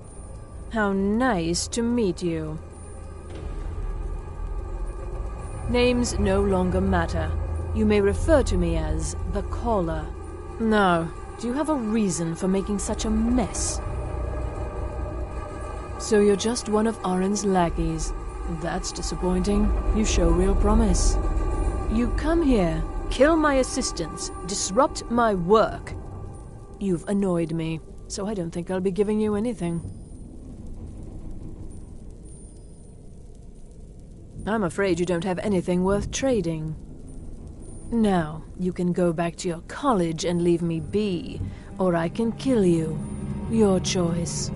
How nice to meet you. Names no longer matter. You may refer to me as the Caller. Now, do you have a reason for making such a mess? So you're just one of Arin's lackeys. That's disappointing. You show real promise. You come here, kill my assistants, disrupt my work. You've annoyed me, so I don't think I'll be giving you anything. I'm afraid you don't have anything worth trading. Now, you can go back to your college and leave me be, or I can kill you. Your choice.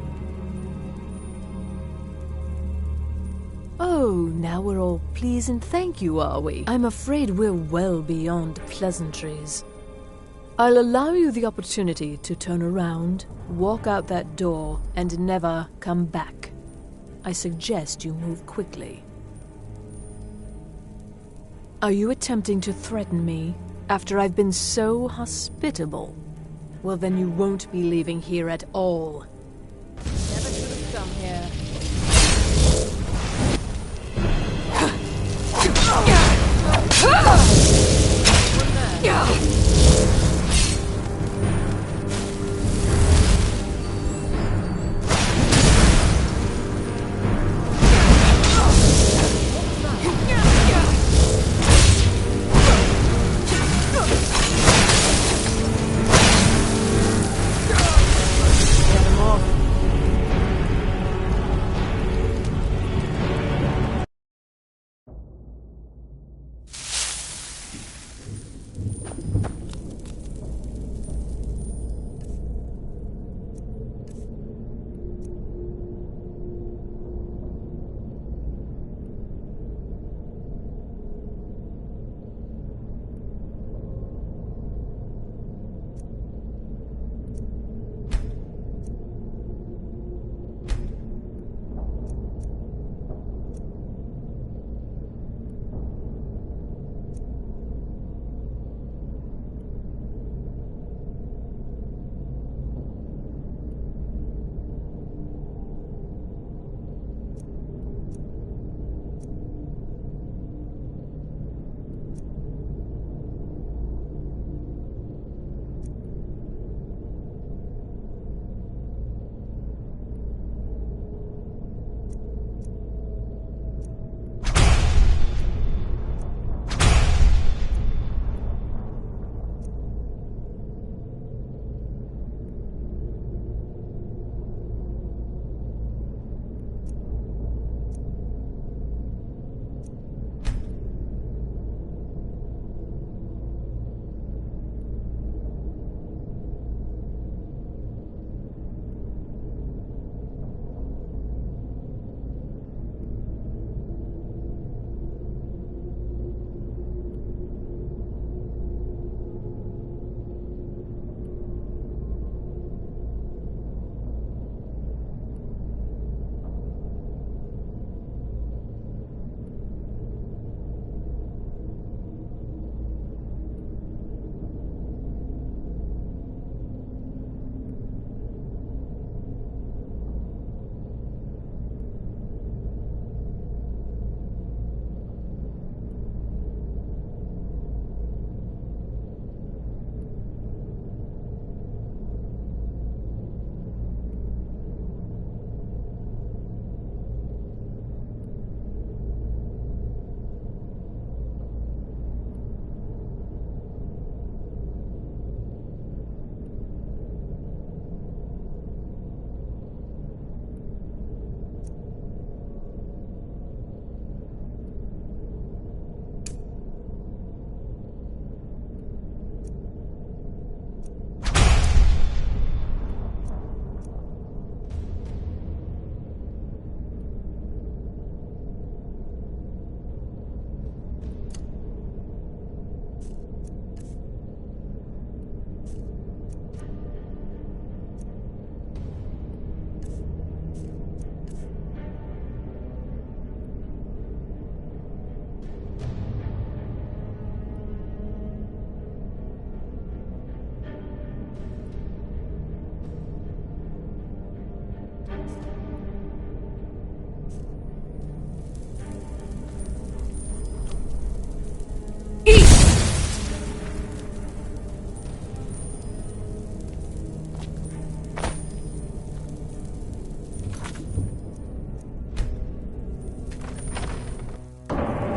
Oh, now we're all please and thank you, are we? I'm afraid we're well beyond pleasantries. I'll allow you the opportunity to turn around, walk out that door, and never come back. I suggest you move quickly. Are you attempting to threaten me after I've been so hospitable? Well, then you won't be leaving here at all. Never should have come here.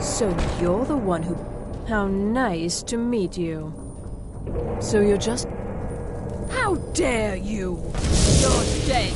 So you're the one who... How nice to meet you. So you're just... How dare you! You're dead.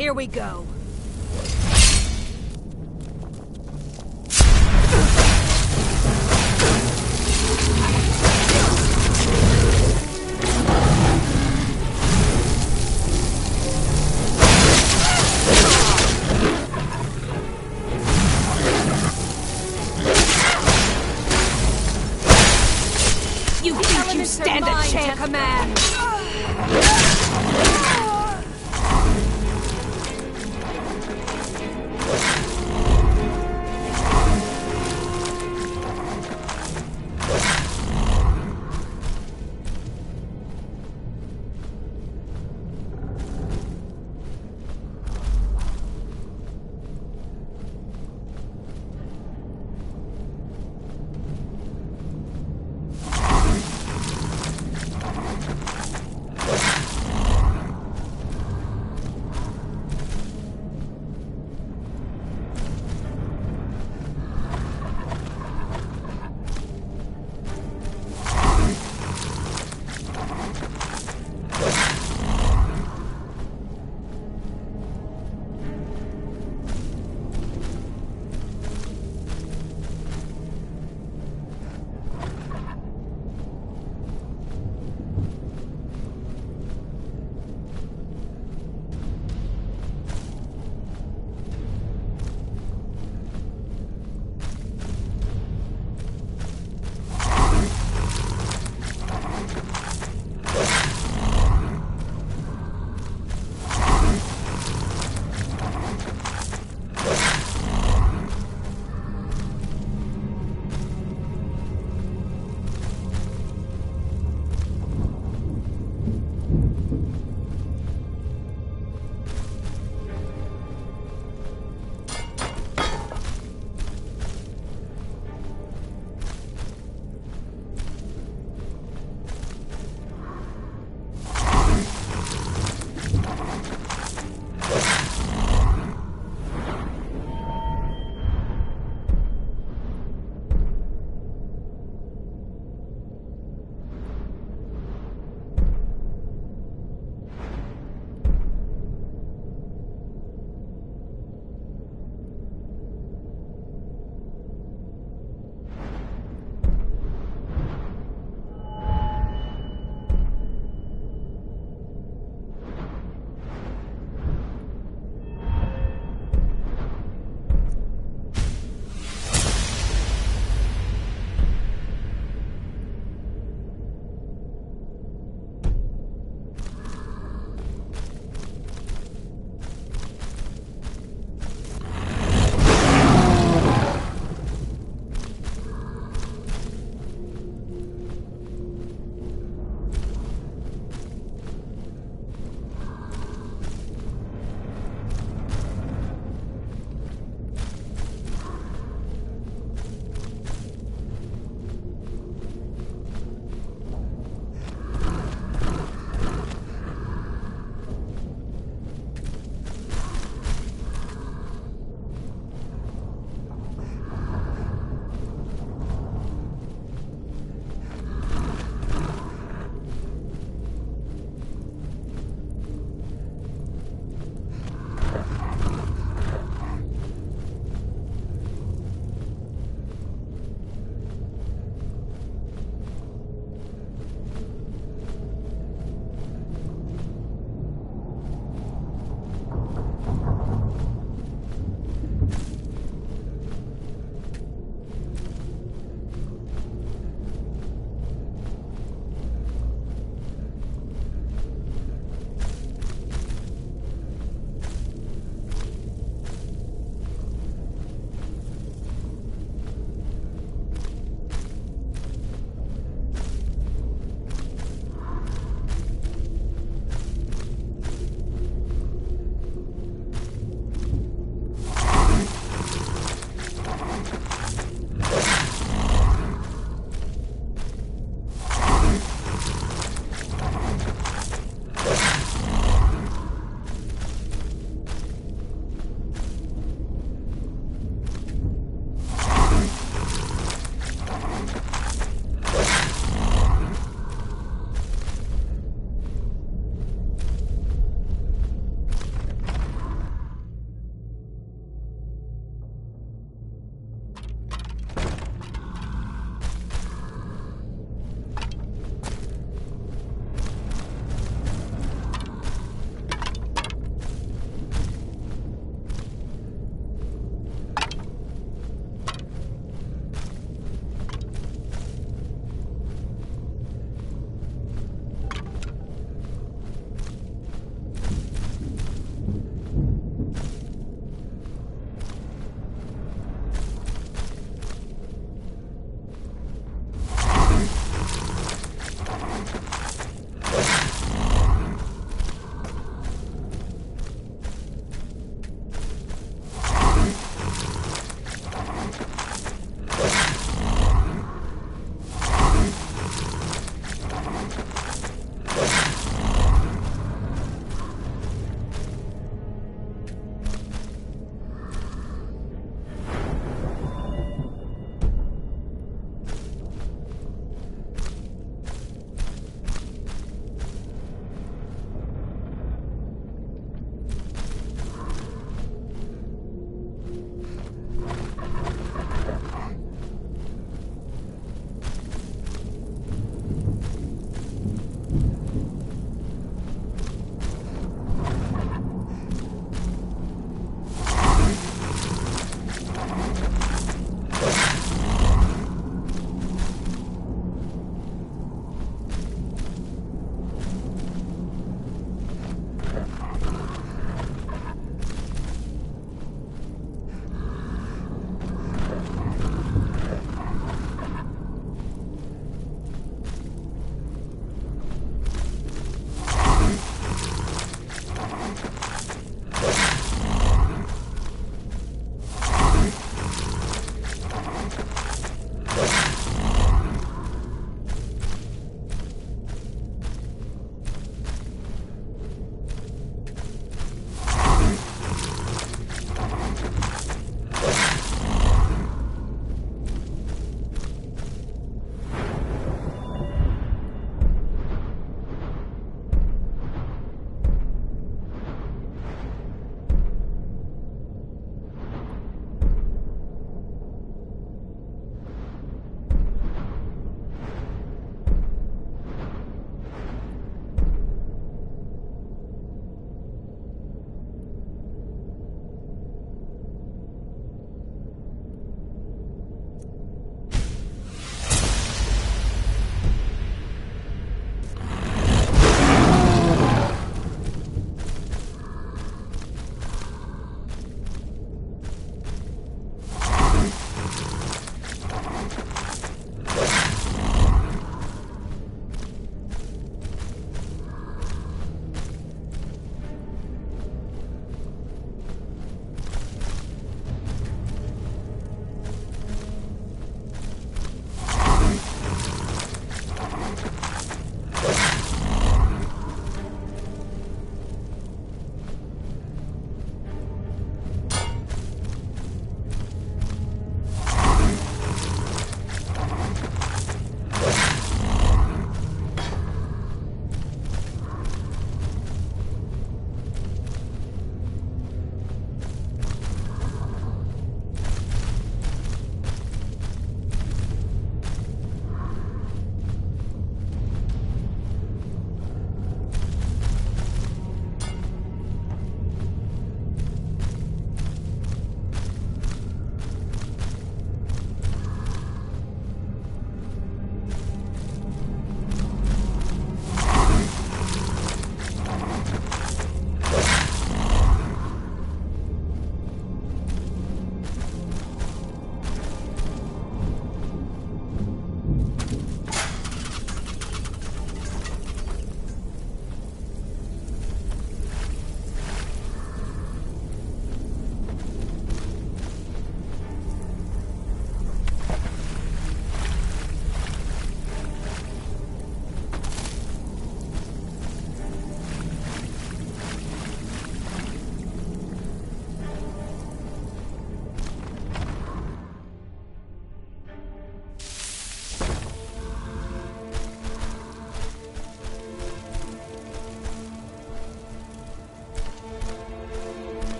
Here we go. You think you stand a chance? Command.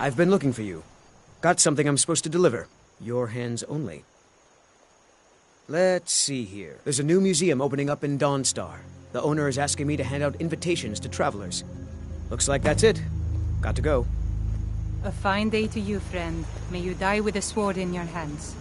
I've been looking for you. Got something I'm supposed to deliver. Your hands only. Let's see here. There's a new museum opening up in Dawnstar. The owner is asking me to hand out invitations to travelers. Looks like that's it. Got to go. A fine day to you, friend. May you die with a sword in your hands.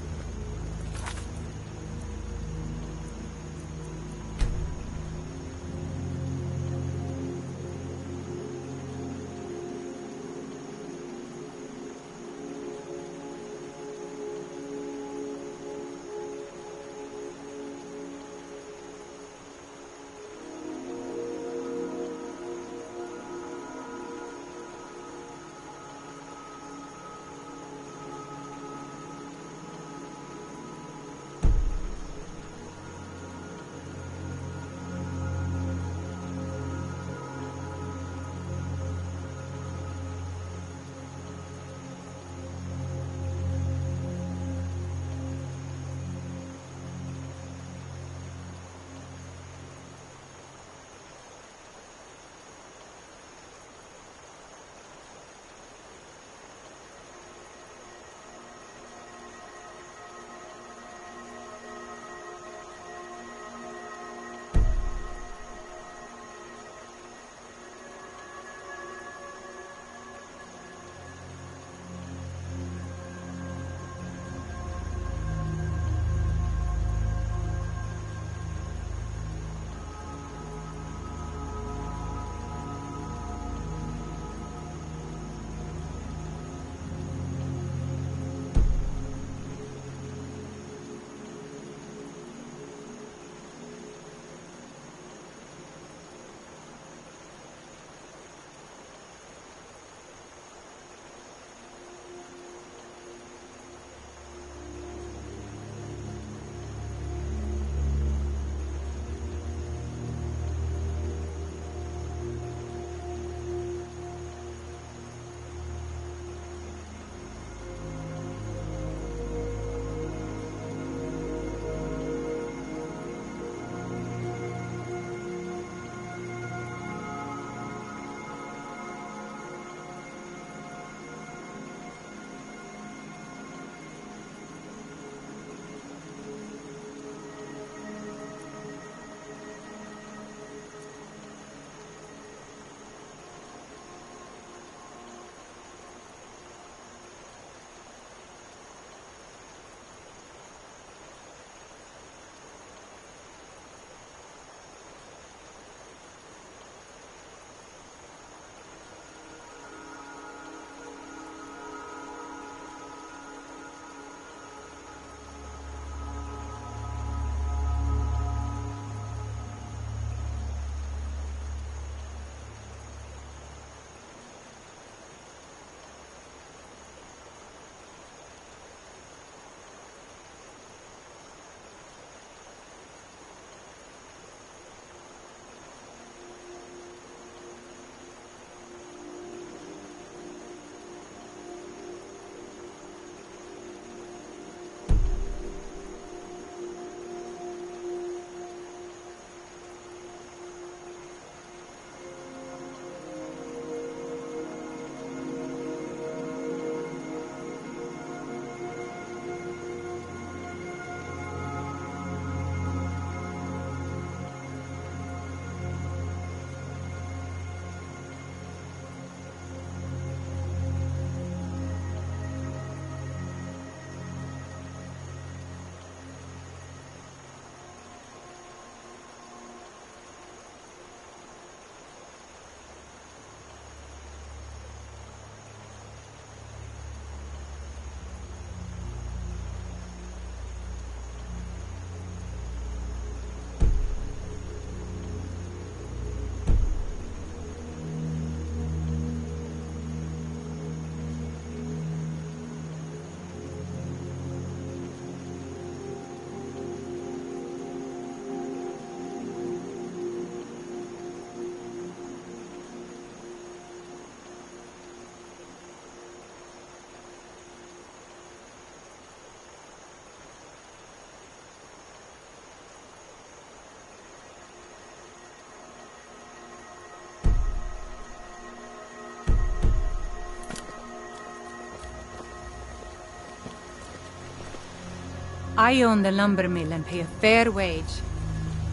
I own the lumber mill and pay a fair wage.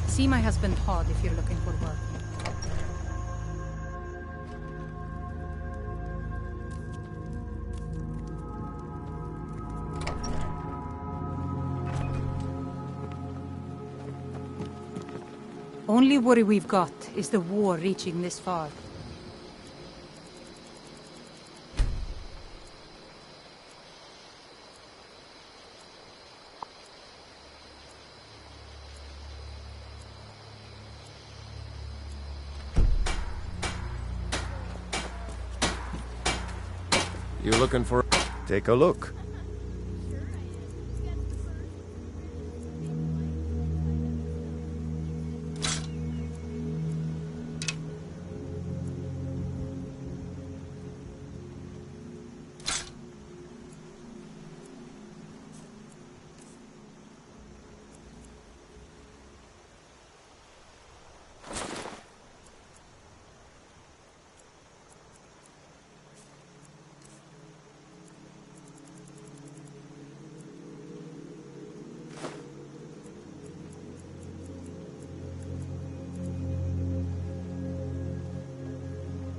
See my husband Todd if you're looking for work. Only worry we've got is the war reaching this far. You looking for... Take a look.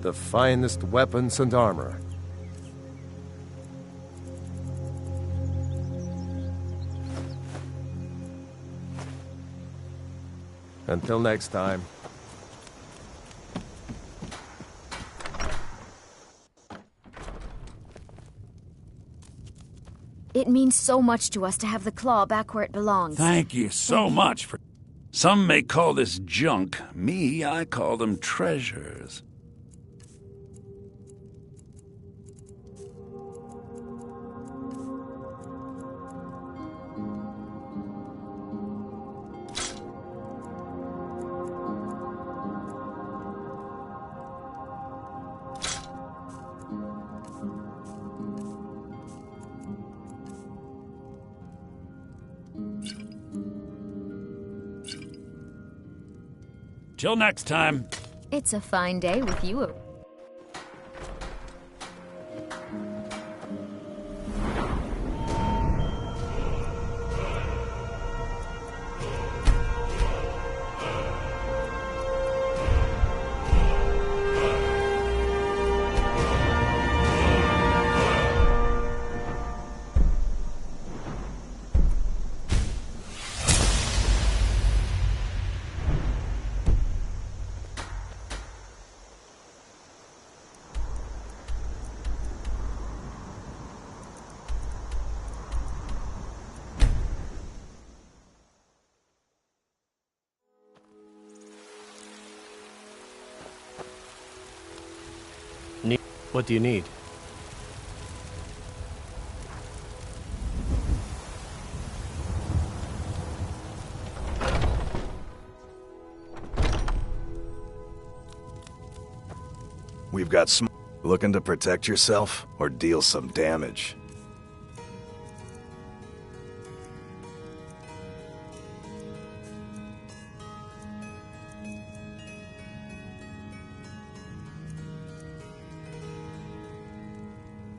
The finest weapons and armor. Until next time. It means so much to us to have the claw back where it belongs. Thank you so much for... Some may call this junk. Me, I call them treasures. Till next time. It's a fine day with you. What do you need? We've got looking to protect yourself or deal some damage.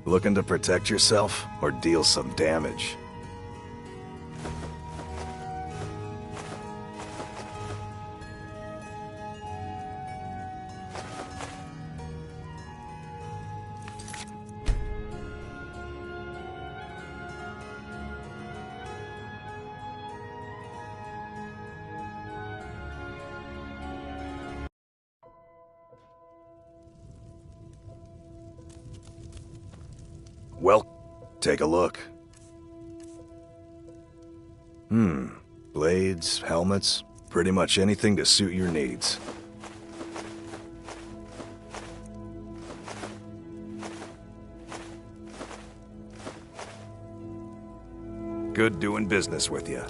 Looking to protect yourself or deal some damage. Well, take a look. Blades, helmets, pretty much anything to suit your needs. Good doing business with you.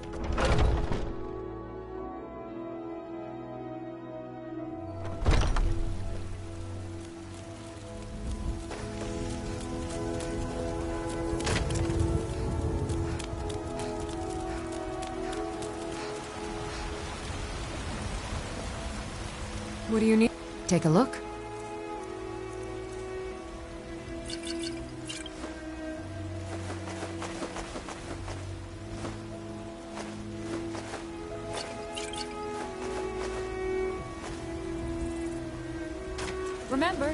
What do you need? Take a look. Remember,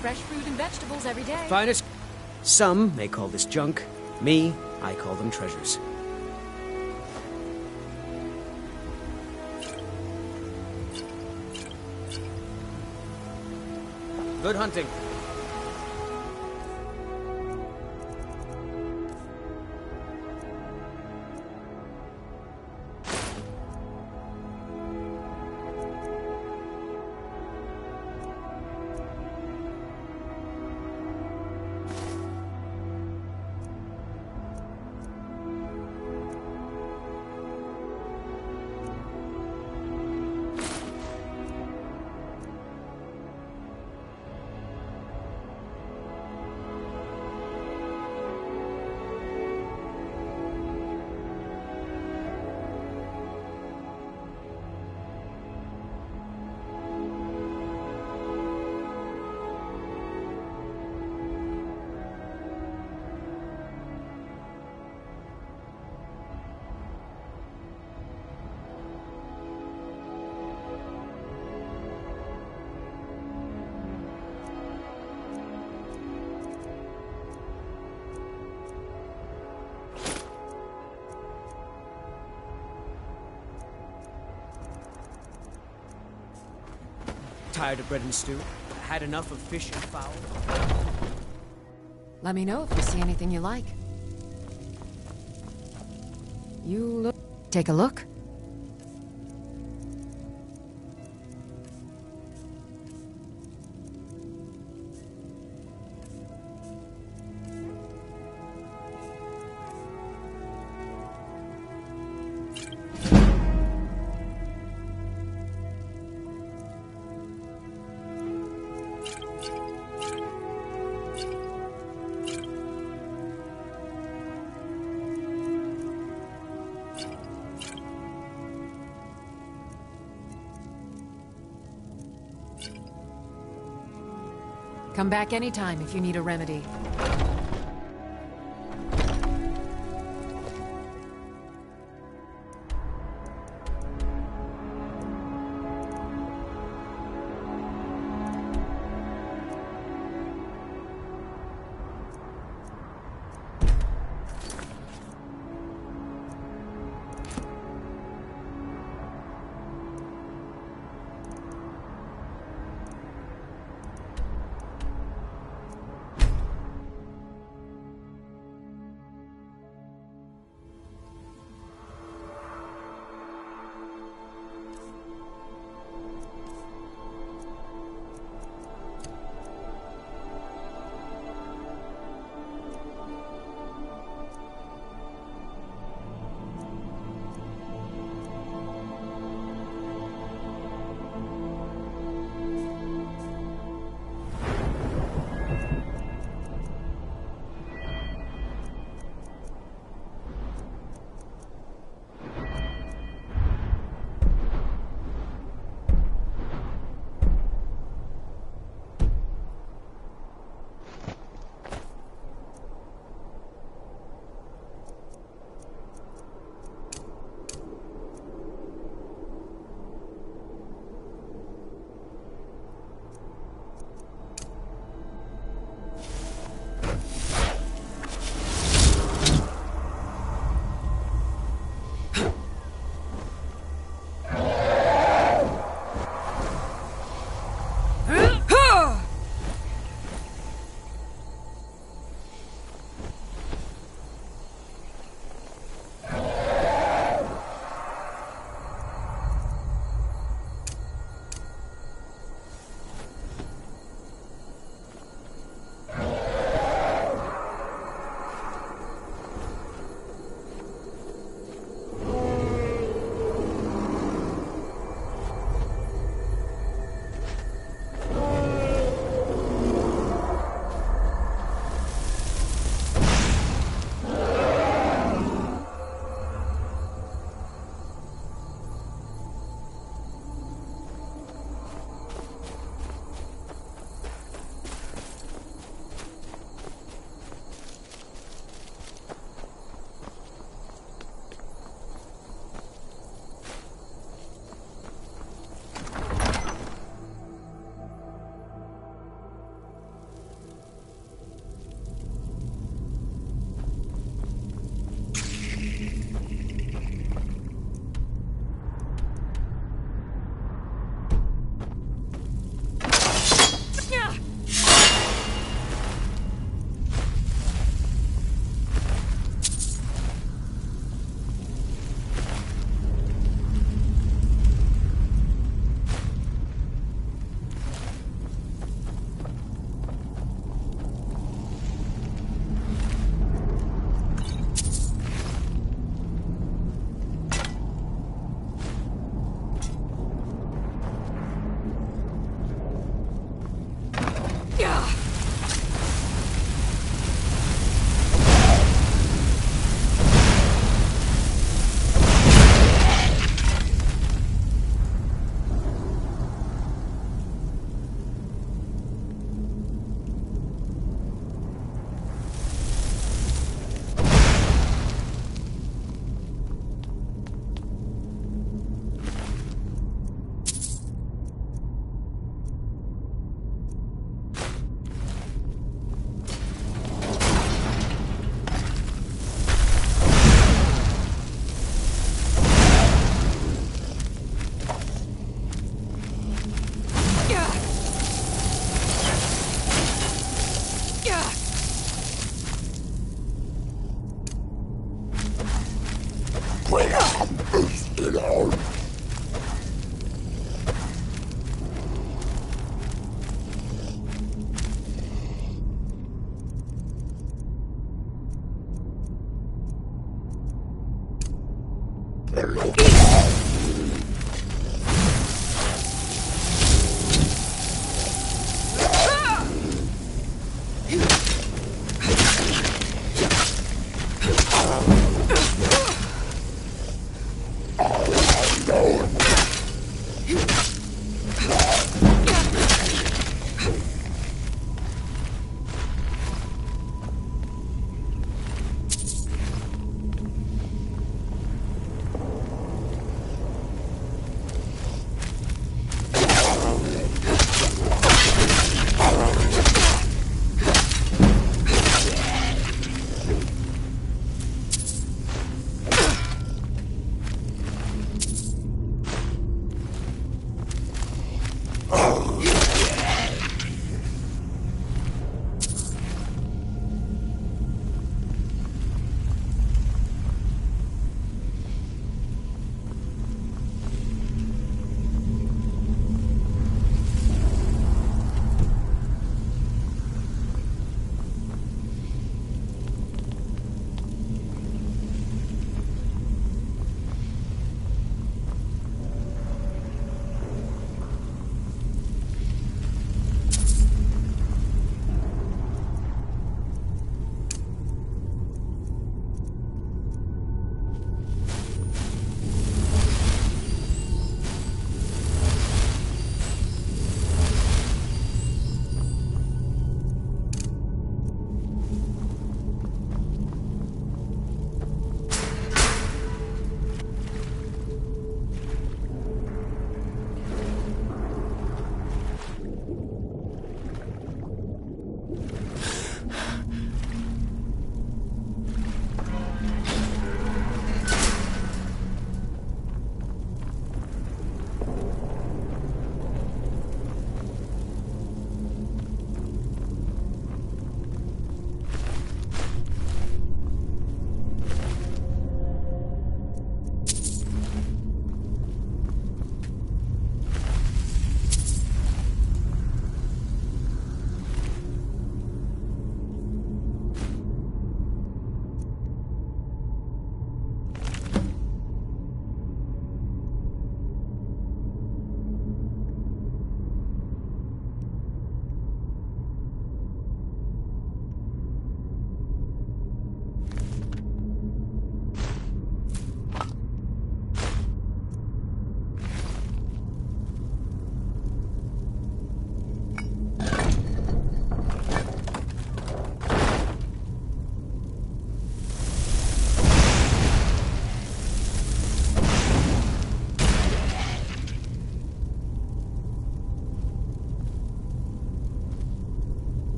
fresh fruit and vegetables every day. Finest. Some may call this junk. Me, I call them treasures. Good hunting. Tired of bread and stew? Had enough of fish and fowl? Let me know if you see anything you like. You look... Take a look. Come back anytime if you need a remedy.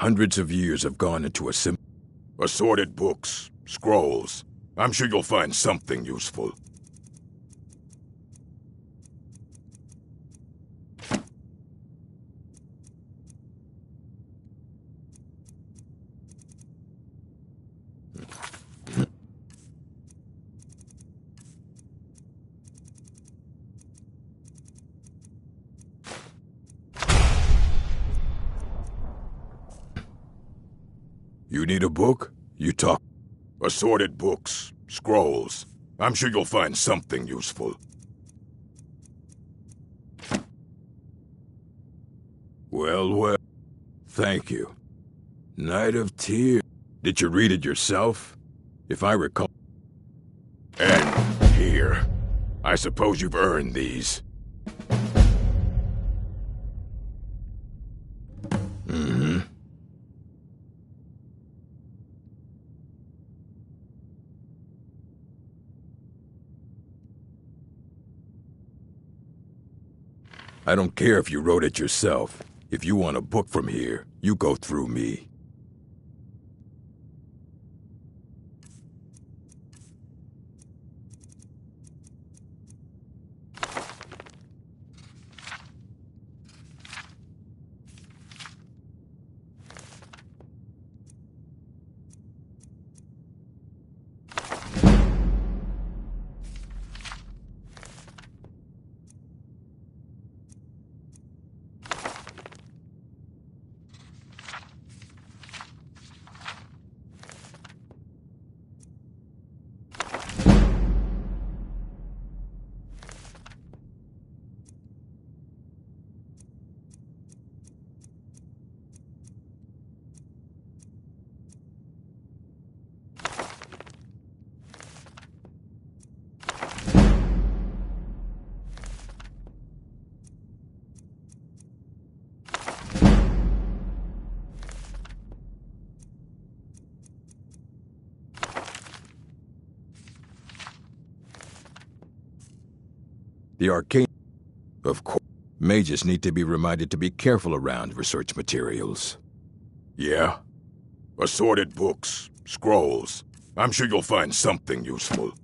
Hundreds of years have gone into a assorted books, scrolls. I'm sure you'll find something useful. You need a book? You talk. Assorted books, scrolls. I'm sure you'll find something useful. Well. Thank you. Night of Tears. Did you read it yourself? If I recall. And here. I suppose you've earned these. Mm-hmm. I don't care if you wrote it yourself. If you want a book from here, you go through me. The arcane... Of course, mages need to be reminded to be careful around research materials. Yeah? Assorted books, scrolls. I'm sure you'll find something useful.